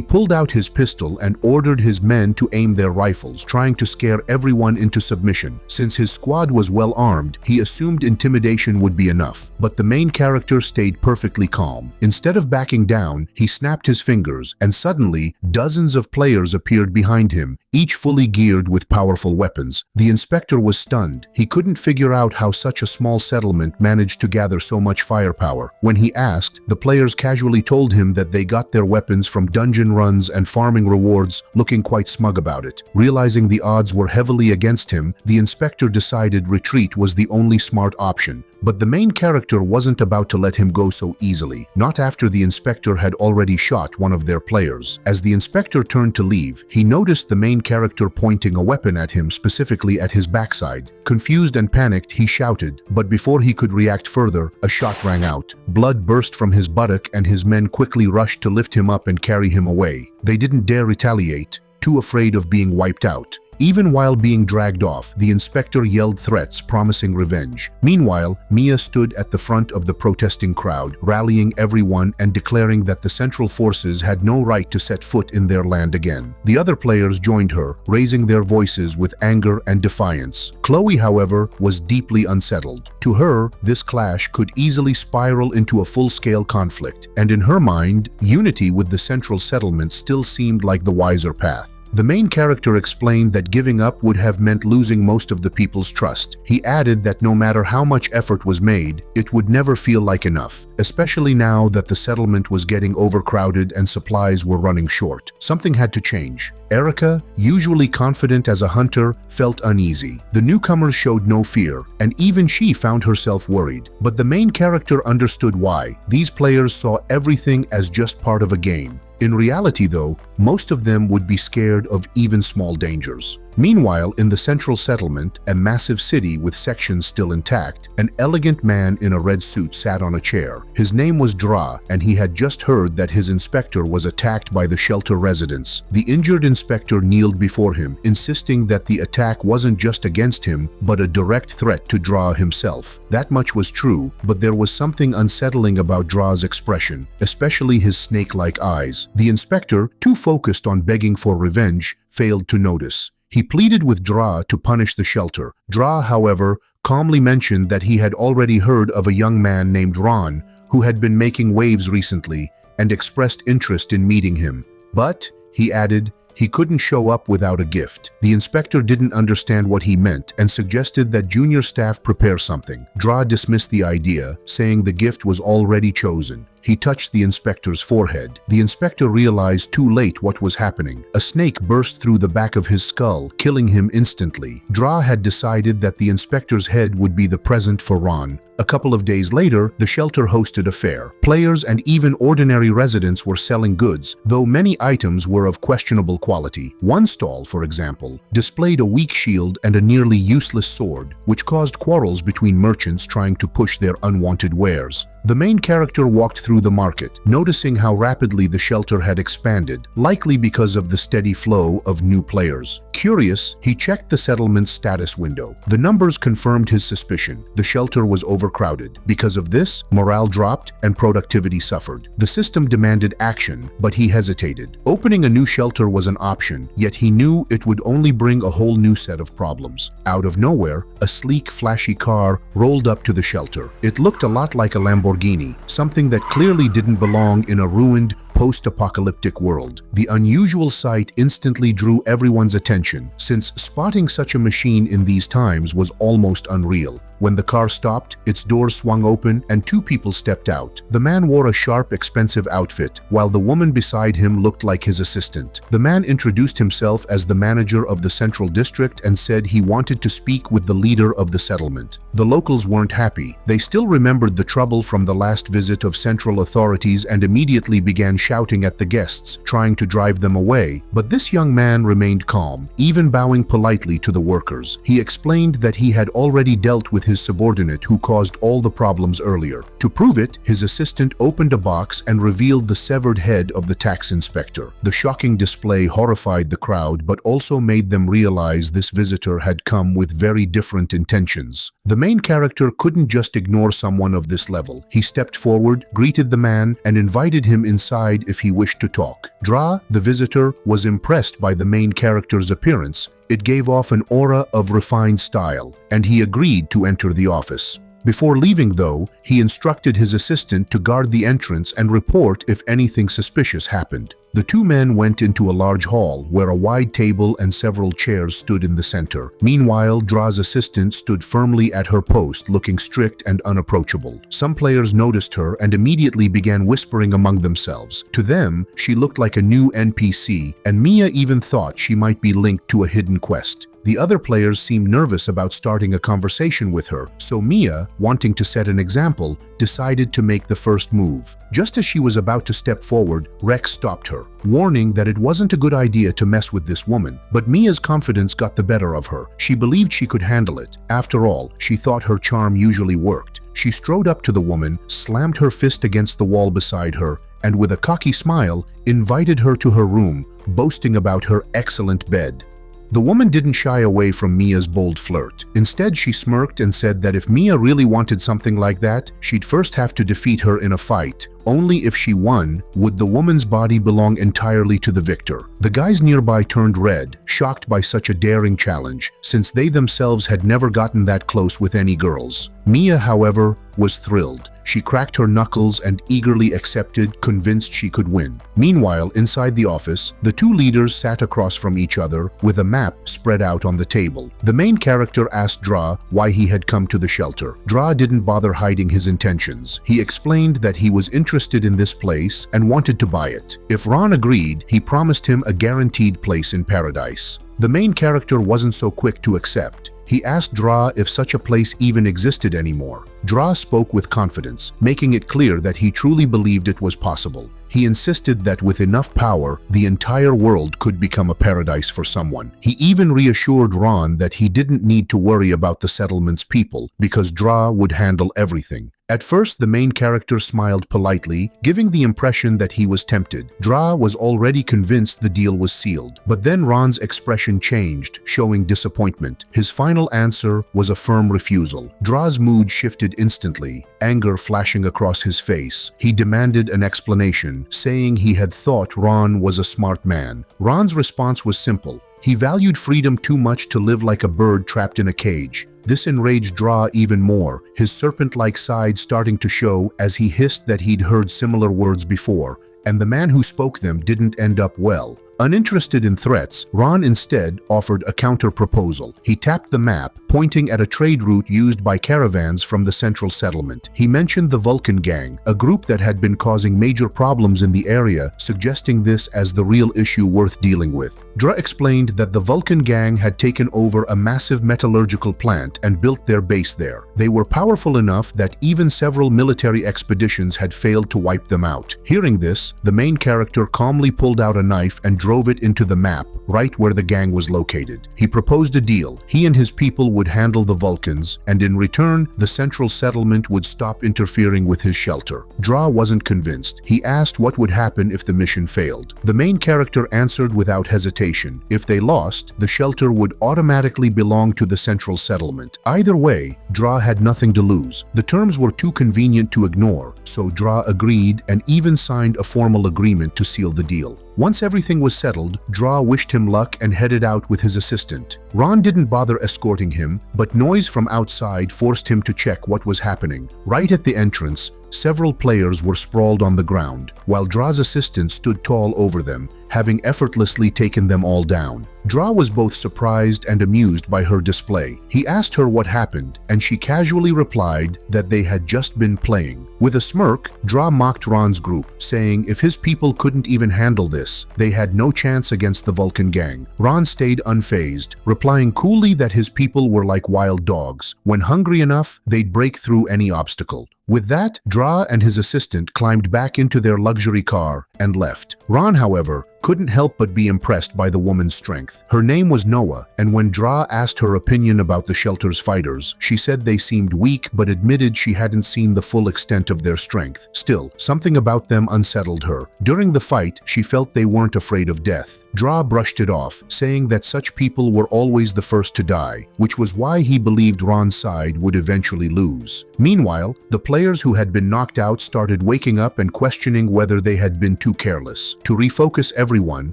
pulled out his pistol and ordered his men to aim their rifles, trying to scare everyone into submission. Since his squad was well armed, he assumed intimidation would be enough. But the main character stayed perfectly calm. Instead of backing down, he snapped his fingers, and suddenly, dozens of players appeared behind him, each fully geared with powerful weapons. The inspector was stunned. He couldn't figure out how such a small settlement managed to gather so much firepower. When he asked, the players casually told him that they got their weapons from dungeon runs and farming rewards, looking quite smug about it. Realizing the odds were heavily against him, the inspector decided retreat was the only smart option. But the main character wasn't about to let him go so easily, not after the inspector had already shot one of their players. As the inspector turned to leave, he noticed the main character pointing a weapon at him, specifically at his backside. Confused and panicked, he shouted, but before he could react further, a shot rang out. Blood burst from his buttock and his men quickly rushed to lift him up and carry him away. They didn't dare retaliate, too afraid of being wiped out. Even while being dragged off, the inspector yelled threats promising revenge. Meanwhile, Mia stood at the front of the protesting crowd, rallying everyone and declaring that the central forces had no right to set foot in their land again. The other players joined her, raising their voices with anger and defiance. Chloe, however, was deeply unsettled. To her, this clash could easily spiral into a full-scale conflict, and in her mind, unity with the central settlement still seemed like the wiser path. The main character explained that giving up would have meant losing most of the people's trust. He added that no matter how much effort was made, it would never feel like enough, especially now that the settlement was getting overcrowded and supplies were running short. Something had to change. Erica, usually confident as a hunter, felt uneasy. The newcomers showed no fear, and even she found herself worried. But the main character understood why. These players saw everything as just part of a game. In reality, though, most of them would be scared of even small dangers. Meanwhile, in the central settlement, a massive city with sections still intact, an elegant man in a red suit sat on a chair. His name was Dra, and he had just heard that his inspector was attacked by the shelter residents. The injured inspector kneeled before him, insisting that the attack wasn't just against him, but a direct threat to Dra himself. That much was true, but there was something unsettling about Dra's expression, especially his snake-like eyes. The inspector, too focused on begging for revenge, failed to notice. He pleaded with Dra to punish the shelter. Dra, however, calmly mentioned that he had already heard of a young man named Ron who had been making waves recently and expressed interest in meeting him. But, he added, he couldn't show up without a gift. The inspector didn't understand what he meant and suggested that junior staff prepare something. Dra dismissed the idea, saying the gift was already chosen. He touched the inspector's forehead. The inspector realized too late what was happening. A snake burst through the back of his skull, killing him instantly. Dra had decided that the inspector's head would be the present for Ron. A couple of days later, the shelter hosted a fair. Players and even ordinary residents were selling goods, though many items were of questionable quality. One stall, for example, displayed a weak shield and a nearly useless sword, which caused quarrels between merchants trying to push their unwanted wares. The main character walked through the market, noticing how rapidly the shelter had expanded, likely because of the steady flow of new players. Curious, he checked the settlement's status window. The numbers confirmed his suspicion. The shelter was overcrowded. Because of this, morale dropped and productivity suffered. The system demanded action, but he hesitated. Opening a new shelter was an option, yet he knew it would only bring a whole new set of problems. Out of nowhere, a sleek, flashy car rolled up to the shelter. It looked a lot like a Lamborghini, something that clearly didn't belong in a ruined, post-apocalyptic world. The unusual sight instantly drew everyone's attention, since spotting such a machine in these times was almost unreal. When the car stopped, its doors swung open and two people stepped out. The man wore a sharp, expensive outfit, while the woman beside him looked like his assistant. The man introduced himself as the manager of the central district and said he wanted to speak with the leader of the settlement. The locals weren't happy. They still remembered the trouble from the last visit of central authorities and immediately began shouting at the guests, trying to drive them away. But this young man remained calm, even bowing politely to the workers. He explained that he had already dealt with his subordinate who caused all the problems earlier. To prove it, his assistant opened a box and revealed the severed head of the tax inspector. The shocking display horrified the crowd, but also made them realize this visitor had come with very different intentions. The main character couldn't just ignore someone of this level. He stepped forward, greeted the man, and invited him inside if he wished to talk. Dra, the visitor, was impressed by the main character's appearance. It gave off an aura of refined style, and he agreed to enter the office. Before leaving, though, he instructed his assistant to guard the entrance and report if anything suspicious happened. The two men went into a large hall where a wide table and several chairs stood in the center. Meanwhile, Dra's assistant stood firmly at her post, looking strict and unapproachable. Some players noticed her and immediately began whispering among themselves. To them, she looked like a new NPC, and Mia even thought she might be linked to a hidden quest. The other players seemed nervous about starting a conversation with her, so Mia, wanting to set an example, decided to make the first move. Just as she was about to step forward, Rex stopped her, warning that it wasn't a good idea to mess with this woman. But Mia's confidence got the better of her. She believed she could handle it. After all, she thought her charm usually worked. She strode up to the woman, slammed her fist against the wall beside her, and with a cocky smile, invited her to her room, boasting about her excellent bed. The woman didn't shy away from Mia's bold flirt. Instead, she smirked and said that if Mia really wanted something like that, she'd first have to defeat her in a fight. Only if she won would the woman's body belong entirely to the victor. The guys nearby turned red, shocked by such a daring challenge, since they themselves had never gotten that close with any girls. Mia, however, was thrilled. She cracked her knuckles and eagerly accepted, convinced she could win. Meanwhile, inside the office, the two leaders sat across from each other with a map spread out on the table. The main character asked Dra why he had come to the shelter. Dra didn't bother hiding his intentions. He explained that he was interested in this place and wanted to buy it. If Ron agreed, he promised him a guaranteed place in paradise. The main character wasn't so quick to accept. He asked Dra if such a place even existed anymore. Dra spoke with confidence, making it clear that he truly believed it was possible. He insisted that with enough power, the entire world could become a paradise for someone. He even reassured Ron that he didn't need to worry about the settlement's people because Dra would handle everything. At first, the main character smiled politely, giving the impression that he was tempted. Dra was already convinced the deal was sealed. But then Ron's expression changed, showing disappointment. His final answer was a firm refusal. Dra's mood shifted instantly, anger flashing across his face. He demanded an explanation, saying he had thought Ron was a smart man. Ron's response was simple. He valued freedom too much to live like a bird trapped in a cage. This enraged Dra even more, his serpent-like side starting to show as he hissed that he'd heard similar words before, and the man who spoke them didn't end up well. Uninterested in threats, Ron instead offered a counter-proposal. He tapped the map, pointing at a trade route used by caravans from the central settlement. He mentioned the Vulcan Gang, a group that had been causing major problems in the area, suggesting this as the real issue worth dealing with. Dra explained that the Vulcan Gang had taken over a massive metallurgical plant and built their base there. They were powerful enough that even several military expeditions had failed to wipe them out. Hearing this, the main character calmly pulled out a knife and drove it into the map, right where the gang was located. He proposed a deal. He and his people would handle the Vulcans, and in return, the central settlement would stop interfering with his shelter. Dra wasn't convinced. He asked what would happen if the mission failed. The main character answered without hesitation. If they lost, the shelter would automatically belong to the central settlement. Either way, Dra had nothing to lose. The terms were too convenient to ignore, so Dra agreed and even signed a formal agreement to seal the deal. Once everything was settled, Dra wished him luck and headed out with his assistant. Ron didn't bother escorting him, but noise from outside forced him to check what was happening. Right at the entrance, several players were sprawled on the ground, while Dra's assistant stood tall over them, having effortlessly taken them all down. Dra was both surprised and amused by her display. He asked her what happened, and she casually replied that they had just been playing. With a smirk, Dra mocked Ron's group, saying if his people couldn't even handle this, they had no chance against the Vulcan Gang. Ron stayed unfazed, replying coolly that his people were like wild dogs. When hungry enough, they'd break through any obstacle. With that, Dra and his assistant climbed back into their luxury car and left. Ron, however, couldn't help but be impressed by the woman's strength. Her name was Noah, and when Dra asked her opinion about the shelter's fighters, she said they seemed weak but admitted she hadn't seen the full extent of their strength. Still, something about them unsettled her. During the fight, she felt they weren't afraid of death. Dra brushed it off, saying that such people were always the first to die, which was why he believed Ron's side would eventually lose. Meanwhile, the players who had been knocked out started waking up and questioning whether they had been too careless. To refocus everyone,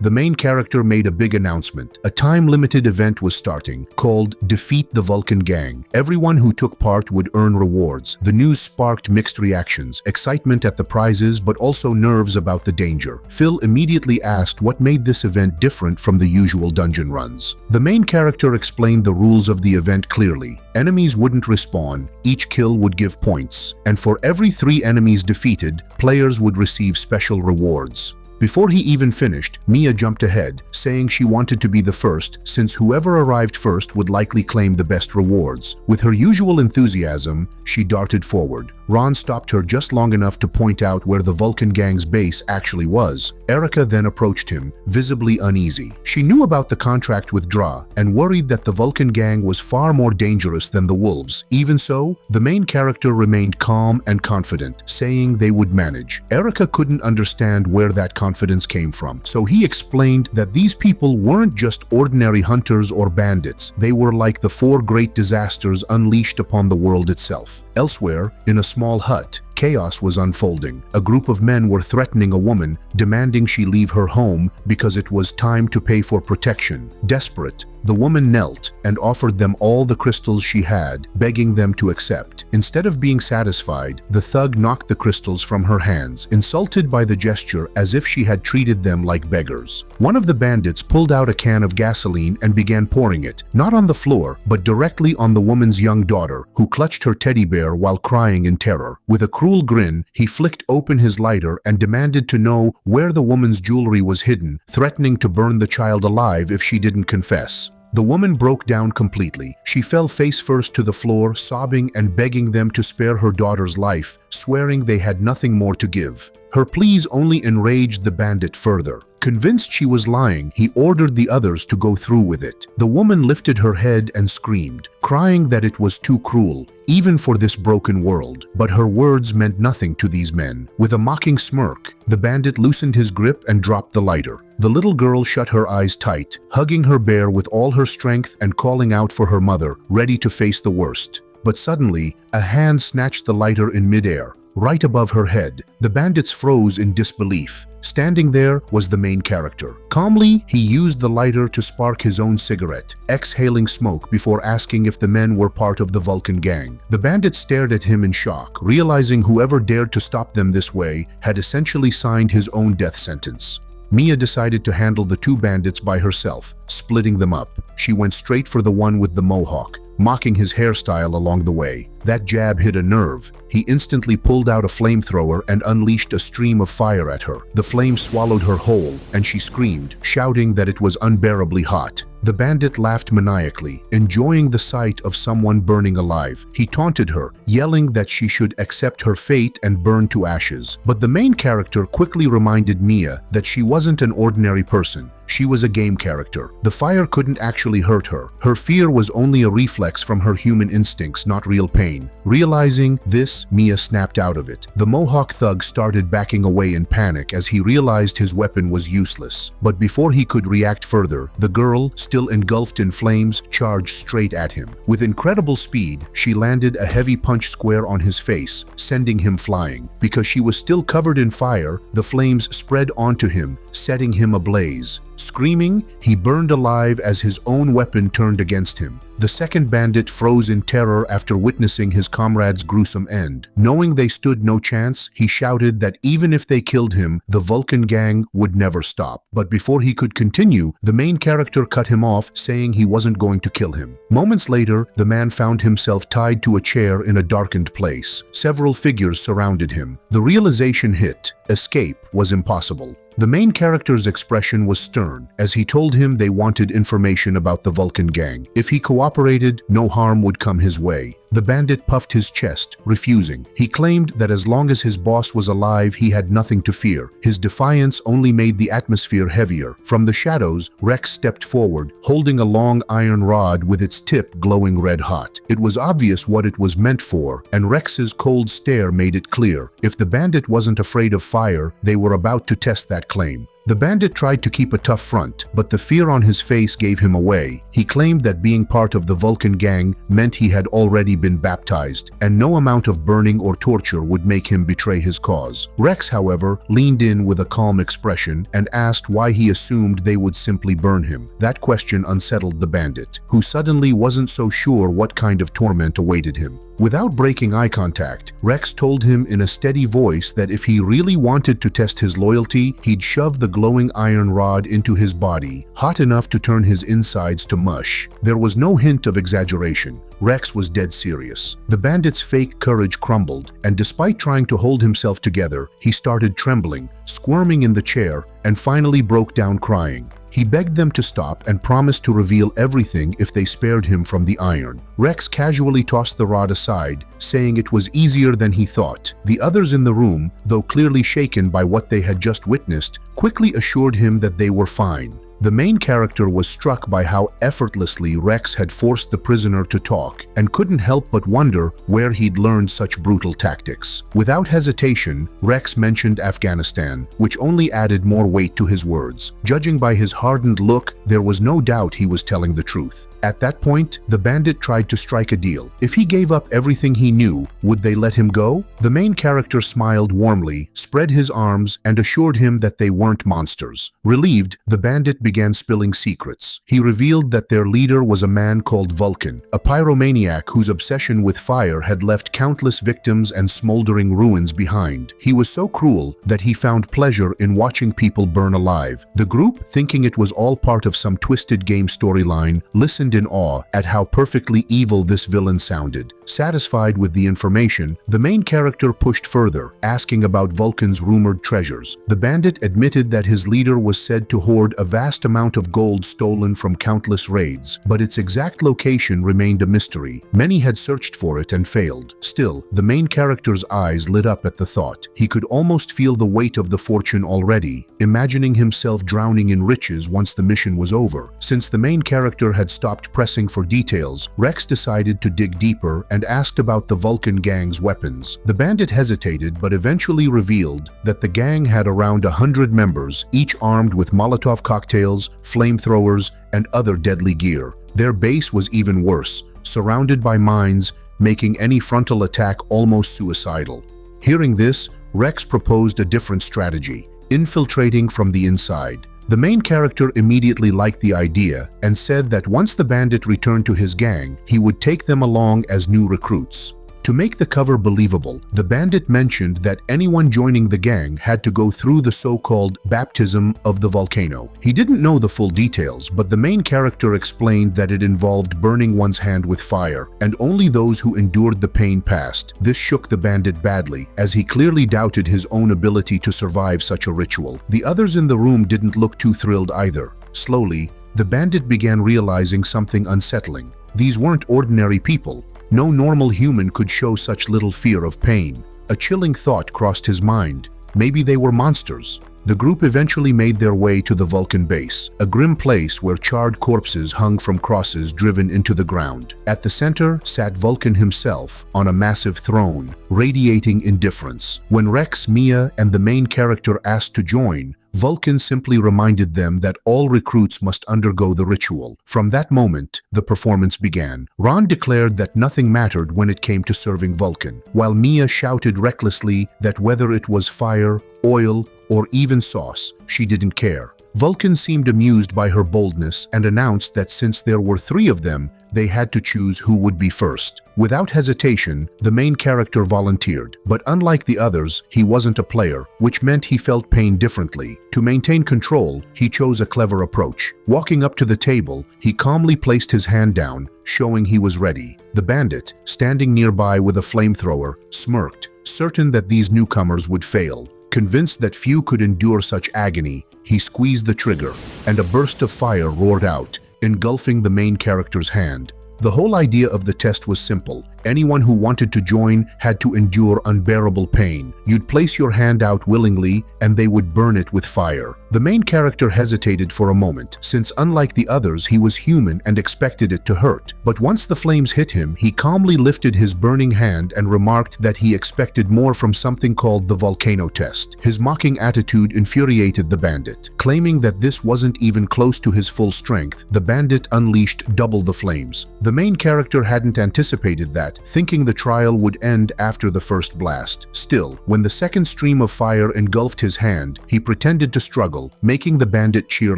the main character made a big announcement. A time-limited event was starting, called Defeat the Vulcan Gang. Everyone who took part would earn rewards. The news sparked mixed reactions, excitement at the prizes, but also nerves about the danger. Phil immediately asked what made this event different from the usual dungeon runs. The main character explained the rules of the event clearly. Enemies wouldn't respawn, each kill would give points, and for every 3 enemies defeated, players would receive special rewards. Before he even finished, Mia jumped ahead, saying she wanted to be the first since whoever arrived first would likely claim the best rewards. With her usual enthusiasm, she darted forward. Ron stopped her just long enough to point out where the Vulcan Gang's base actually was. Erica then approached him, visibly uneasy. She knew about the contract with Dra and worried that the Vulcan Gang was far more dangerous than the wolves. Even so, the main character remained calm and confident, saying they would manage. Erica couldn't understand where that confidence came from, so he explained that these people weren't just ordinary hunters or bandits. They were like the 4 great disasters unleashed upon the world itself. Elsewhere, in a small hut, chaos was unfolding. A group of men were threatening a woman, demanding she leave her home because it was time to pay for protection. Desperate, The woman knelt and offered them all the crystals she had, begging them to accept. Instead of being satisfied, the thug knocked the crystals from her hands, insulted by the gesture as if she had treated them like beggars. One of the bandits pulled out a can of gasoline and began pouring it, not on the floor, but directly on the woman's young daughter, who clutched her teddy bear while crying in terror. With a cruel grin, he flicked open his lighter and demanded to know where the woman's jewelry was hidden, threatening to burn the child alive if she didn't confess. The woman broke down completely. She fell face first to the floor, sobbing and begging them to spare her daughter's life, swearing they had nothing more to give. Her pleas only enraged the bandit further. Convinced she was lying, he ordered the others to go through with it. The woman lifted her head and screamed, crying that it was too cruel, even for this broken world. But her words meant nothing to these men. With a mocking smirk, the bandit loosened his grip and dropped the lighter. The little girl shut her eyes tight, hugging her bear with all her strength and calling out for her mother, ready to face the worst. But suddenly, a hand snatched the lighter in midair, right above her head. The bandits froze in disbelief. Standing there was the main character. Calmly, he used the lighter to spark his own cigarette, exhaling smoke before asking if the men were part of the Vulcan gang. The bandits stared at him in shock, realizing whoever dared to stop them this way had essentially signed his own death sentence. Mia decided to handle the two bandits by herself, splitting them up. She went straight for the one with the mohawk, mocking his hairstyle along the way. That jab hit a nerve. He instantly pulled out a flamethrower and unleashed a stream of fire at her. The flame swallowed her whole, and she screamed, shouting that it was unbearably hot. The bandit laughed maniacally, enjoying the sight of someone burning alive. He taunted her, yelling that she should accept her fate and burn to ashes. But the main character quickly reminded Mia that she wasn't an ordinary person. She was a game character. The fire couldn't actually hurt her. Her fear was only a reflex from her human instincts, not real pain. Realizing this, Mia snapped out of it. The Mohawk thug started backing away in panic as he realized his weapon was useless. But before he could react further, the girl, still engulfed in flames, charged straight at him. With incredible speed, she landed a heavy punch square on his face, sending him flying. Because she was still covered in fire, the flames spread onto him, setting him ablaze. Screaming, he burned alive as his own weapon turned against him. The second bandit froze in terror after witnessing his comrade's gruesome end. Knowing they stood no chance, he shouted that even if they killed him, the Vulcan gang would never stop. But before he could continue, the main character cut him off, saying he wasn't going to kill him. Moments later, the man found himself tied to a chair in a darkened place. Several figures surrounded him. The realization hit. Escape was impossible. The main character's expression was stern, as he told him they wanted information about the Vulcan gang. If he cooperated, no harm would come his way. The bandit puffed his chest, refusing. He claimed that as long as his boss was alive, he had nothing to fear. His defiance only made the atmosphere heavier. From the shadows, Rex stepped forward, holding a long iron rod with its tip glowing red hot. It was obvious what it was meant for, and Rex's cold stare made it clear. If the bandit wasn't afraid of fire, they were about to test that claim. The bandit tried to keep a tough front, but the fear on his face gave him away. He claimed that being part of the Vulcan gang meant he had already been baptized, and no amount of burning or torture would make him betray his cause. Rex, however, leaned in with a calm expression and asked why he assumed they would simply burn him. That question unsettled the bandit, who suddenly wasn't so sure what kind of torment awaited him. Without breaking eye contact, Rex told him in a steady voice that if he really wanted to test his loyalty, he'd shove the glowing iron rod into his body, hot enough to turn his insides to mush. There was no hint of exaggeration. Rex was dead serious. The bandit's fake courage crumbled, and despite trying to hold himself together, he started trembling, squirming in the chair, and finally broke down crying. He begged them to stop and promised to reveal everything if they spared him from the iron. Rex casually tossed the rod aside, saying it was easier than he thought. The others in the room, though clearly shaken by what they had just witnessed, quickly assured him that they were fine. The main character was struck by how effortlessly Rex had forced the prisoner to talk and couldn't help but wonder where he'd learned such brutal tactics. Without hesitation, Rex mentioned Afghanistan, which only added more weight to his words. Judging by his hardened look, there was no doubt he was telling the truth. At that point, the bandit tried to strike a deal. If he gave up everything he knew, would they let him go? The main character smiled warmly, spread his arms, and assured him that they weren't monsters. Relieved, the bandit began spilling secrets. He revealed that their leader was a man called Vulcan, a pyromaniac whose obsession with fire had left countless victims and smoldering ruins behind. He was so cruel that he found pleasure in watching people burn alive. The group, thinking it was all part of some twisted game storyline, listened in awe at how perfectly evil this villain sounded. Satisfied with the information, the main character pushed further, asking about Vulcan's rumored treasures. The bandit admitted that his leader was said to hoard a vast amount of gold stolen from countless raids, but its exact location remained a mystery. Many had searched for it and failed. Still, the main character's eyes lit up at the thought. He could almost feel the weight of the fortune already, imagining himself drowning in riches once the mission was over. Since the main character had stopped pressing for details, Rex decided to dig deeper and asked about the Vulcan gang's weapons. The bandit hesitated but eventually revealed that the gang had around 100 members, each armed with Molotov cocktails, flamethrowers, and other deadly gear. Their base was even worse, surrounded by mines, making any frontal attack almost suicidal. Hearing this, Rex proposed a different strategy: infiltrating from the inside. The main character immediately liked the idea and said that once the bandit returned to his gang, he would take them along as new recruits. To make the cover believable, the bandit mentioned that anyone joining the gang had to go through the so-called baptism of the volcano. He didn't know the full details, but the main character explained that it involved burning one's hand with fire, and only those who endured the pain passed. This shook the bandit badly, as he clearly doubted his own ability to survive such a ritual. The others in the room didn't look too thrilled either. Slowly, the bandit began realizing something unsettling. These weren't ordinary people. No normal human could show such little fear of pain. A chilling thought crossed his mind. Maybe they were monsters. The group eventually made their way to the Vulcan base, a grim place where charred corpses hung from crosses driven into the ground. At the center sat Vulcan himself on a massive throne, radiating indifference. When Rex, Mia, and the main character asked to join, Vulcan simply reminded them that all recruits must undergo the ritual. From that moment, the performance began. Ron declared that nothing mattered when it came to serving Vulcan, while Mia shouted recklessly that whether it was fire, oil, or even sauce, she didn't care. Vulcan seemed amused by her boldness and announced that since there were 3 of them, they had to choose who would be first. Without hesitation, the main character volunteered, but unlike the others, he wasn't a player, which meant he felt pain differently. To maintain control, he chose a clever approach. Walking up to the table, he calmly placed his hand down, showing he was ready. The bandit, standing nearby with a flamethrower, smirked, certain that these newcomers would fail. Convinced that few could endure such agony, he squeezed the trigger, and a burst of fire roared out, engulfing the main character's hand. The whole idea of the test was simple. Anyone who wanted to join had to endure unbearable pain. You'd place your hand out willingly, and they would burn it with fire. The main character hesitated for a moment, since unlike the others, he was human and expected it to hurt. But once the flames hit him, he calmly lifted his burning hand and remarked that he expected more from something called the volcano test. His mocking attitude infuriated the bandit. Claiming that this wasn't even close to his full strength, the bandit unleashed double the flames. The main character hadn't anticipated that, thinking the trial would end after the first blast. Still, when the second stream of fire engulfed his hand, he pretended to struggle, making the bandit cheer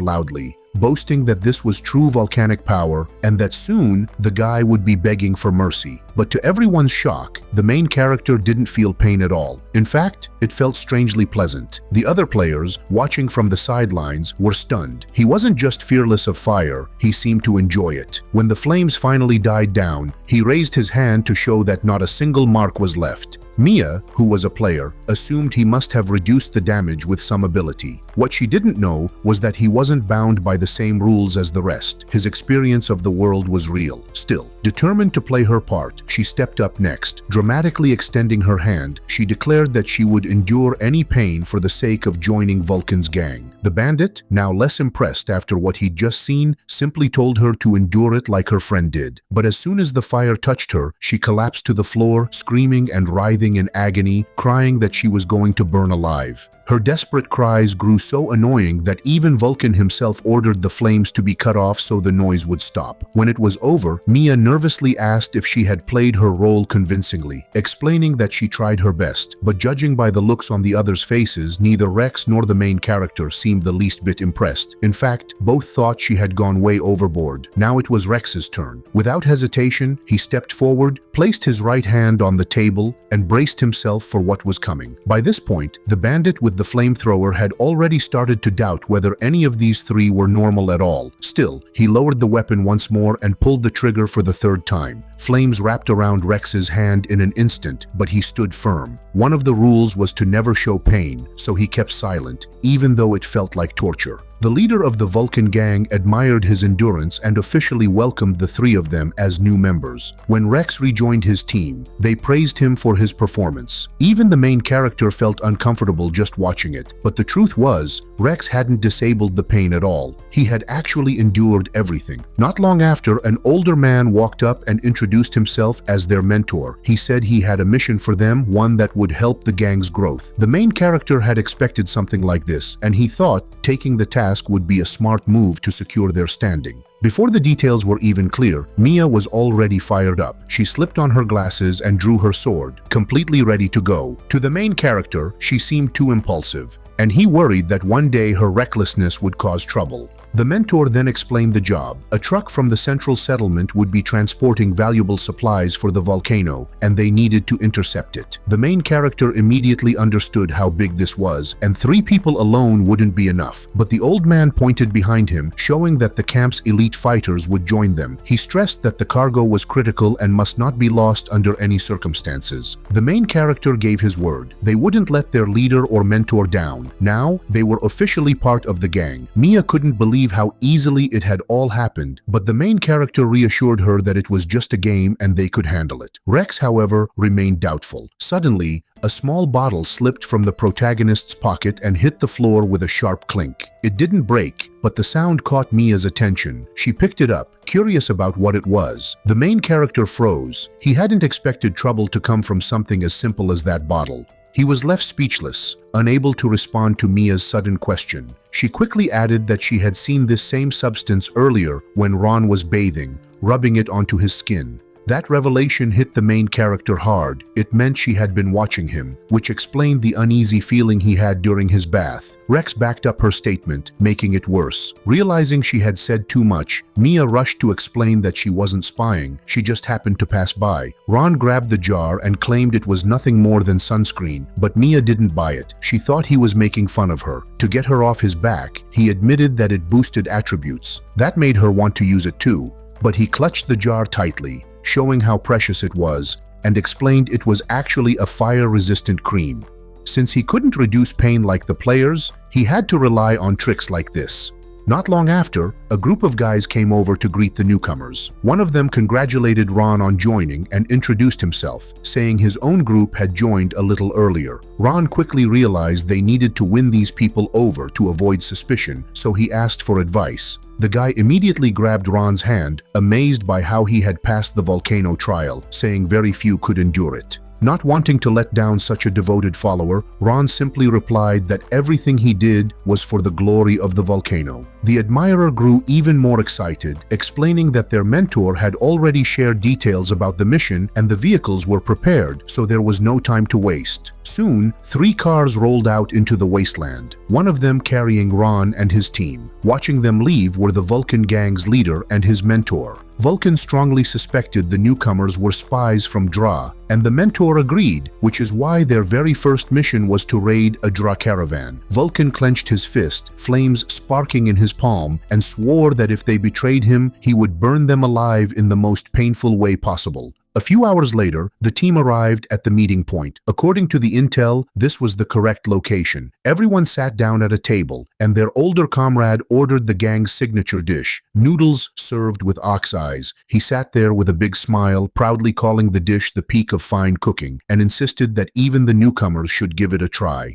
loudly, boasting that this was true volcanic power and that soon the guy would be begging for mercy. But to everyone's shock, the main character didn't feel pain at all. In fact, it felt strangely pleasant. The other players, watching from the sidelines, were stunned. He wasn't just fearless of fire, he seemed to enjoy it. When the flames finally died down, he raised his hand to show that not a single mark was left. Mia, who was a player, assumed he must have reduced the damage with some ability. What she didn't know was that he wasn't bound by the same rules as the rest. His experience of the world was real. Still, determined to play her part, she stepped up next. Dramatically extending her hand, she declared that she would endure any pain for the sake of joining Vulcan's gang. The bandit, now less impressed after what he'd just seen, simply told her to endure it like her friend did. But as soon as the fire touched her, she collapsed to the floor, screaming and writhing in agony, crying that she was going to burn alive. Her desperate cries grew so annoying that even Vulcan himself ordered the flames to be cut off so the noise would stop. When it was over, Mia nervously asked if she had played her role convincingly, explaining that she tried her best, but judging by the looks on the others' faces, neither Rex nor the main character seemed the least bit impressed. In fact, both thought she had gone way overboard. Now it was Rex's turn. Without hesitation, he stepped forward, placed his right hand on the table, and braced himself for what was coming. By this point, the bandit with the flamethrower had already started to doubt whether any of these three were normal at all. Still, he lowered the weapon once more and pulled the trigger for the third time. Flames wrapped around Rex's hand in an instant, but he stood firm. One of the rules was to never show pain, so he kept silent, even though it felt like torture. The leader of the Vulcan gang admired his endurance and officially welcomed the three of them as new members. When Rex rejoined his team, they praised him for his performance. Even the main character felt uncomfortable just watching it, but the truth was, Rex hadn't disabled the pain at all. He had actually endured everything. Not long after, an older man walked up and introduced himself as their mentor. He said he had a mission for them, one that would help the gang's growth. The main character had expected something like this, and he thought taking the task would be a smart move to secure their standing. Before the details were even clear, Mia was already fired up. She slipped on her glasses and drew her sword, completely ready to go. To the main character, she seemed too impulsive, and he worried that one day her recklessness would cause trouble. The mentor then explained the job. A truck from the central settlement would be transporting valuable supplies for the volcano, and they needed to intercept it. The main character immediately understood how big this was, and 3 people alone wouldn't be enough. But the old man pointed behind him, showing that the camp's elite fighters would join them. He stressed that the cargo was critical and must not be lost under any circumstances. The main character gave his word. They wouldn't let their leader or mentor down. Now, they were officially part of the gang. Mia couldn't believe how easily it had all happened, but the main character reassured her that it was just a game and they could handle it. Rex, however, remained doubtful. Suddenly, a small bottle slipped from the protagonist's pocket and hit the floor with a sharp clink. It didn't break, but the sound caught Mia's attention. She picked it up, curious about what it was. The main character froze. He hadn't expected trouble to come from something as simple as that bottle. He was left speechless, unable to respond to Mia's sudden question. She quickly added that she had seen this same substance earlier when Ron was bathing, rubbing it onto his skin. That revelation hit the main character hard. It meant she had been watching him, which explained the uneasy feeling he had during his bath. Rex backed up her statement, making it worse. Realizing she had said too much, Mia rushed to explain that she wasn't spying, she just happened to pass by. Ron grabbed the jar and claimed it was nothing more than sunscreen, but Mia didn't buy it. She thought he was making fun of her. To get her off his back, he admitted that it boosted attributes. That made her want to use it too, but he clutched the jar tightly, showing how precious it was, and explained it was actually a fire-resistant cream. Since he couldn't reduce pain like the players, he had to rely on tricks like this. Not long after, a group of guys came over to greet the newcomers. One of them congratulated Ron on joining and introduced himself, saying his own group had joined a little earlier. Ron quickly realized they needed to win these people over to avoid suspicion, so he asked for advice. The guy immediately grabbed Ron's hand, amazed by how he had passed the volcano trial, saying very few could endure it. Not wanting to let down such a devoted follower, Ron simply replied that everything he did was for the glory of the volcano. The admirer grew even more excited, explaining that their mentor had already shared details about the mission and the vehicles were prepared, so there was no time to waste. Soon, 3 cars rolled out into the wasteland, one of them carrying Ron and his team. Watching them leave were the Vulcan gang's leader and his mentor. Vulcan strongly suspected the newcomers were spies from Dra, and the mentor agreed, which is why their very first mission was to raid a Dra caravan. Vulcan clenched his fist, flames sparking in his palm, and swore that if they betrayed him, he would burn them alive in the most painful way possible. A few hours later, the team arrived at the meeting point. According to the intel, this was the correct location. Everyone sat down at a table, and their older comrade ordered the gang's signature dish, noodles served with ox eyes. He sat there with a big smile, proudly calling the dish the peak of fine cooking, and insisted that even the newcomers should give it a try.